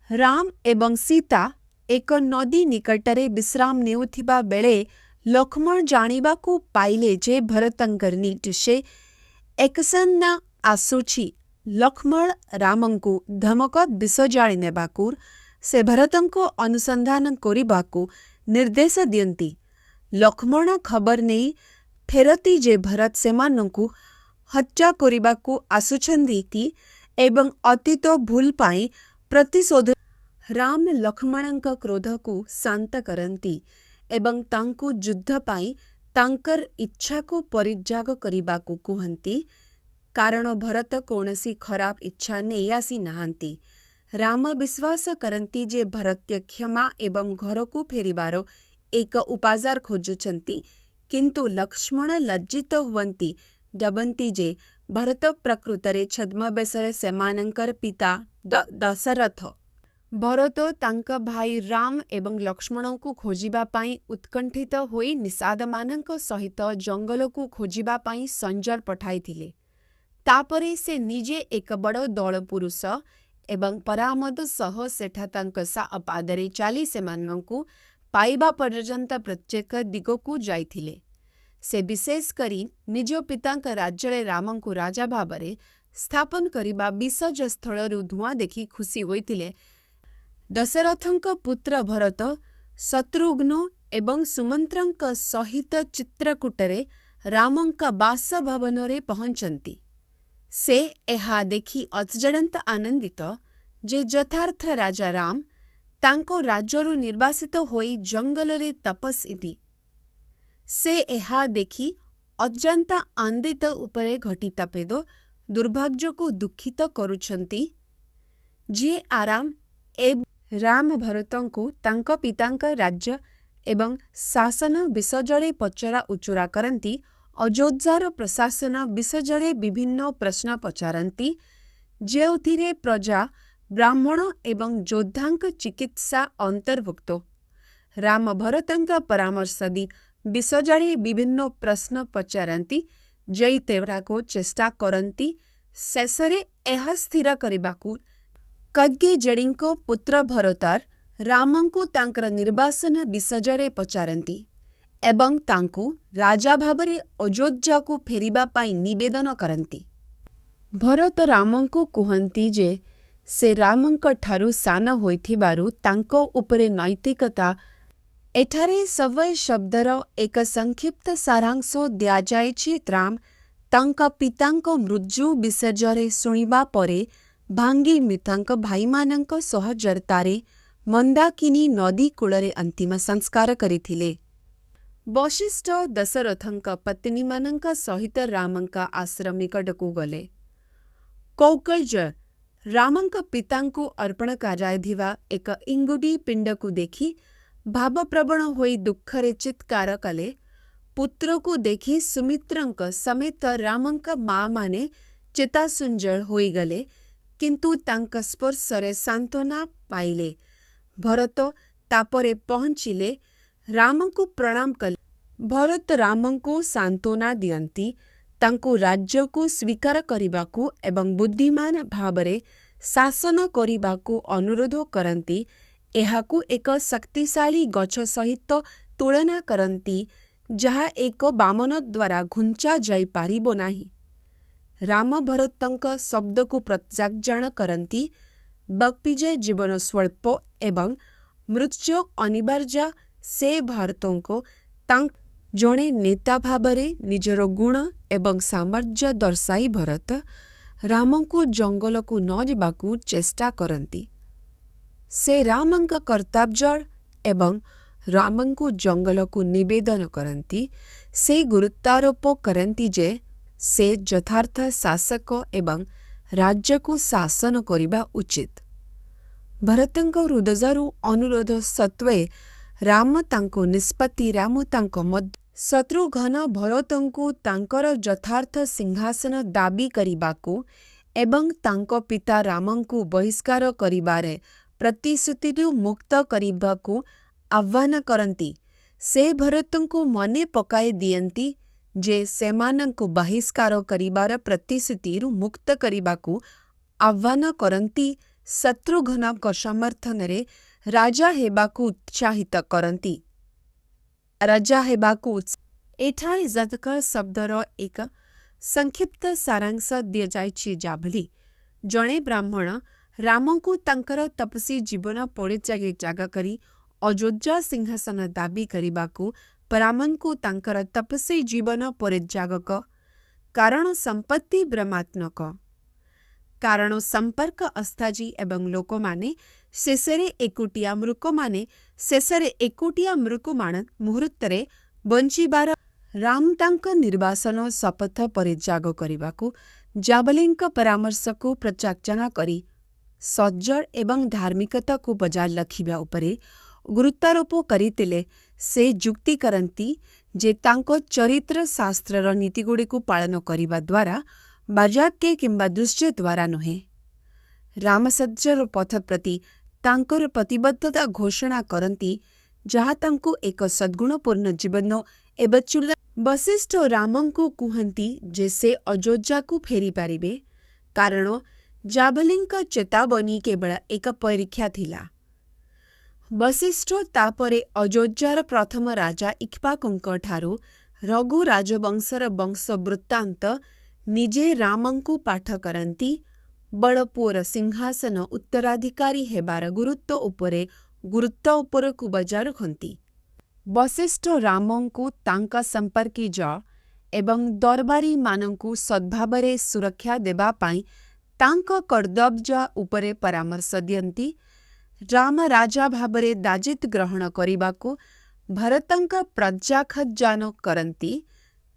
ରାମ ଏବଂ ସୀତା ଏକ ନଦୀ ନିକଟରେ ବିଶ୍ରାମ ନେଉଥିବା ବେଳେ ଲକ୍ଷ୍ମଣ ଜାଣିବାକୁ ପାଇଲେ ଯେ ଭରତଙ୍କର ନିର୍ଦ୍ଦେଶ ଏକସୈନ୍ୟ ଆସୁଛି। ଲକ୍ଷ୍ମଣ ରାମଙ୍କୁ ଧମକ ବିଷଜାଳି ନେବାକୁ ସେ ଭରତଙ୍କୁ ଅନୁସନ୍ଧାନ କରିବାକୁ ନିର୍ଦ୍ଦେଶ ଦିଅନ୍ତି। ଲକ୍ଷ୍ମଣ ଖବର ନେଇ ଫେରନ୍ତି ଯେ ଭରତ ସେମାନଙ୍କୁ ହତ୍ୟା କରିବାକୁ ଆସୁଛନ୍ତି ଏବଂ ଅତୀତ ଭୁଲ ପାଇଁ ପ୍ରତିଶୋଧ। ରାମ ଲକ୍ଷ୍ମଣଙ୍କ କ୍ରୋଧକୁ ଶାନ୍ତ କରନ୍ତି ଏବଂ ତାଙ୍କୁ ଯୁଦ୍ଧ ପାଇଁ ତାଙ୍କର ଇଚ୍ଛାକୁ ପରିତ୍ୟାଗ କରିବାକୁ କୁହନ୍ତି, କାରଣ ଭରତ କୌଣସି ଖରାପ ଇଚ୍ଛା ନେଇ ଆସିନାହାନ୍ତି। ରାମ ବିଶ୍ୱାସ କରନ୍ତି ଯେ ଭରତ କ୍ଷମା ଏବଂ ଘରକୁ ଫେରିବାର ଏକ ଉପାୟ ଖୋଜୁଛନ୍ତି, କିନ୍ତୁ ଲକ୍ଷ୍ମଣ ଲଜ୍ଜିତ ହୁଅନ୍ତି, ଭାବନ୍ତି ଯେ ଭରତ ପ୍ରକୃତରେ ଛଦ୍ମବେଶରେ ସେମାନଙ୍କର ପିତା ଦଶରଥ। ଭରତ ତାଙ୍କ ଭାଇ ରାମ ଏବଂ ଲକ୍ଷ୍ମଣଙ୍କୁ ଖୋଜିବା ପାଇଁ ଉତ୍କଣ୍ଠିତ ହୋଇ ନିଷାଦମାନଙ୍କ ସହିତ ଜଙ୍ଗଲକୁ ଖୋଜିବା ପାଇଁ ସୈନ୍ୟ ପଠାଇଥିଲେ। ତାପରେ ସେ ନିଜେ ଏକ ବଡ଼ ଦଳ ପୁରୁଷ ଏବଂ ପରାମଦ ସହ ସେଠା ତାଙ୍କ ପାଦରେ ଚାଲି ସେମାନଙ୍କୁ ପାଇବା ପର୍ଯ୍ୟନ୍ତ ପ୍ରତ୍ୟେକ ଦିଗକୁ ଯାଇଥିଲେ। से विशेष करी निज पितांक राज्य रामंकु राजा भाबरे स्थापन करिबा विसर्ज स्थलरू धुआं देखि खुशी होइतिले। दशरथंक पुत्र भरत शत्रुघ्न एवं सुमंत्रंक सहित चित्रकूटरे रामंक बासभवनरे पहुंचंती। से एहा देखि अत्यंत आनंदित जे यथार्थ राजा राम तांको राज्यरू निर्वासित होई जंगलरे तपस इति। से एहा देखि अत्यंत आनंदित उपरे घटिता पेद दुर्भाग्य को दुखित करुछंती। जे आराम एवं राम भरतंकु तांको पितांक राज्य एवं शासन विषୟରେ पचरा उचुरा करती। अयोध्यार प्रशासन विषୟରେ विभिन्न प्रश्न पचारती, जेउथिरे प्रजा ब्राह्मण एवं योद्धांक चिकित्सा अंतर्भुक्त। राम भरतंक परामर्श दी विषୟରେ विभिन्न प्रश्न पचारती, जेतेराको चेष्टा करती। शेषरे एहा स्थिर करिबाकू कद्गे जेडींको पुत्र भरतार रामंकु तांकर निर्वासन विषୟରେ पचारती एवं तांकु राजा भाबरे अयोध्या को फेरिबा पाई निवेदन करती। भरत रामंकु कुहंती जे से रामंक ठारू सान होइथिबारु तांको उपरे नैतिकता। एठारे सवय शब्दर एक संक्षिप्त सारांश दियाजाइछि। राम तांका पितांक मृत्यु विषୟରେ शुणिबा परे भांगी मृतांक भाईमानंक सहजरतारे मंदाकिनी नदी कूलरे अंतिम संस्कार करिथिले। वशिष्ठ दशरथंक पत्नीमानंक सहित रामंक आश्रम निकटकू गले। कौकल्य रामंक पितांकु अर्पण कराइथिबा एक इंगुडी पिंडकू देखि भावप्रवण होई दुखरे चित्कार कले। पुत्रकू देखि सुमित्रंक समेत रामंक माँ माने चितासुंजल होई गले, किंतु तांक स्पर्शरे सांत्वना पाइले। भरत तापरे पहुंचिले, रामंकु प्रणाम कले। भरत रामंकु सांत्वना दियंती, तांकु राज्यकु स्वीकार करिबाकू एवं बुद्धिमान भावरे शासन करिबाकू अनुरोध करती। एहाकू एक शक्तिशाली गछ सहित तुलना करती, जहा एक बामन द्वारा घुंचा जाई पारिबो नाही। राम भरतंक शब्दकू प्रत्याख्यान करती। बक्पिजे जीवन स्वल्प एवं मृत्यु अनिवार्य। से भारतंको तांक जणे नेता भाबरे निजर गुण एवं सामर्थ्य दर्शाई भरत रामंकु जंगलकू न जिबाकू चेष्टा करती। से रामंक कर्तव्य एवं रामंकु जंगलकू निवेदन करती। से गुरुत्वारोप करती जे से यथार्थ शासक एवं राज्य को शासन करिबा उचित। भरतंक हृदयरू अनुरोध सत्वे राम तांको निष्पत्ति राम तांको मध्य शत्रुघ्न भरतंकु तांकर यथार्थ सिंहासन दाबी करिबाकू एवं तांको पिता रामंकु बहिष्कार करिबारे प्रतिश्रुतिरू मुक्त करिबाकू आह्वान करती। से भरतंकु मने पकाई दियंती जे सेमानंकु बहिष्कार करिबार प्रतिश्रुतिरू मुक्त करिबाकू आह्वान करती। शत्रुघ्नक समर्थनरे राजा हेबाकू उत्साहित करती। राजा हेबाकू एठारे जातकर शब्दर एक संक्षिप्त सारांश दियाजाइछि जाभली। जणे ब्राह्मण रामंकु तांकर तपसी जीवन परित्यागी जागा करी अयोध्या सिंहासन दाबी करिबाकू परामनकु तांकर तपसी जीवन परित्यागक कारण संपत्ति ब्रह्मात्मक कारण संपर्क अस्ताजी एवं लोकमाने शेषरे एकुटिया मृकमाने शेषरे एकुटिया मृकमान मुहूर्तरे बंचिबार राम तांक निर्वासन शपथ परित्याग करिबाकू जाबलींक परामर्शकू प्रत्याख्यान करी सज्जर एवं धार्मिकता को बजाय रखिबा उपरे गुरुत्वारोप करितिले। से जुक्ति करती जे तांको चरित्र शास्त्रर नीतिगुड़िकू पालन करिबा द्वारा बाजाके किंबा दृश्य द्वारा नुहे। रामसज्जर पथ प्रति तांकर प्रतिबद्धता घोषणा करती, जहा तांको एक सद्गुणपूर्ण जीवन एवं चुला। वशिष्ठ रामंकु कुहंती जे से अयोध्या को फेरी पारिबे, कारण जाबलींक चेतावनी केवल एक परीक्षा थिला। वशिष्ठ तापरे अयोध्यार प्रथम राजा इक्ष्वाकुंक ठारू ରଘୁ ରାଜବଂଶର ବଂଶ ବୃତ୍ତାନ୍ତ ନିଜେ ରାମଙ୍କୁ ପାଠ କରନ୍ତି। ବଡ଼ ପୁଅର ସିଂହାସନ ଉତ୍ତରାଧିକାରୀ ହେବାର ଗୁରୁତ୍ୱ ଉପରକୁ ବଜାୟ ରଖନ୍ତି। ବଶିଷ୍ଠ ରାମଙ୍କୁ ତାଙ୍କ ସମ୍ପର୍କୀୟ ଏବଂ ଦରବାରୀମାନଙ୍କୁ ସଦ୍ଭାବରେ ସୁରକ୍ଷା ଦେବା ପାଇଁ ତାଙ୍କ କର୍ତ୍ତବ୍ୟ ଉପରେ ପରାମର୍ଶ ଦିଅନ୍ତି। ରାମ ରାଜା ଭାବରେ ଦାୟିତ୍ୱ ଗ୍ରହଣ କରିବାକୁ ଭରତଙ୍କ ପ୍ରତ୍ୟାଖ୍ୟାନ କରନ୍ତି।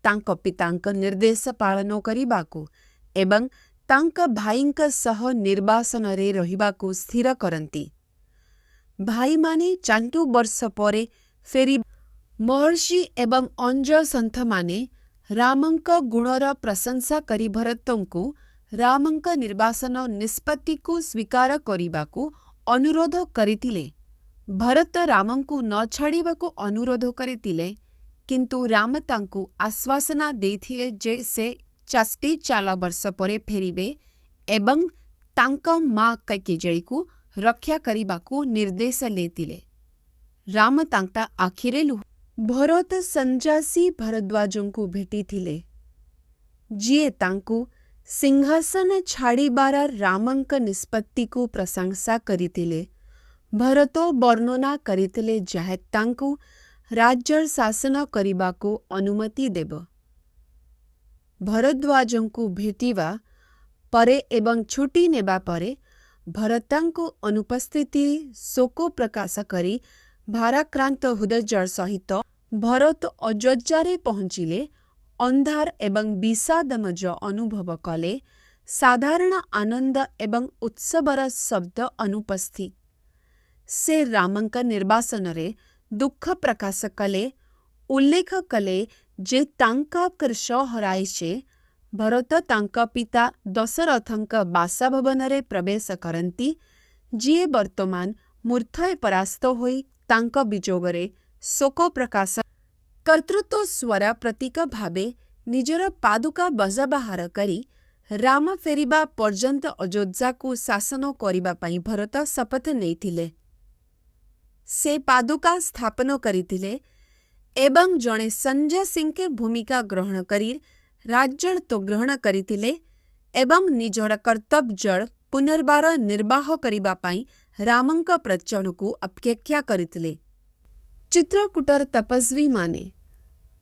ତାଙ୍କ ପିତାଙ୍କ ନିର୍ଦ୍ଦେଶ ପାଳନ କରିବାକୁ ଏବଂ ତାଙ୍କ ଭାଇଙ୍କ ସହ ନିର୍ବାସନରେ ରହିବାକୁ ସ୍ଥିର କରନ୍ତି। ଭାଇମାନେ 4 ବର୍ଷ ପରେ ଫେରି ମହର୍ଷି ଏବଂ ଅନ୍ୟ ସନ୍ଥମାନେ ରାମଙ୍କ ଗୁଣର ପ୍ରଶଂସା କରି ଭରତଙ୍କୁ ରାମଙ୍କ ନିର୍ବାସନ ନିଷ୍ପତ୍ତିକୁ ସ୍ୱୀକାର କରିବାକୁ ଅନୁରୋଧ କରିଥିଲେ। ଭରତ ରାମଙ୍କୁ ନ ଛାଡ଼ିବାକୁ ଅନୁରୋଧ କରିଥିଲେ, କିନ୍ତୁ ରାମ ତାଙ୍କୁ ଆଶ୍ୱାସନା ଦେଇଥିଲେ ଯେ ସେ 4 ବର୍ଷ ପରେ ଫେରିବେ ଏବଂ ତାଙ୍କ ମା କୈକେୟୀଙ୍କୁ ରକ୍ଷା କରିବାକୁ ନିର୍ଦ୍ଦେଶ ଦେଇଥିଲେ। ରାମ ତାଙ୍କ ଆଖିରେ ଲୁହ। ଭରତ ସନ୍ନ୍ୟାସୀ ଭରଦ୍ୱାଜଙ୍କୁ ଭେଟିଥିଲେ, ଯିଏ ତାଙ୍କୁ ସିଂହାସନ ଛାଡ଼ିବାର ରାମଙ୍କ ନିଷ୍ପତ୍ତିକୁ ପ୍ରଶଂସା କରିଥିଲେ। ଭରତ ବର୍ଣ୍ଣନା କରିଥିଲେ ଯାହା ତାଙ୍କୁ ରାଜ୍ୟର ଶାସନ କରିବାକୁ ଅନୁମତି ଦେବ। ଭରଦ୍ୱାଜଙ୍କୁ ଭେଟିବା ପରେ ଏବଂ ଛୁଟି ନେବା ପରେ ଭରତଙ୍କ ଅନୁପସ୍ଥିତିରେ ଶୋକ ପ୍ରକାଶ କରି ଭାରାକ୍ରାନ୍ତ ହୃଦୟ ସହିତ ଭରତ ଅଯୋଧ୍ୟାରେ ପହଞ୍ଚିଲେ। ଅନ୍ଧାର ଏବଂ ବିଷାଦମୟ ଅନୁଭବ କଲେ। ସାଧାରଣ ଆନନ୍ଦ ଏବଂ ଉତ୍ସବର ଶବ୍ଦ ଅନୁପସ୍ଥିତ। ସେ ରାମଙ୍କ ନିର୍ବାସନରେ ଦୁଃଖ ପ୍ରକାଶ କଲେ। ଉଲ୍ଲେଖ କଲେ ଯେ ତାଙ୍କ କୃଷ ହରାଇছে। ଭରତ ତାଙ୍କ ପିତା ଦଶରଥଙ୍କ ବାସଭବନରେ ପ୍ରବେଶ କରନ୍ତି, ଯିଏ ବର୍ତ୍ତମାନ ମୂର୍ଚ୍ଛାରେ ପରାସ୍ତ ହୋଇ ତାଙ୍କ ବିଯୋଗରେ ଶୋକ ପ୍ରକାଶ କର୍ତ୍ତୃତ୍ୱର ପ୍ରତୀକ ଭାବେ ନିଜର ପାଦୁକା ବାହାର କରି ରାମ ଫେରିବା ପର୍ଯ୍ୟନ୍ତ ଅଯୋଧ୍ୟାକୁ ଶାସନ କରିବା ପାଇଁ ଭରତ ଶପଥ ନେଇଥିଲେ। ସେ ପାଦୁକା ସ୍ଥାପନ କରିଥିଲେ ଏବଂ ଜଣେ ସନ୍ନ୍ୟାସୀଙ୍କ ଭୂମିକା ଗ୍ରହଣ କରି ରାଜତ୍ୱ ଗ୍ରହଣ କରିଥିଲେ ଏବଂ ନିଜର କର୍ତ୍ତବ୍ୟ ପୁନର୍ବାର ନିର୍ବାହ କରିବା ପାଇଁ ରାମଙ୍କ ପ୍ରଚଣ୍ଡକୁ ଅପେକ୍ଷା କରିଥିଲେ। ଚିତ୍ରକୂଟର ତପସ୍ୱୀମାନେ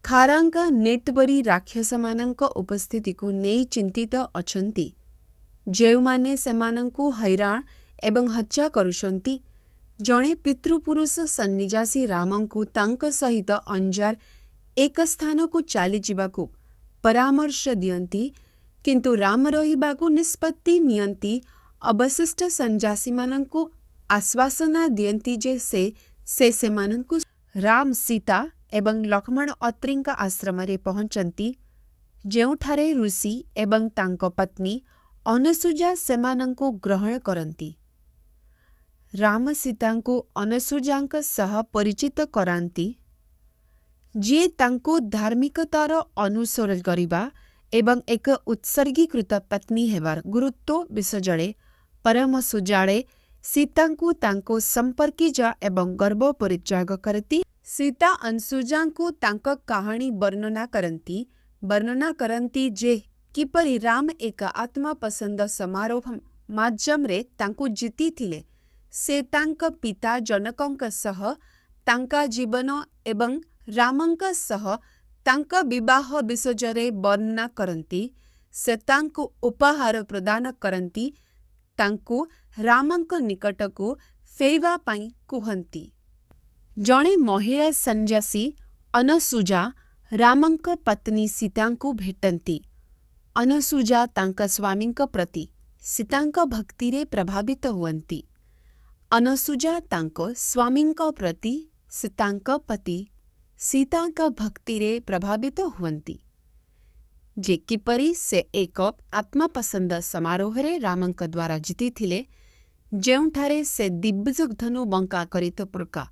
ଖାରଙ୍କ ନେତବରୀ ରାକ୍ଷସମାନଙ୍କ ଉପସ୍ଥିତିକୁ ନେଇ ଚିନ୍ତିତ ଅଛନ୍ତି, ଯେଉଁମାନେ ସେମାନଙ୍କୁ ହଇରାଣ ଏବଂ ହତ୍ୟା କରୁଛନ୍ତି। ଜଣେ ପିତୃପୁରୁଷ ସନ୍ନ୍ୟାସୀ ରାମଙ୍କୁ ତାଙ୍କ ସହିତ ଅଞ୍ଜାର ଏକ ସ୍ଥାନକୁ ଚାଲିଯିବାକୁ ପରାମର୍ଶ ଦିଅନ୍ତି, କିନ୍ତୁ ରାମ ରହିବାକୁ ନିଷ୍ପତ୍ତି ନିଅନ୍ତି। ଅବଶିଷ୍ଟ ସନ୍ନ୍ୟାସୀମାନଙ୍କୁ ଆଶ୍ୱାସନା ଦିଅନ୍ତି ଯେ ସେମାନଙ୍କୁ ରାମ, ସୀତା ଏବଂ ଲକ୍ଷ୍ମଣ ଅତ୍ରିଙ୍କ ଆଶ୍ରମରେ ପହଞ୍ଚନ୍ତି, ଯେଉଁଠାରେ ଋଷି ଏବଂ ତାଙ୍କ ପତ୍ନୀ ଅନସୂୟା ସେମାନଙ୍କୁ ଗ୍ରହଣ କରନ୍ତି। ରାମ ସୀତାଙ୍କୁ ଅନସୂୟାଙ୍କ ସହ ପରିଚିତ କରାନ୍ତି, ଯିଏ ତାଙ୍କୁ ଧାର୍ମିକତାର ଅନୁସରଣ କରିବା ଏବଂ ଏକ ଉତ୍ସର୍ଗୀକୃତ ପତ୍ନୀ ହେବାର ଗୁରୁତ୍ୱ ବିଷୟରେ ପରାମର୍ଶ ସୀତାଙ୍କୁ ତାଙ୍କ ସମ୍ପର୍କୀୟ ଏବଂ ଗର୍ବ ପରିତ୍ୟାଗ କରନ୍ତି। ସୀତା ଅନସୂୟାଙ୍କୁ ତାଙ୍କ କାହାଣୀ ବର୍ଣ୍ଣନା କରନ୍ତି ଯେ କିପରି ରାମ ଏକ ଆତ୍ମପସନ୍ଦ ସମାରୋହ ମାଧ୍ୟମରେ ତାଙ୍କୁ ଜିତିଥିଲେ। ସେ ତାଙ୍କ ପିତା ଜନକଙ୍କ ସହ ତାଙ୍କ ଜୀବନ ଏବଂ ରାମଙ୍କ ସହ ତାଙ୍କ ବିବାହ ବିଷୟରେ ବର୍ଣ୍ଣନା କରନ୍ତି। ସେ ତାଙ୍କୁ ଉପହାର ପ୍ରଦାନ କରନ୍ତି, ତାଙ୍କୁ ରାମଙ୍କ ନିକଟକୁ ଫେରିବା ପାଇଁ କୁହନ୍ତି। ଜଣେ ମହିଳା ସନ୍ନ୍ୟାସୀ ଅନସୂୟା ରାମଙ୍କ ପତ୍ନୀ ସୀତାଙ୍କୁ ଭେଟନ୍ତି। ଅନସୂୟା ତାଙ୍କ ସ୍ୱାମୀଙ୍କ ପ୍ରତି ସୀତାଙ୍କ ଭକ୍ତିରେ ପ୍ରଭାବିତ ହୁଅନ୍ତି। ଅନସୂୟା ତାଙ୍କ ସ୍ୱାମୀଙ୍କ ପ୍ରତି ସୀତାଙ୍କ ଭକ୍ତିରେ ପ୍ରଭାବିତ ହୁଅନ୍ତି, ଯେ କିପରି ସେ ଏକ ଆତ୍ମପସନ୍ଦ ସମାରୋହରେ ରାମଙ୍କ ଦ୍ୱାରା ଜିତିଥିଲେ, ଯେଉଁଠାରେ ସେ ଦିବ୍ୟଧନୁ ବଙ୍କା କରିତ ପ୍ରକା